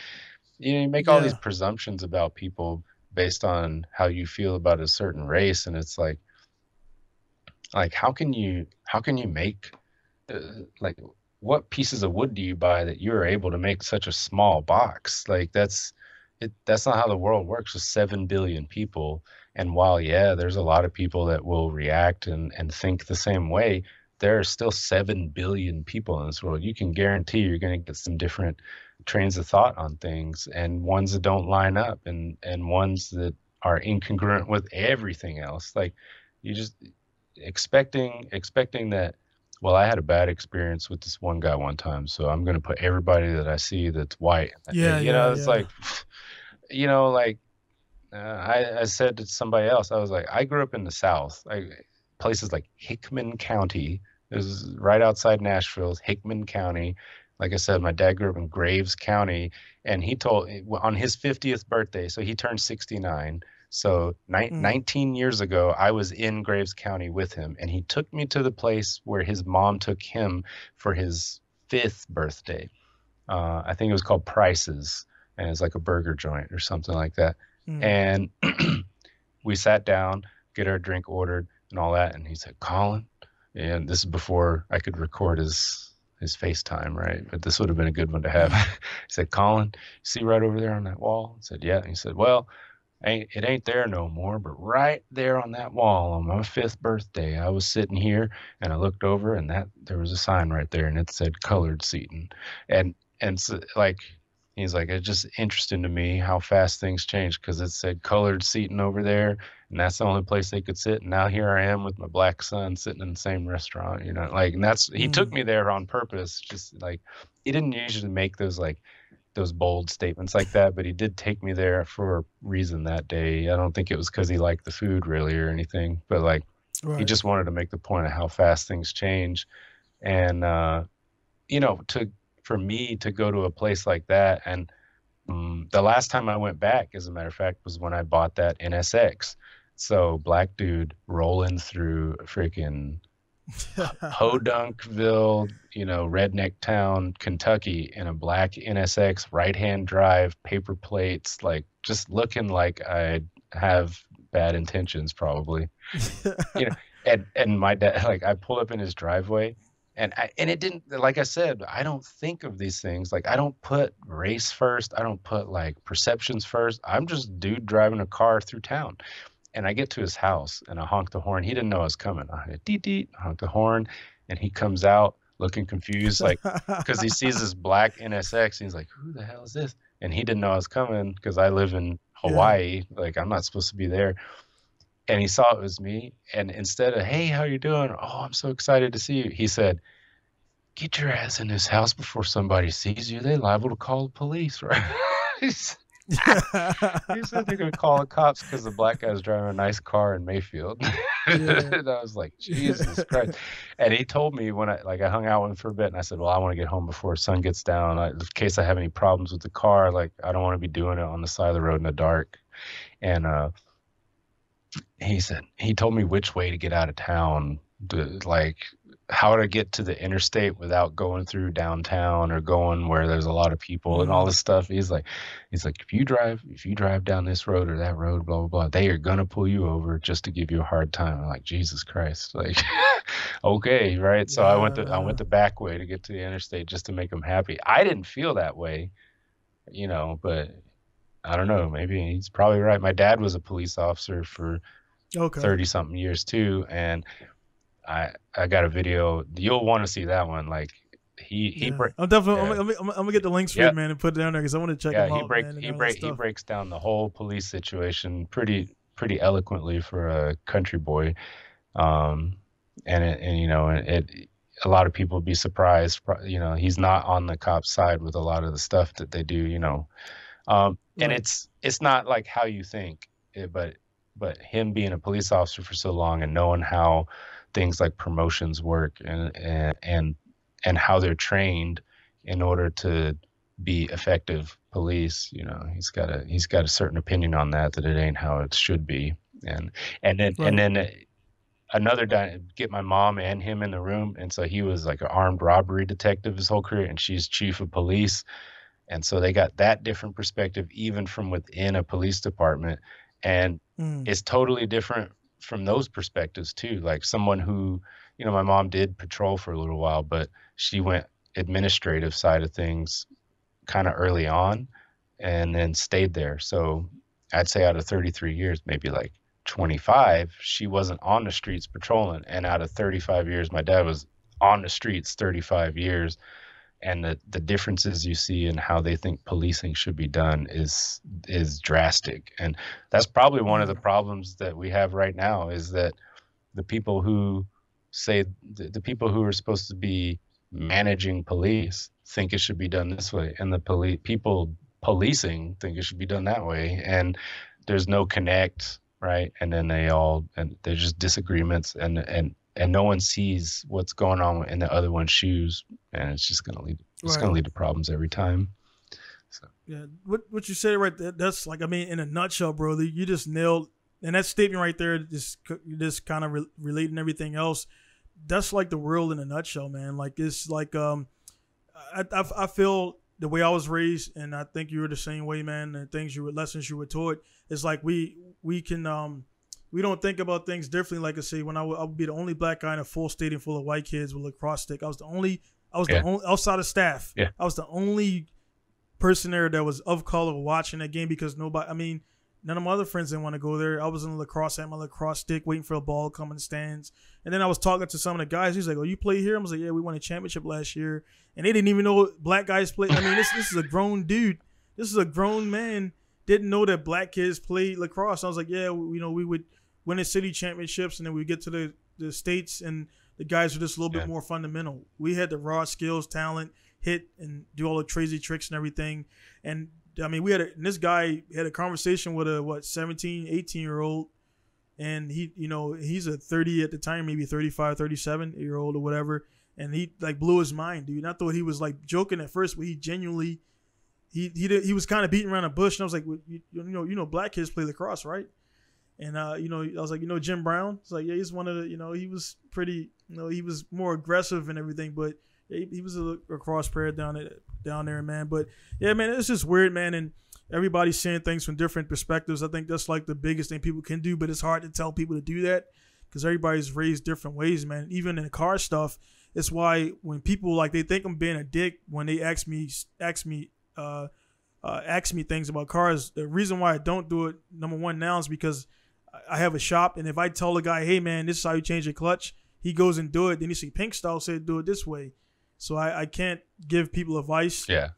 you make all these presumptions about people based on how you feel about a certain race, and it's like how can you make like, what pieces of wood do you buy that you're able to make such a small box? Like that's not how the world works with 7 billion people, And while, yeah, there's a lot of people that will react and think the same way, there are still 7 billion people in this world. You can guarantee you're going to get some different trains of thought on things, and ones that don't line up, and ones that are incongruent with everything else. Like, you just expecting that, well, I had a bad experience with this one guy one time, so I'm going to put everybody that I see that's white. Yeah, yeah, It's yeah. like, like, I said to somebody else, I was like, I grew up in the South, places like Hickman County. It was right outside Nashville's Hickman County. Like I said, my dad grew up in Graves County, and he told on his 50th birthday, so he turned 69. So Mm, 19 years ago, I was in Graves County with him, and he took me to the place where his mom took him for his fifth birthday. I think it was called Price's, and it's like a burger joint or something like that. mm. And we sat down, get our drink ordered and all that. And he said, Collen, and this is before I could record his FaceTime, right? But this would have been a good one to have. Mm. He said, Collen, see right over there on that wall? I said, yeah. And he said, well, it ain't there no more, but right there on that wall on my fifth birthday, I was sitting here and I looked over, and that there was a sign right there, and it said colored seating. And so, like, he's like, it's just interesting to me how fast things change, because it said colored seating over there, and that's the only place they could sit. And now here I am with my black son sitting in the same restaurant, like, and that's, he took Mm. me there on purpose. Just like, he didn't usually make those bold statements like that, but he did take me there for a reason that day. I don't think it was because he liked the food really or anything, but like, he Right. just wanted to make the point of how fast things change. And to for me to go to a place like that, and the last time I went back, as a matter of fact, was when I bought that NSX. So black dude rolling through freaking Podunkville, redneck town, Kentucky, in a black NSX, right-hand drive, paper plates, like, just looking like I have bad intentions, probably. You know, and my dad, like, I pulled up in his driveway, and it didn't, like I said, I don't think of these things. Like, I don't put race first. I don't put like perceptions first. I'm just dude driving a car through town. And I get to his house and I honk the horn. He didn't know I was coming. I had deet deet, honk the horn, and he comes out looking confused, like, because he sees this black NSX. And he's like, "Who the hell is this?" And he didn't know I was coming because I live in Yeah. Hawaii. Like, I'm not supposed to be there. And he saw it was me. And instead of, "Hey, how you doing? Oh, I'm so excited to see you," he said, "Get your ass in this house before somebody sees you. They liable to call the police, right?" He said they're gonna call the cops because the black guy's driving a nice car in Mayfield. Yeah. And I was like, Jesus Christ. And he told me when I hung out with him for a bit, and I said, well, I want to get home before sun gets down. In case I have any problems with the car, like, I don't want to be doing it on the side of the road in the dark. And he told me which way to get out of town, like, how to get to the interstate without going through downtown or going where there's a lot of people and all Mm. this stuff. He's like, if you drive down this road or that road, blah blah blah, they are gonna pull you over just to give you a hard time. I'm like, Jesus Christ, like, okay, right. So I went Yeah. the back way to get to the interstate just to make him happy. I didn't feel that way, but I don't know. Maybe he's probably right. My dad was a police officer for Okay. 30 something years too, and I got a video. You'll want to see that one. Like, he Yeah. break I'm definitely. yeah, I'm gonna get the links for yeah, you, man, and put it down there because I want to check yeah. them He out, break man, and he all that break he stuff. breaks down the whole police situation pretty eloquently for a country boy. Um, and a lot of people would be surprised. He's not on the cop side with a lot of the stuff that they do. And Right. it's not like how you think, but him being a police officer for so long and knowing how things like promotions work, and how they're trained in order to be effective police, he's got a certain opinion on that it ain't how it should be. And then another get my mom and him in the room, and so he was like an armed robbery detective his whole career, and she's chief of police, and so they got that different perspective, even from within a police department. And Mm. it's totally different from those perspectives too. Like, someone who, my mom did patrol for a little while, but she went administrative side of things kind of early on and then stayed there. So I'd say out of 33 years, maybe like 25, she wasn't on the streets patrolling. And out of 35 years, my dad was on the streets 35 years. And the differences you see in how they think policing should be done is drastic. And that's probably one of the problems that we have right now, is that the people who say the people who are supposed to be managing police think it should be done this way, and the people policing think it should be done that way, and there's no connect, right? And then there's just disagreements, and no one sees what's going on in the other one's shoes, and it's just gonna lead to problems every time. So yeah, what you said right there, that's like, I mean, in a nutshell, bro, you just nailed, and that statement right there, just kind of relating everything else. That's like the world in a nutshell, man. Like, it's like I feel the way I was raised, and I think you were the same way, man. And lessons you were taught, it's like we don't think about things differently. Like I say, when I would be the only black guy in a full stadium full of white kids with a lacrosse stick. I was the only outside of staff. Yeah. I was the only person there that was of color watching that game, because none of my other friends didn't want to go there. I was in the lacrosse, at my lacrosse stick, waiting for a ball to come in the stands. And then I was talking to some of the guys. He's like, "Oh, you play here?" I was like, "Yeah, we won a championship last year." And they didn't even know black guys play. I mean, this is a grown dude. This is a grown man. Didn't know that black kids played lacrosse. I was like, "Yeah, we would win the city championships, and then we get to the states, and the guys are just a little bit more fundamental. We had the raw skills, talent, hit, and do all the crazy tricks and everything." And I mean, this guy had a conversation with a 17, 18-year-old, and he's a 30 at the time, maybe 35, 37-year-old or whatever, and he like blew his mind, dude. And I thought he was like joking at first, but he genuinely he was kind of beating around the bush, and I was like, black kids play lacrosse, right? And I was like, Jim Brown. It's like, yeah, he's one of the, he was pretty, he was more aggressive and everything, but yeah, he was a lacrosse player down there, man. But yeah, man, it's just weird, man. And everybody's seeing things from different perspectives. I think that's like the biggest thing people can do, but it's hard to tell people to do that because everybody's raised different ways, man. Even in the car stuff, it's why when people like, they think I'm being a dick when they ask me things about cars. The reason why I don't do it, number one, now is because I have a shop, and if I tell a guy, "Hey man, this is how you change your clutch," he goes and do it. Then you see Pink Style said, "Do it this way." So I can't give people advice. Yeah.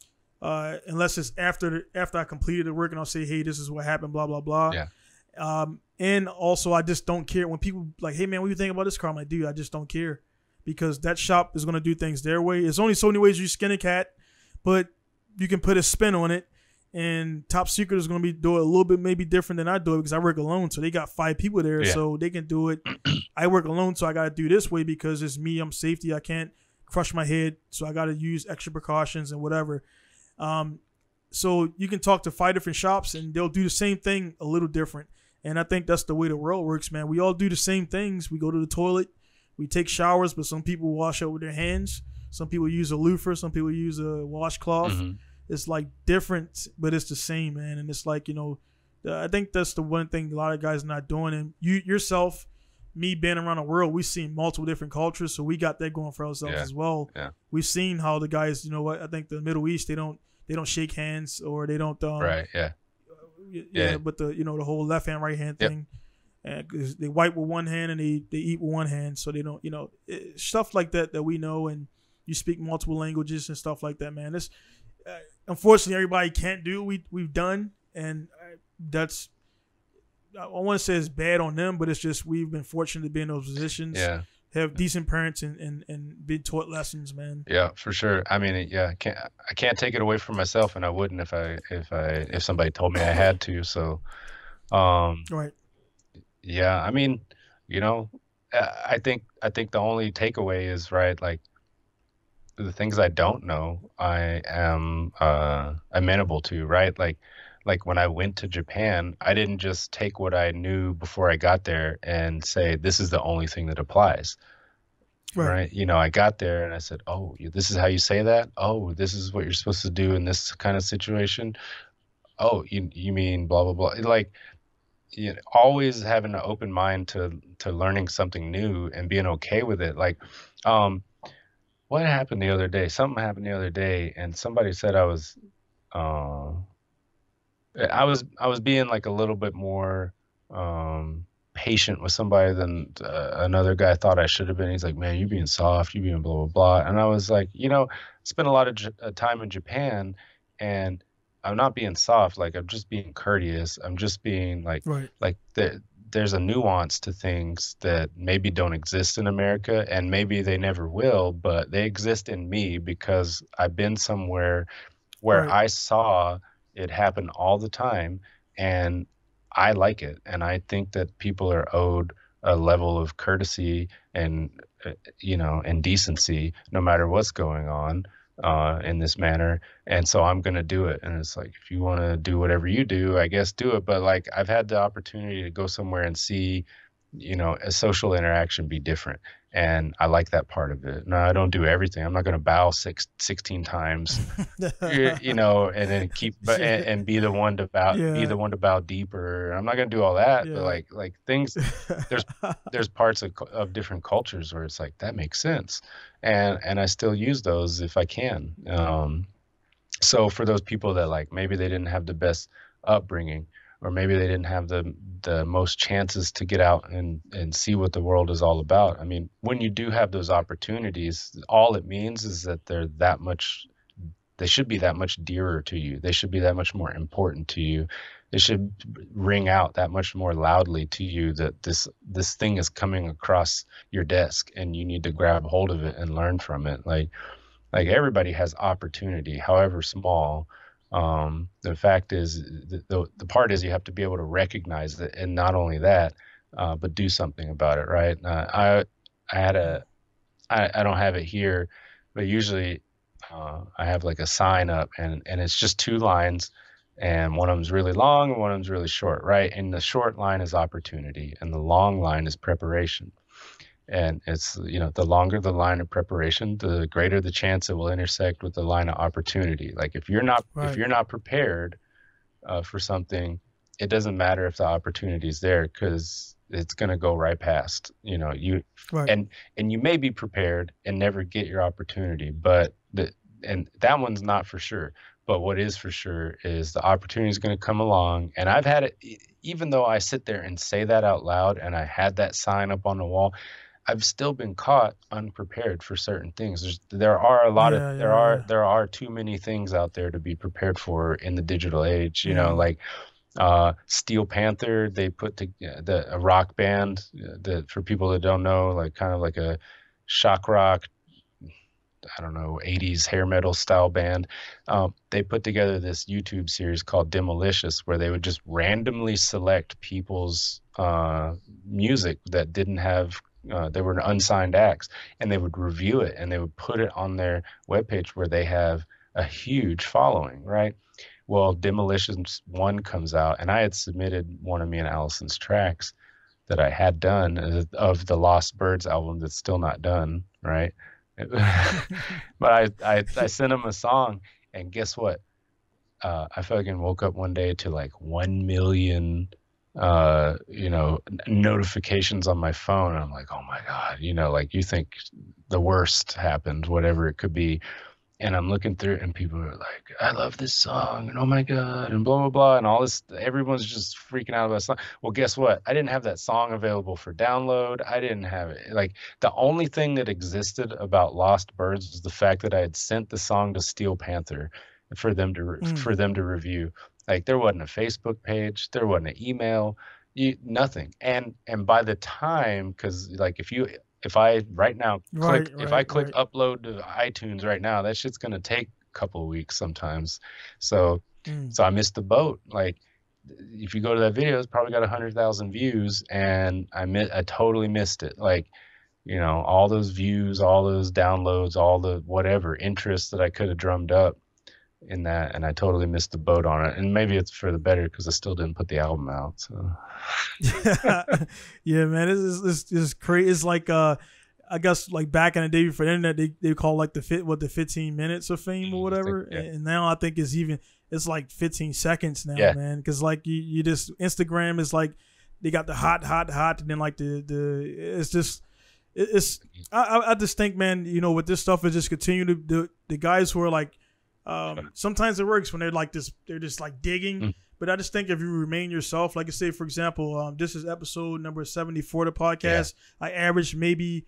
Unless it's after I completed the work, and I'll say, "Hey, this is what happened," blah blah blah. Yeah. And also, I just don't care when people like, "Hey man, what do you think about this car?" I'm like, "Dude, I just don't care," because that shop is gonna do things their way. There's only so many ways you skin a cat, but you can put a spin on it. And Top Secret is going to be doing a little bit maybe different than I do it because I work alone. So they got 5 people there, so they can do it. I work alone, so I got to do this way because it's me. I'm safety. I can't crush my head, so I got to use extra precautions and whatever. So you can talk to 5 different shops, and they'll do the same thing a little different. And I think that's the way the world works, man. We all do the same things. We go to the toilet. We take showers, but some people wash up with their hands. Some people use a loofah. Some people use a washcloth. Mm-hmm. It's like different, but it's the same, man. And it's like, I think that's the one thing a lot of guys are not doing. And you yourself, me being around the world, we've seen multiple different cultures, so we got that going for ourselves as well. Yeah. We've seen how the guys, I think the Middle East, they don't shake hands, or they don't right, yeah. But the whole left hand, right hand thing. And they wipe with one hand and they eat with one hand, so they don't, stuff like that we know. And you speak multiple languages and stuff like that, man. It's unfortunately, everybody can't do what we've done, and that's, I want to say it's bad on them, but it's just we've been fortunate to be in those positions. Yeah, have decent parents and been taught lessons, man. Yeah, for sure. I mean, I can't take it away from myself, and I wouldn't if somebody told me I had to. So, right. Yeah, I mean, I think the only takeaway is, right, like, the things I don't know, I am amenable to, right? Like when I went to Japan, I didn't just take what I knew before I got there and say, this is the only thing that applies, right? I got there and I said, oh, this is how you say that? Oh, this is what you're supposed to do in this kind of situation? Oh, you mean blah, blah, blah. Like, always having an open mind to learning something new and being okay with it. Like, what happened the other day? Something happened the other day, and somebody said I was being like a little bit more patient with somebody than another guy thought I should have been. He's like, man, you being soft, you being blah, blah, blah. And I was like, spent a lot of time in Japan, and I'm not being soft. Like, I'm just being courteous. I'm just being like there's a nuance to things that maybe don't exist in America, and maybe they never will, but they exist in me because I've been somewhere where I saw it happen all the time, and I like it. And I think that people are owed a level of courtesy and, and decency, no matter what's going on in this manner. And so I'm going to do it. And it's like, if you want to do whatever you do, I guess do it. But like, I've had the opportunity to go somewhere and see, a social interaction be different. And I like that part of it. No, I don't do everything. I'm not going to bow 16 times, and then and be the one to bow deeper. I'm not going to do all that. Yeah. But like things, there's parts of different cultures where it's like, that makes sense. And I still use those if I can. So for those people that like, maybe they didn't have the best upbringing, or maybe they didn't have the most chances to get out and see what the world is all about. I mean, when you do have those opportunities, all it means is that they should be that much dearer to you. They should be that much more important to you. They should ring out that much more loudly to you that this thing is coming across your desk and you need to grab hold of it and learn from it. Like everybody has opportunity, however small. The fact is, the part is you have to be able to recognize it, and not only that, but do something about it, right? I don't have it here, but usually I have like a sign up, and it's just 2 lines, and one of them's really long and one of them's really short, right? And the short line is opportunity, and the long line is preparation. And it's, the longer the line of preparation, the greater the chance it will intersect with the line of opportunity. Like if you're not prepared for something, it doesn't matter if the opportunity is there, because it's going to go right past, and you may be prepared and never get your opportunity, but that one's not for sure. But what is for sure is the opportunity is going to come along. And I've had it, even though I sit there and say that out loud and I had that sign up on the wall, I've still been caught unprepared for certain things. There are too many things out there to be prepared for in the digital age. Like Steel Panther, they put a rock band that, for people that don't know, like kind of like a shock rock, I don't know, 80s hair metal style band. They put together this YouTube series called Demolicious, where they would just randomly select people's music that didn't have they were unsigned acts, and they would review it and they would put it on their webpage where they have a huge following, right? Well, Demolitions 1 comes out, and I had submitted one of me and Allison's tracks that I had done of the Lost Birds album that's still not done, right? But I sent him a song, and guess what? I fucking woke up one day to like 1 million notifications on my phone, and I'm like, oh my God, like you think the worst happened, whatever it could be. And I'm looking through it, and people are like, I love this song, and oh my God, and blah, blah, blah, and all this. Everyone's just freaking out about the song. Well, guess what? I didn't have that song available for download. I didn't have it. Like, the only thing that existed about Lost Birds was the fact that I had sent the song to Steel Panther for them to review. Like, there wasn't a Facebook page, there wasn't an email, nothing. And by the time, because like if I right now click upload to iTunes right now, that shit's gonna take a couple of weeks sometimes. So I missed the boat. Like, if you go to that video, it's probably got 100,000 views, and I totally missed it. Like, all those views, all those downloads, all the whatever interest that I could have drummed up in that, and I totally missed the boat on it. And maybe it's for the better, because I still didn't put the album out. So yeah, man, it's crazy. It's like I guess like back in the day before the internet, they call like the 15 minutes of fame or whatever. Yeah. And now I think it's like 15 seconds now, man. Because like you just, Instagram is like they got the hot, and then like it's just. I just think, man, with this stuff, is just continue to the guys who are like, sometimes it works when they're like this, they're just like digging, But I just think if you remain yourself, like I say, for example, this is episode number 74 of the podcast. I average maybe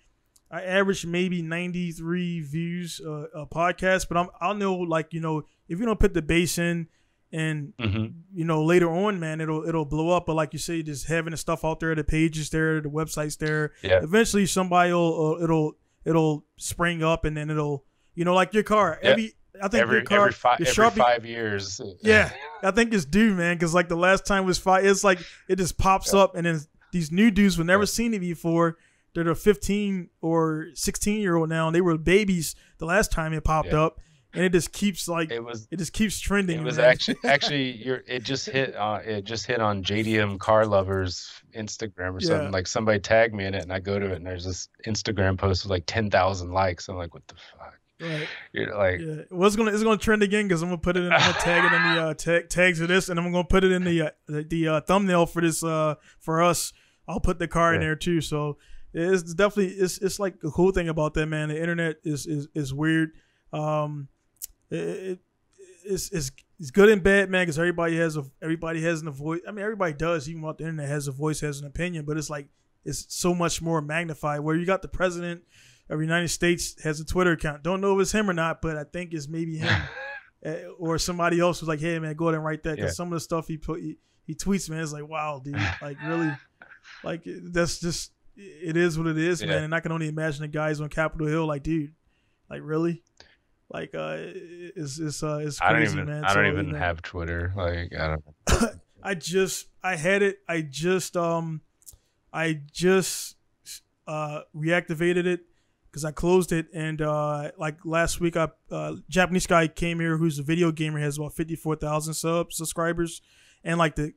93 views a podcast, but I'll know, like, you know, if you don't put the bass in and you know, later on, man, it'll blow up. But like you say, just having the stuff out there, the pages there, the websites there, eventually somebody it'll spring up, and then it'll, you know, like your car. I think your car every Sharpie, 5 years. Yeah, I think it's due, man, because like the last time was 5. It's like it just pops up, and then these new dudes who never seen it before. They're the 15 or 16-year-old now, and they were babies the last time it popped up, and it just keeps like it just keeps trending. It was man. actually it just hit on JDM Car Lovers Instagram or something. Like somebody tagged me in it, and I go to it, and there's this Instagram post with like 10,000 likes. I'm like, what the fuck? Right. You know, like, well, it's gonna trend again, because I'm gonna put it in. I'm gonna tag it in the tags of this, and I'm gonna put it in the thumbnail for this for us. I'll put the car in there too. So it's definitely it's like a cool thing about that, man. The internet is weird. It's good and bad, man, because everybody has a voice. I mean, everybody does, even about the internet, has a voice, has an opinion, but it's like it's so much more magnified. Where you got the president of the United States has a Twitter account. Don't know if it's him or not, but I think it's maybe him or somebody else was like, hey, man, go ahead and write that, because some of the stuff he tweets, man, it's like, wow, dude, like really, like that's just, it is what it is, man. And I can only imagine the guys on Capitol Hill, like, dude, like really, like it's crazy, man. I don't even have Twitter. Like, I don't. I had it. I just reactivated it because I closed it, and like last week, Japanese guy came here who's a video gamer, has about 54,000 subscribers, and like the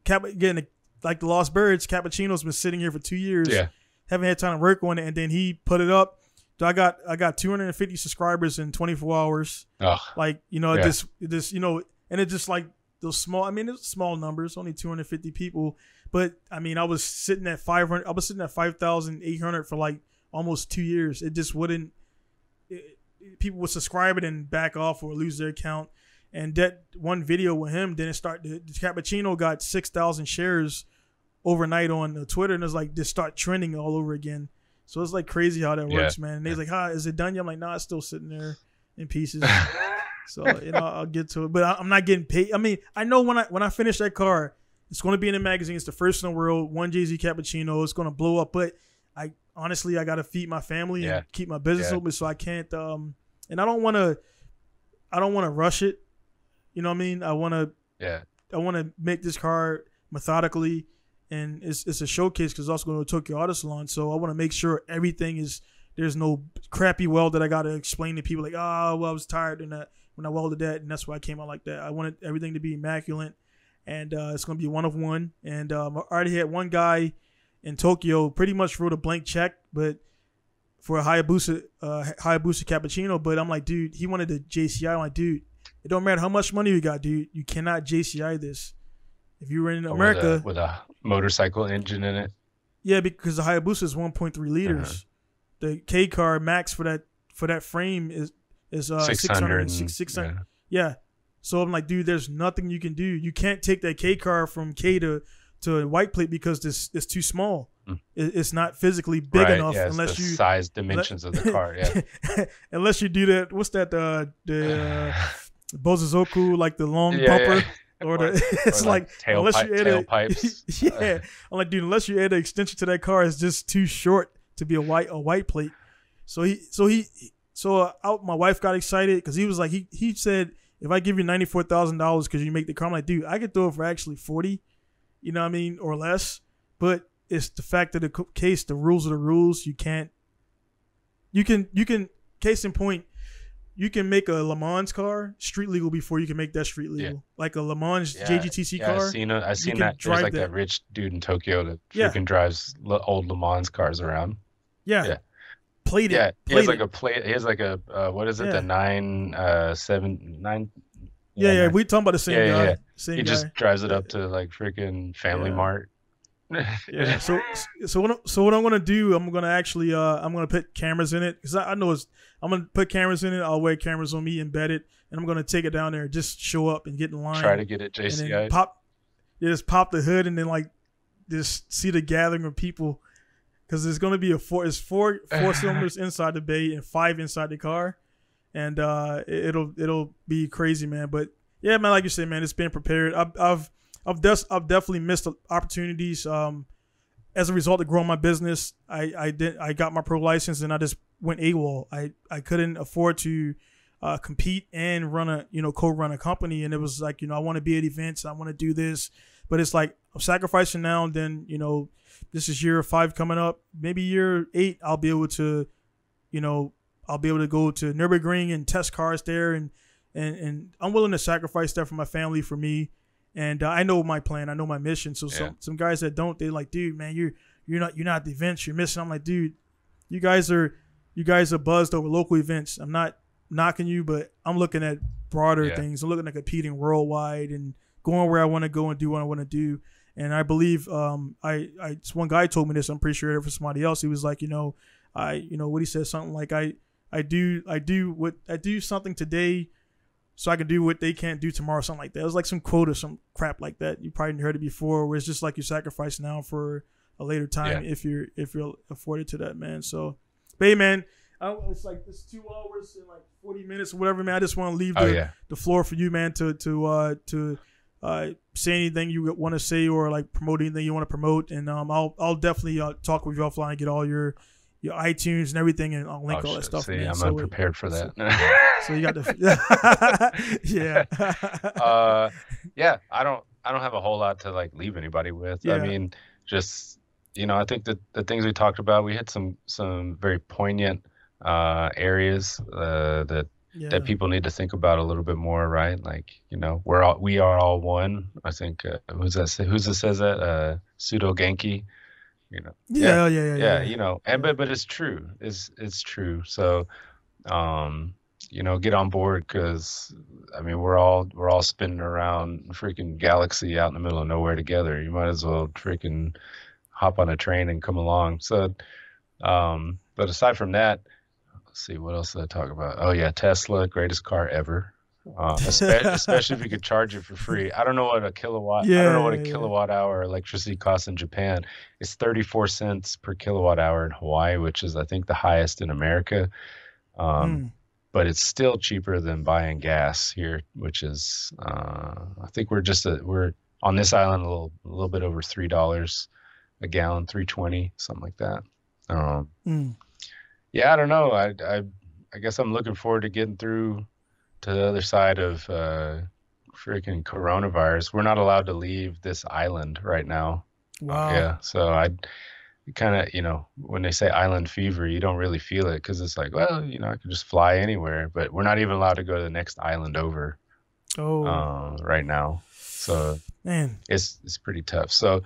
Lost Birds, Cappuccino's been sitting here for 2 years. Haven't had time to work on it, and then he put it up. So I got 250 subscribers in 24 hours. Like, you know, this you know, and it's just like those small. I mean, it's small numbers, only 250 people, but I mean, I was sitting at 500. I was sitting at 5,800 for like almost 2 years. It just wouldn't. People would subscribe it and back off or lose their account. And that one video with him, then it started. The Cappuccino got 6,000 shares overnight on Twitter, and it's like just start trending all over again. So it's like crazy how that works, man. And they's like, is it done yet? I'm like, nah, it's still sitting there in pieces. So, you know, I'll get to it, but I'm not getting paid. I mean, I know when I finish that car, it's going to be in the magazine. It's the first in the world. One Jay-Z Cappuccino. It's going to blow up, but I honestly got to feed my family and keep my business open, so I can't. And I don't want to rush it. You know what I mean? I want to make this car methodically. And it's a showcase because it's also going to Tokyo Auto Salon. So I want to make sure everything is, there's no crappy weld that I got to explain to people like, oh, well, I was tired and that when I welded that, and that's why I came out like that. I wanted everything to be immaculate, and it's going to be one of one. And I already had one guy in Tokyo pretty much wrote a blank check, but for a Hayabusa Cappuccino. But I'm like, dude, he wanted a JCI. I'm like, dude, it don't matter how much money you got, dude. You cannot JCI this. If you were in America with a motorcycle engine in it, because the Hayabusa is 1.3 liters. The K car max for that frame is 600. So I'm like, dude, there's nothing you can do. You can't take that K car from K to a white plate because it's too small. It's not physically big enough unless you size dimensions of the car. Unless you do that. What's that? The Bozozoku, like the long bumper. Or it's like unless you add tailpipes. I'm like, dude, unless you add an extension to that car, it's just too short to be a white plate. So my wife got excited because he was like, he said, if I give you $94,000 because you make the car, I'm like, dude, I could throw it for actually 40, you know what I mean, or less. But it's the fact of the case, the rules are the rules. You can case in point. You can make a Le Mans car street legal before you can make that street legal. Like a Le Mans JGTC car. I've seen that. There's like that rich dude in Tokyo that freaking drives old Le Mans cars around. Plated. Yeah, he has like a plate. He has like a what is it? The 979. Yeah. We talking about the same guy. Yeah. Same he guy. just drives it up to like freaking Family Mart. So what I'm gonna do? I'm gonna actually I'm gonna put cameras in it because I know I'm gonna put cameras in it. I'll wear cameras on me, embed it, and I'm gonna take it down there, just show up and get in line. Try to get it JCI. you just pop the hood and then like just see the gathering of people, because there's gonna be four cylinders inside the bay and 5 inside the car, and it'll be crazy, man. But yeah, man, like you said, man, it's being prepared. I've definitely missed opportunities. As a result of growing my business, I got my pro license and I just went AWOL. I couldn't afford to compete and co-run a company, and it was like, I want to be at events, I want to do this, but it's like I'm sacrificing now, and then this is year 5 coming up, maybe year 8 I'll be able to go to Nürburgring and test cars there, and I'm willing to sacrifice that for my family, for me. And I know my plan, I know my mission. So some guys that don't, they're like, dude, man, you're not at the events, you're missing. I'm like, dude, you guys are buzzed over local events. I'm not knocking you, but I'm looking at broader things. I'm looking at competing worldwide and going where I want to go and do what I want to do. And I believe one guy told me this, I'm pretty sure it for somebody else. He was like, what he said, something like, I do something today so I can do what they can't do tomorrow, something like that. It was like some quote or some crap like that. You probably heard it before, where it's just like you sacrifice now for a later time if you're afforded to that, man. So, but hey, man, it's like this 2 hours and like 40 minutes or whatever, man. I just want to leave the floor for you, man, to say anything you want to say, or like promote anything you want to promote. And I'll definitely talk with you offline and get all your iTunes and everything, and I'll link all that stuff. See, man. I'm unprepared for that. So you got the I don't have a whole lot to like leave anybody with. I mean, just I think that the things we talked about, we hit some very poignant areas that people need to think about a little bit more, right? Like, we are all one. I think who's that says that? Pseudo Genki. Yeah. But it's true. It's true. So, get on board, because I mean, we're all spinning around a freaking galaxy out in the middle of nowhere together. You might as well freaking hop on a train and come along. So, but aside from that, let's see, what else did I talk about? Oh yeah, Tesla, greatest car ever. Especially if you could charge it for free. I don't know what a kilowatt hour electricity costs in Japan. It's 34 cents per kilowatt hour in Hawaii, which is I think the highest in America. But it's still cheaper than buying gas here, which is I think we're on this island a little bit over $3 a gallon, 3.20, something like that. Yeah, I don't know. I guess I'm looking forward to getting through to the other side of freaking coronavirus. We're not allowed to leave this island right now. Wow. Yeah. So I kind of, when they say island fever, you don't really feel it, because it's like, well, I could just fly anywhere, but we're not even allowed to go to the next island over. Right now. So man, it's pretty tough. So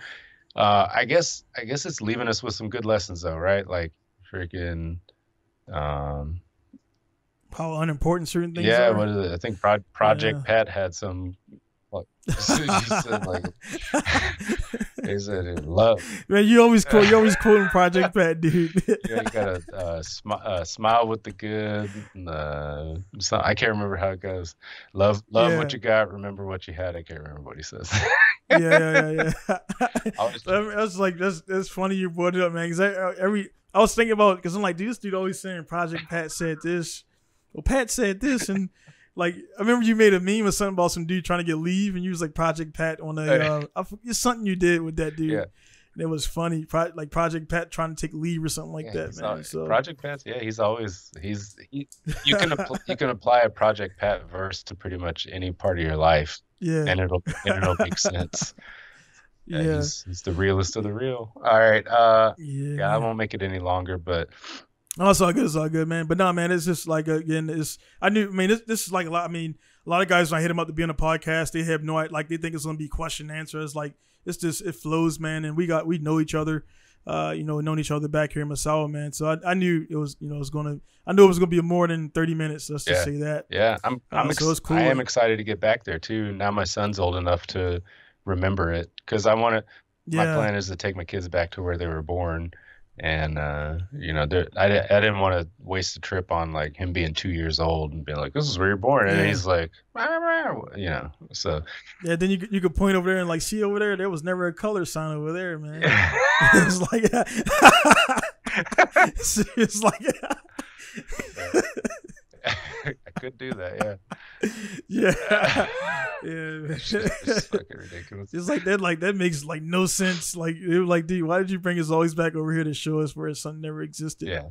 I guess it's leaving us with some good lessons though, right? Like freaking how unimportant certain things are. What is it? I think Project Pat had some. He said love. Man, you always quoting Project Pat, dude. You gotta smile with the good. I can't remember how it goes. Love what you got. Remember what you had. I can't remember what he says. Yeah. That's like that's funny you brought it up, man. Because I was thinking about, because I'm like, dude, this dude always saying Project Pat said this. Well, Pat said this, and like I remember you made a meme or something about some dude trying to get leave, and you was like Project Pat on it's something you did with that dude. Yeah. And it was funny, like Project Pat trying to take leave or something like that, man. So Project Pat, you can apply a Project Pat verse to pretty much any part of your life, and it'll make sense. He's the realest of the real. All right, I won't make it any longer, but. Oh, it's all good, man. But no, man, it's just like, again, this is like a lot. I mean, a lot of guys, when I hit them up to be on a podcast, they have no idea, like they think it's going to be question and answer. It's like, it flows, man. And we know each other, known each other back here in Massawa, man. So I knew it was going to be more than 30 minutes. Let's just say that. Yeah. So it's cool. I am excited to get back there too. Now my son's old enough to remember it, because my plan is to take my kids back to where they were born. And you know, I didn't want to waste a trip on like him being 2 years old and being like, "This is where you're born," and Yeah. he's like, "Rah, rah," you know. So Yeah, then you could point over there and like see over there was never a color sign over there, man. It's like it's like I could do that, yeah. yeah. Yeah. It's fucking ridiculous. It's like that makes like no sense. Like it was like, dude, why did you bring us always back over here to show us where his son never existed? Yeah.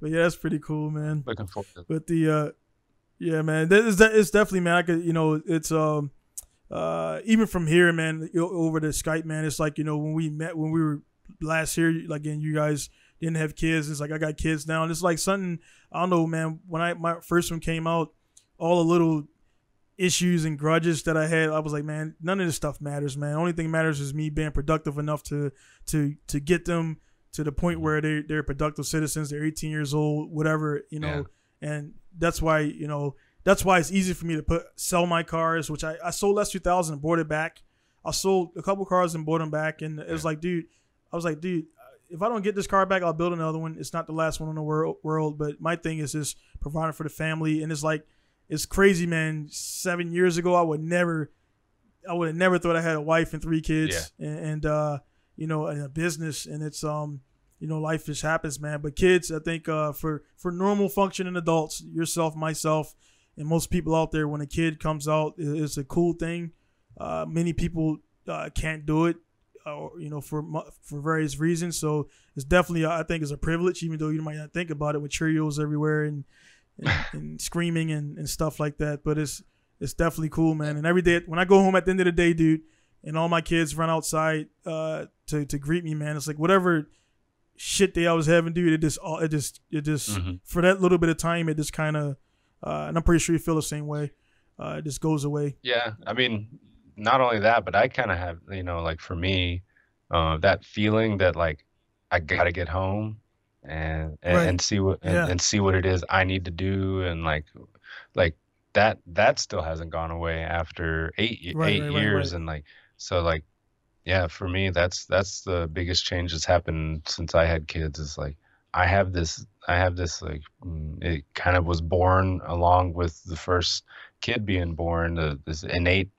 But yeah, that's pretty cool, man. Looking forward to it. But the yeah, man, it's definitely, man. I could, it's even from here, man, over the Skype, man. It's like, when we were last here, like, and you guys didn't have kids. It's like I got kids now, and it's like something, I don't know, man. When my first one came out, all the little issues and grudges that I had, I was like, man, none of this stuff matters, man. Only thing that matters is me being productive enough to get them to the point where they're productive citizens. They're 18 years old, whatever, Yeah. and that's why, that's why it's easy for me to sell my cars, which I sold last 2000 and bought it back. I sold a couple cars and bought them back, and it was like, dude, if I don't get this car back, I'll build another one. It's not the last one in the world, but my thing is just providing for the family. And it's like, it's crazy, man. 7 years ago, I would have never thought I had a wife and 3 kids, and and a business. And it's life just happens, man. But kids, I think for normal functioning adults, yourself, myself, and most people out there, when a kid comes out, it's a cool thing. Many people can't do it, for various reasons. So it's definitely, I think, is a privilege, even though you might not think about it, with Cheerios everywhere and screaming and stuff like that. But it's definitely cool, man. And every day when I go home at the end of the day, dude, and all my kids run outside to greet me, man, it's like whatever shit day I was having, dude, it just Mm-hmm. for that little bit of time, it just kind of and I'm pretty sure you feel the same way. It just goes away. Yeah, I mean, not only that, but I kind of have, like for me, that feeling that like I gotta get home and Right. see what Yeah. and see what it is I need to do, and like that still hasn't gone away after Right. eight Right. Right. years, Right. and like so like yeah, for me that's the biggest change that's happened since I had kids. Is like I have this like it kind of was born along with the first kid being born, this innate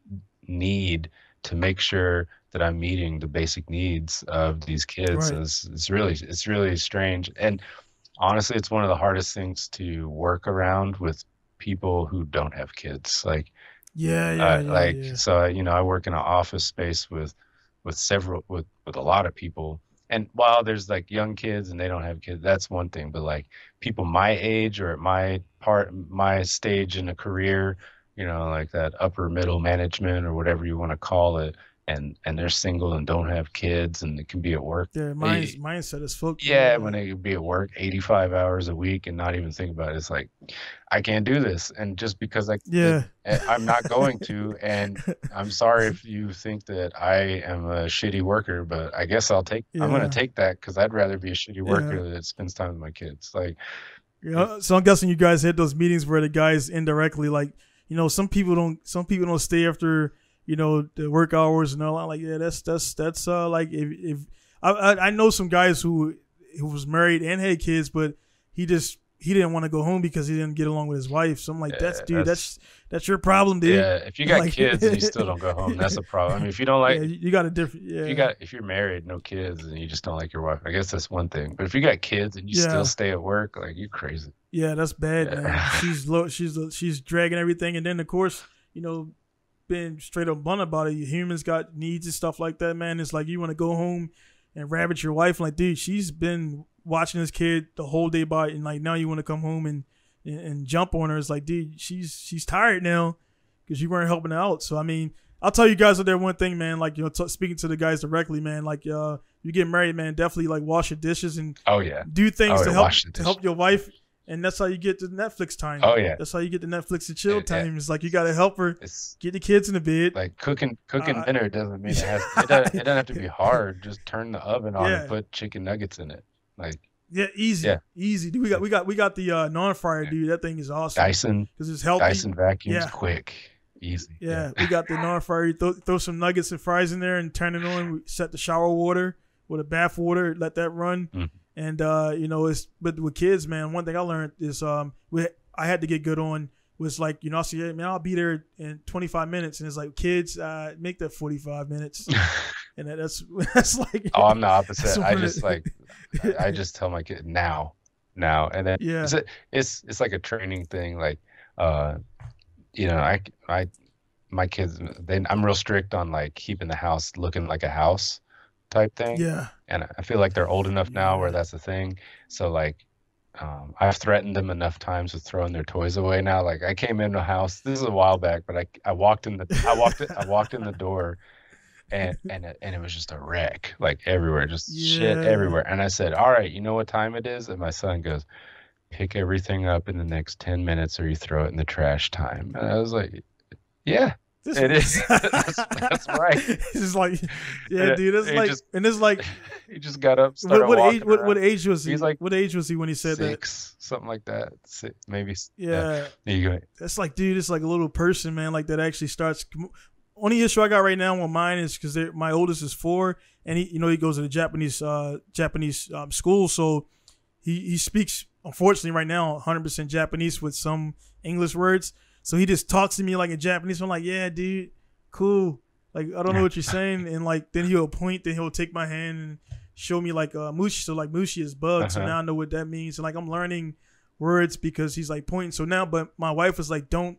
need to make sure that I'm meeting the basic needs of these kids. Right. And it's really strange. And honestly, it's one of the hardest things to work around with people who don't have kids. Yeah. Yeah. Yeah. Like Yeah. so, I work in an office space with a lot of people. And while there's like young kids and they don't have kids, that's one thing. But like people my age or at my stage in a career, like that upper middle management or whatever you want to call it, and they're single and don't have kids, and it can be at work. Their mindset is fucked. Yeah, when they could be at work 85 hours a week and not even think about it. It's like, I can't do this. And just because Yeah. I'm not going to, and I'm sorry if you think that I am a shitty worker, but I guess I'm going to Yeah. take that because I'd rather be a shitty Yeah. worker that spends time with my kids. Like, Yeah. So I'm guessing you guys had those meetings where the guys indirectly, like, some people don't stay after, the work hours and all that. Like, yeah, that's like, if I know some guys who was married and had kids, but he didn't want to go home because he didn't get along with his wife. So I'm like, that's your problem, dude. yeah, if you got Like, kids and you still don't go home, that's a problem. I mean, if you don't like, yeah, you got a different, yeah. if you're married, no kids, and you just don't like your wife, I guess that's one thing. But if you got kids and you Yeah. still stay at work, like, you're crazy. Yeah, that's bad, Yeah. man. She's dragging everything, and then of course, being straight up blunt about it, humans got needs and stuff like that, man. It's like you want to go home and rabbit your wife, like, dude, she's been watching this kid the whole day by, and like now you want to come home and jump on her. It's like, dude, she's tired now because you weren't helping her out. So I mean, I'll tell you guys out there one thing, man. Like, speaking to the guys directly, man. Like, you get married, man. Definitely like wash your dishes and Oh yeah. do things Oh, to yeah, help wash the dishes. your wife, and that's how you get the Netflix time. Oh yeah. That's how you get the Netflix and chill Yeah. time. It's like you got to help her It's get the kids in the bed. like cooking Uh, dinner doesn't mean it doesn't have to be hard. Just turn the oven on Yeah. and put chicken nuggets in it. Like Yeah, easy, Yeah. easy. Dude, we got the non-fryer, Yeah. dude. That thing is awesome Dyson because it's healthy. Dyson vacuums, Yeah. quick, easy. Yeah, we got the non-fryer. You throw some nuggets and fries in there and turn it on. We set the shower water with the bath water, let that run, Mhm. And but with kids, man, one thing I learned is I had to get good on was like, I say, hey, man, I'll be there in 25 minutes, and it's like, kids, make that 45 minutes. And that's like, oh, I'm the opposite. I just tell my kid now, and then it's like a training thing. Like, my kids, I'm real strict on like keeping the house looking like a house type thing. Yeah. And I feel like they're old enough now where that's a thing. So like, I've threatened them enough times with throwing their toys away now. Like I came in the house, this is a while back, but I walked in the door. And it was just a wreck, like everywhere, just shit everywhere. And I said, all right, you know what time it is? And my son goes, pick everything up in the next 10 minutes or you throw it in the trash time. And I was like, yeah, it is. That's right. It's just like, dude, it's like, and it's like, he just got up, started walking around. What age was he? He's like, what age was he when he said 6, something like that. Maybe. Yeah. There you go. That's like, dude, it's like a little person, man, like that actually starts. Only issue I got right now with mine is because my oldest is 4, and he goes to the Japanese school, so he speaks, unfortunately right now, 100% Japanese with some English words. So he just talks to me like in Japanese. So I'm like, yeah, dude, cool. Like I don't know what you're saying, and like then he'll point, then he'll take my hand and show me like mushi. So like mushi is bug. So now I know what that means. And like I'm learning words because he's like pointing. So now, but my wife was like, don't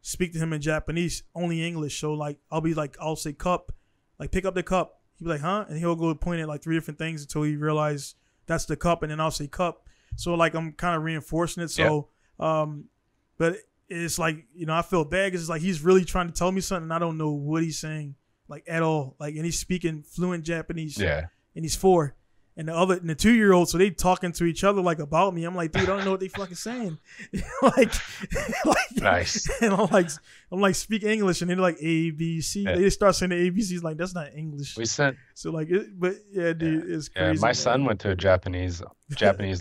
speak to him in Japanese, only English. So like I'll say cup, like pick up the cup. He'll be like, huh? And he'll go point at like 3 different things until he realizes that's the cup, and then I'll say cup. So like I'm kind of reinforcing it. So but it's like, I feel bad because it's like he's really trying to tell me something and I don't know what he's saying like at all. Like, and he's speaking fluent Japanese. Yeah. And he's 4. And the 2-year-old, so they talking to each other like about me. I'm like, dude, I don't know what they fucking saying. like, nice. And I'm like, speak English, and they're like A B C. Yeah. They just start saying the ABCs like that's not English. So like, but yeah, dude, it's crazy. Yeah, my son went to a Japanese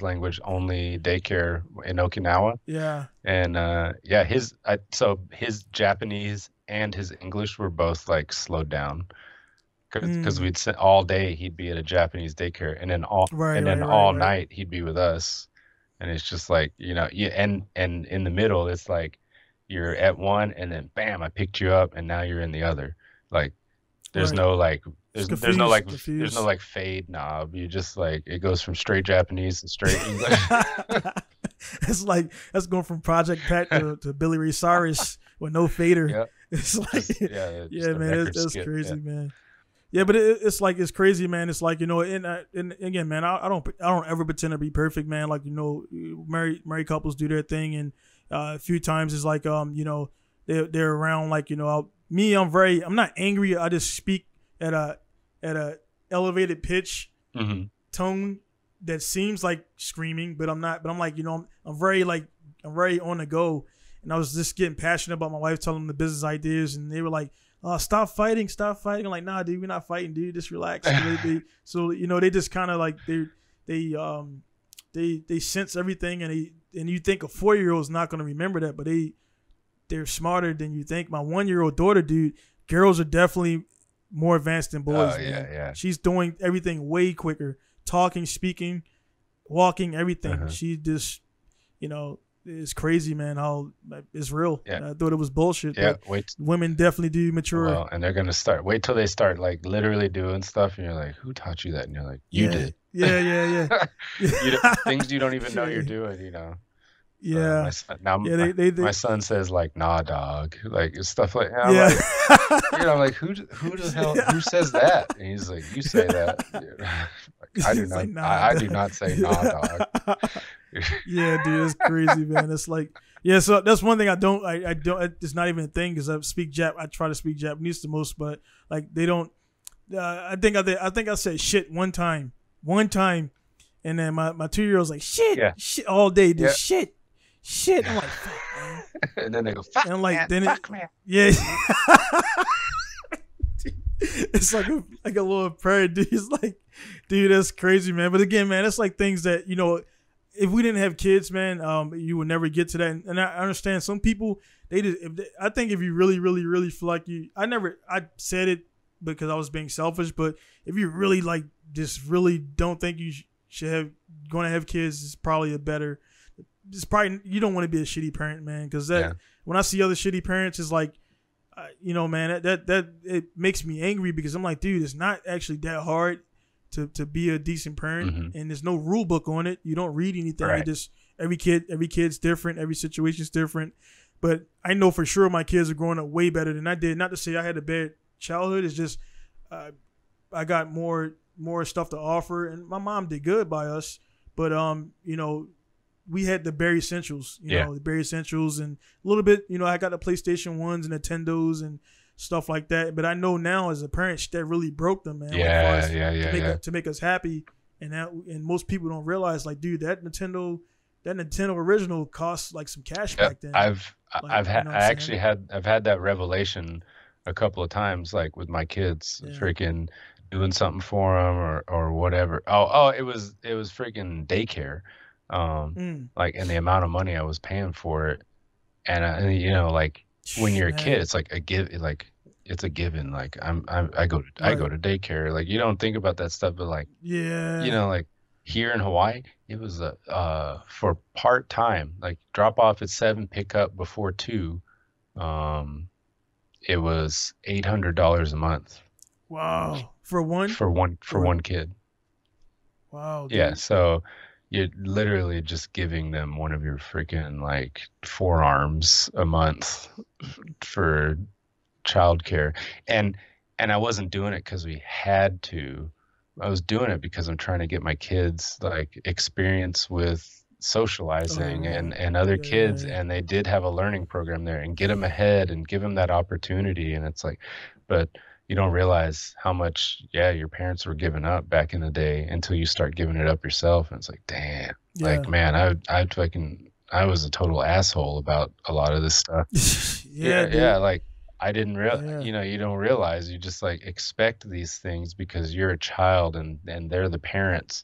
language only daycare in Okinawa. Yeah. And his Japanese and his English were both like slowed down. Because we'd sit all day, he'd be at a Japanese daycare, and then all night he'd be with us, and it's just like and in the middle it's like you're at one, and then bam, I picked you up, and now you're in the other. Like there's no like there's no like fade knob. You just like it goes from straight Japanese to straight English. It's like that's going from Project Pat to Billy Ray Cyrus with no fader. Yep. It's like man, that's crazy, man. Yeah, but it's like it's crazy, man. It's like and again, man, I don't ever pretend to be perfect, man. Like married couples do their thing, and a few times it's like they're around like I'm not angry. I just speak at a elevated pitch tone that seems like screaming, but I'm not. But I'm like I'm very on the go, and I was just getting passionate about my wife telling them the business ideas, and they were like, stop fighting. I'm like, nah, dude, we're not fighting, dude. Just relax. So they just kind of like they sense everything, and you think a 4-year-old is not going to remember that, but they're smarter than you think. My 1-year-old daughter, dude, girls are definitely more advanced than boys. Yeah. She's doing everything way quicker, talking, speaking, walking, everything. She just, it's crazy, man, how it's real. Yeah. I thought it was bullshit. Yeah, women definitely do mature. Well, and they're going to wait till they start like literally doing stuff, and you're like, who taught you that? And you're like, you did. Yeah. Things you don't even know you're doing, Yeah. My son says like, nah, dog, like stuff like that. I'm like, who the hell, who says that? And he's like, you say that. I do not. Like, nah, I do not say nah, dog. Yeah, dude, it's crazy, man. It's like, so that's one thing I don't. It's not even a thing because I try to speak Japanese the most, but like they don't. I think I said shit one time, and then my 2-year-old's like shit all day, just shit. I'm like, fuck, man. And then they go, fuck, and I'm like, man, fuck, man. Yeah. It's like a little prayer, dude. It's like, dude, that's crazy, man. But again, man, it's like things that if we didn't have kids, man, you would never get to that. And I understand some people, I think if you really, really, really feel like I said it because I was being selfish, but if you really like just really don't think you going to have kids is probably a better. It's probably you don't want to be a shitty parent, man, because when I see other shitty parents, it's like, man, that it makes me angry because I'm like, dude, it's not actually that hard to be a decent parent, and there's no rule book on it. You don't read anything. Right. You just every kid's different, every situation's different. But I know for sure my kids are growing up way better than I did. Not to say I had a bad childhood. It's just I got more stuff to offer, and my mom did good by us. But we had the bare essentials, the bare essentials, and a little bit, I got the PlayStation 1s and Nintendos and stuff like that. But I know now as a parent that really broke them, man. To make us happy, and most people don't realize, like, dude, that Nintendo original costs like some cash back then. I've had that revelation a couple of times, like with my kids, freaking doing something for them or whatever. Oh, it was freaking daycare. Like, and the amount of money I was paying for it, and like when you're a kid, it's like it's a given. Like I go to daycare. Like, you don't think about that stuff, but like, like here in Hawaii, it was for part time, like drop off at 7, pick up before 2. It was $800 a month. Wow, for one kid. Wow. Dude. Yeah, so you're literally just giving them one of your freaking like forearms a month for childcare, and I wasn't doing it because we had to. I was doing it because I'm trying to get my kids like experience with socializing and other kids, and they did have a learning program there, and get them ahead and give them that opportunity. And it's like, but you don't realize how much your parents were giving up back in the day until you start giving it up yourself. And it's like, damn, like, man, I was a total asshole about a lot of this stuff. Like, I didn't realize, you don't realize, you just like expect these things because you're a child and they're the parents.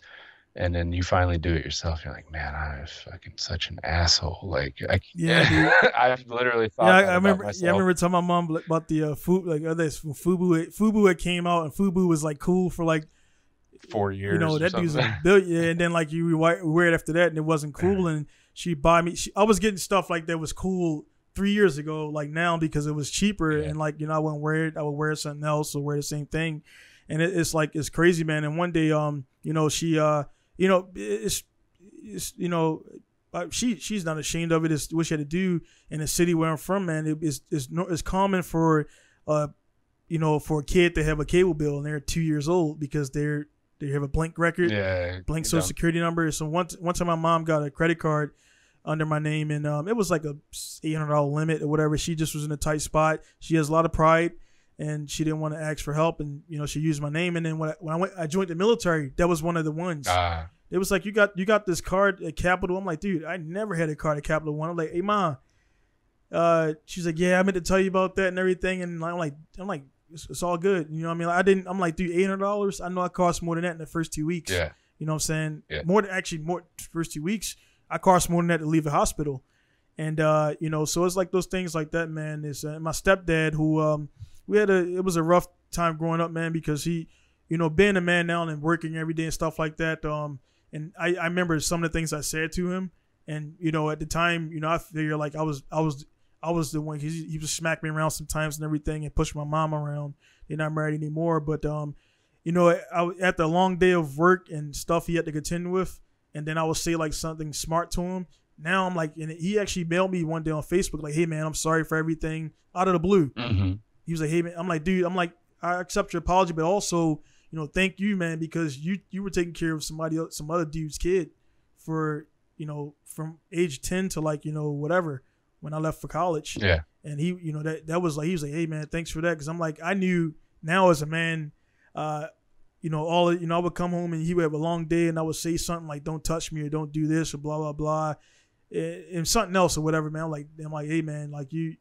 And then you finally do it yourself. You're like, man, I'm fucking such an asshole. Like, I've literally thought that I remember. about myself. Yeah, I remember telling my mom about the Fubu. Like, Fubu had came out, and Fubu was like cool for like 4 years. That dude's a billion, and then like you wear it after that, and it wasn't cool. And she buy me. I was getting stuff like that was cool 3 years ago, like now, because it was cheaper, and like I wouldn't wear it. I would wear something else or wear the same thing, and it's like it's crazy, man. And one day, she she's not ashamed of it. It's what she had to do in the city where I'm from, man. It's common for for a kid to have a cable bill and they're 2 years old because they have a blank record, blank social security number. So one time my mom got a credit card under my name, and it was like a $800 limit or whatever. She just was in a tight spot. She has a lot of pride, and she didn't want to ask for help, and she used my name. And then when I joined the military, that was one of the ones. It was like, you got this card at Capital. I'm like, dude, I never had a card at Capital One. I'm like, hey, Mom. She's like, yeah, I meant to tell you about that and everything. And I'm like, it's all good. You know what I mean? I'm like, dude, $800. I know it cost more than that in the first 2 weeks. Yeah. You know what I'm saying? Yeah. More first 2 weeks. I cost more than that to leave the hospital. And so it's like those things like that, man. Is my stepdad, who it was a rough time growing up, man, because he, being a man now and working every day and stuff like that. And I remember some of the things I said to him, and at the time, I figure like I was the one, because he would smack me around sometimes and everything, and push my mom around. They're not married anymore, but after a long day of work and stuff he had to contend with, and then I would say like something smart to him. Now I'm like, and he actually mailed me one day on Facebook like, hey man, I'm sorry for everything, out of the blue. Mm-hmm. He was like, hey man, I'm like, dude, I accept your apology, but also, thank you, man, because you were taking care of some other dude's kid for, from age 10 to like, whatever, when I left for college. Yeah. And he, that was like, he was like, hey man, thanks for that. Cause I'm like, I knew now as a man, I would come home and he would have a long day and I would say something like, don't touch me or don't do this or blah, blah, blah. And something else or whatever, man. I'm like, hey man, like you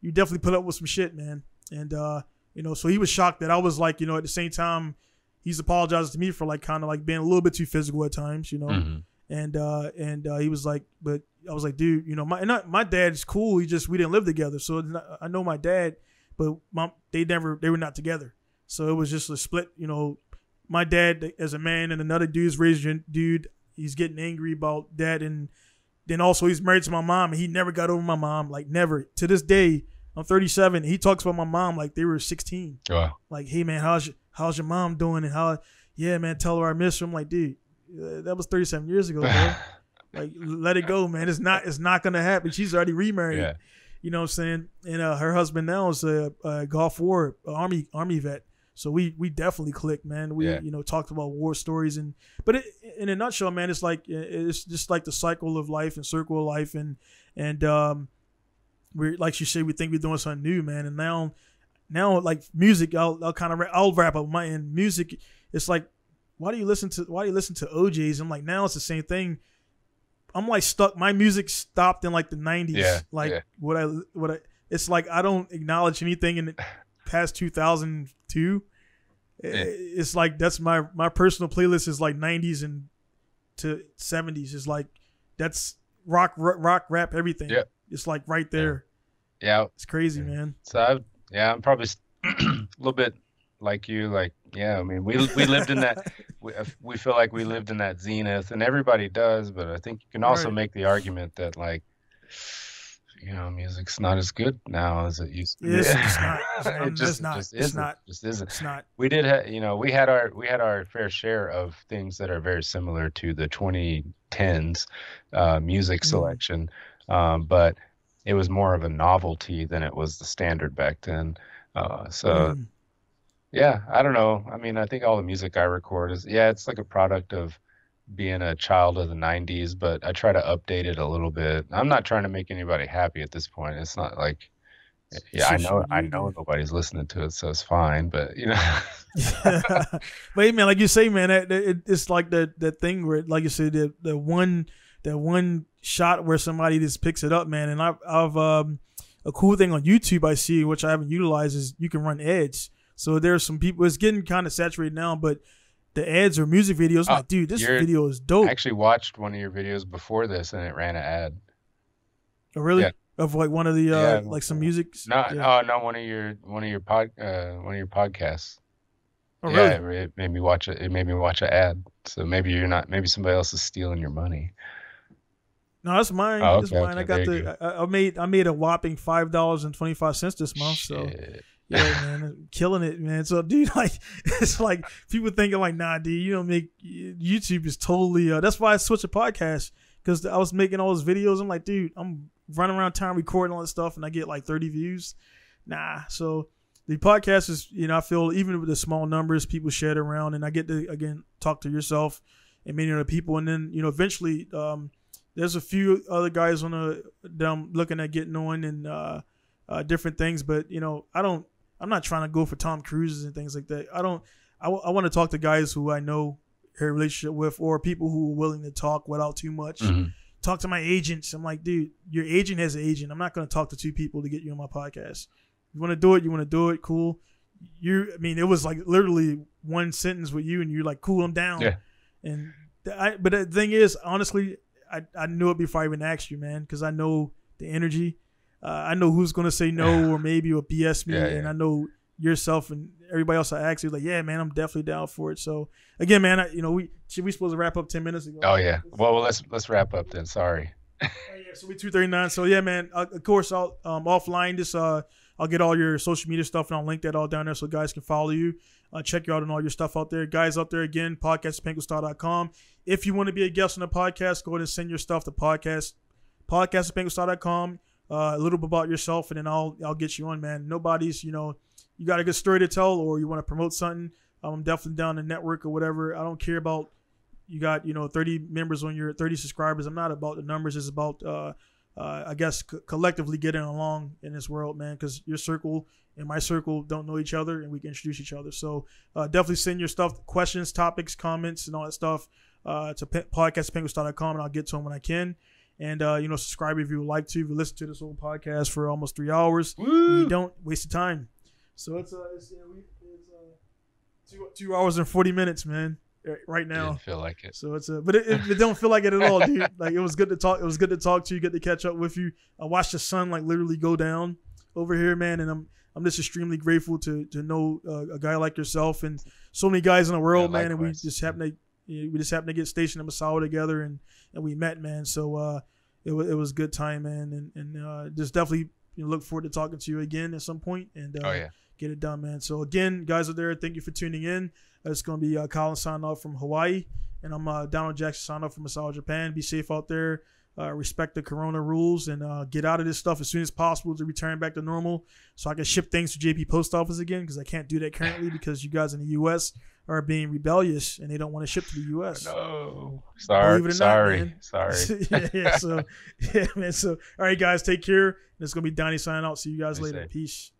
definitely put up with some shit, man. And, so he was shocked that I was like, at the same time, he's apologized to me for like kind of like being a little bit too physical at times, Mm-hmm. And he was like, but I was like, dude, my dad's cool. We didn't live together. So I know my dad, but they were not together. So it was just a split, my dad as a man and another dude's raised dude. He's getting angry about that, and then also he's married to my mom, and he never got over my mom, like never. To this day, I'm 37. He talks about my mom like they were 16. Wow. Like, hey man, how's your mom doing? And yeah man, tell her I miss her. I'm like, dude, that was 37 years ago, bro. Like, let it go, man. It's not gonna happen. She's already remarried. Yeah. You know what I'm saying? And her husband now is a Gulf War Army vet. So we definitely clicked, man. We talked about war stories, but in a nutshell, man, it's just like the cycle of life and circle of life, and we're like you say, we think we're doing something new, man. And now like music, I'll wrap up my end. Music, it's like, why do you listen to OJs? I'm like, now it's the same thing. I'm like stuck. My music stopped in like the 90s. Yeah, what I it's like I don't acknowledge anything in the past 2002. Yeah. It's like that's my personal playlist is like 90s and to 70s. It's like that's rock, rap, everything. Yeah. It's like right there. Yeah. It's crazy, man. So I'm probably a little bit like you. Like, yeah, I mean, we lived in that. We feel like we lived in that zenith, and everybody does. But I think you can also make the argument that, like, music's not as good now as it used to be. It just isn't. We did, we had our fair share of things that are very similar to the 2010s music selection, but it was more of a novelty than it was the standard back then. Yeah, I don't know. I mean, I think all the music I record it's like a product of being a child of the 90s, but I try to update it a little bit. I'm not trying to make anybody happy at this point. It's not like, I know nobody's listening to it, so it's fine, but But hey, man, like you say, man, it's like that thing where, like you said, the one shot where somebody just picks it up, man. And I've a cool thing on YouTube I see, which I haven't utilized, is you can run ads. So there's some people, it's getting kind of saturated now, but the ads or music videos, like, dude, this video is dope. I actually watched one of your videos before this, and it ran an ad. Oh, really? Yeah. Of like one of the like some music. No, one of your podcasts. Oh, really? Yeah, it made me watch it. It made me watch an ad. So maybe you're not. Maybe somebody else is stealing your money. No, that's mine. Oh, that's mine. Okay, I made a whopping $5.25 this month. So. Yeah, man, killing it, man. So, dude, like, it's like people thinking like, nah, dude, you don't make YouTube is totally. That's why I switched to podcast, because I was making all those videos. I'm like, dude, I'm running around town recording all this stuff, and I get like 30 views. Nah, so the podcast is, I feel even with the small numbers, people share it around, and I get to again talk to yourself and many other people, and then eventually, there's a few other guys that I'm looking at getting on and different things, but I'm not trying to go for Tom Cruises and things like that. I want to talk to guys who I know have a relationship with, or people who are willing to talk without too much. Mm-hmm. Talk to my agents. I'm like, dude, your agent has an agent. I'm not going to talk to two people to get you on my podcast. You want to do it, cool. It was like literally one sentence with you, and you're like, cool, I'm down. Yeah. But the thing is, honestly, I knew it before I even asked you, man, because I know the energy. I know who's going to say no or maybe or BS me, and I know yourself and everybody else I asked you, like, yeah, man, I'm definitely down for it. So again, man, we supposed to wrap up 10 minutes ago. Oh yeah, well let's wrap up then. Sorry. So we 2:39. So yeah, man. Of course, I'll offline this. I'll get all your social media stuff, and I'll link that all down there so guys can follow you. Check you out on all your stuff out there, guys. Out there again, podcast@pequeñostar.com. If you want to be a guest on the podcast, go ahead and send your stuff to podcast@pequeñostar.com. A little bit about yourself, and then I'll get you on, man. Nobody's, you got a good story to tell, or you want to promote something. I'm definitely down the network or whatever. I don't care about you got 30 members on your 30 subscribers. I'm not about the numbers. It's about I guess collectively getting along in this world, man. Because your circle and my circle don't know each other, and we can introduce each other. So definitely send your stuff, questions, topics, comments, and all that stuff to podcast@pequeñostar.com, and I'll get to them when I can. And, subscribe if you would like to. If you listen to this whole podcast for almost 3 hours, you don't waste the time. So it's 2 hours and 40 minutes, man, right now. Didn't feel like it. So but it don't feel like it at all, dude. Like, it was good to talk. It was good to talk to you, good to catch up with you. I watched the sun, like, literally go down over here, man, and I'm just extremely grateful to know a guy like yourself and so many guys in the world, man. And we just happen to get stationed in Massawa together, and we met, man. So it was a good time, man, and just definitely look forward to talking to you again at some point and get it done, man. So again, guys out there, thank you for tuning in. It's going to be Collen signing off from Hawaii, and I'm Donald Jackson signing off from Massawa, Japan. Be safe out there. Respect the corona rules and get out of this stuff as soon as possible to return back to normal so I can ship things to JP Post Office again, because I can't do that currently because you guys in the U.S. are being rebellious and they don't want to ship to the U.S. No, sorry. So man. So all right, guys, take care. And it's gonna be Donnie signing out. See you guys later. Peace.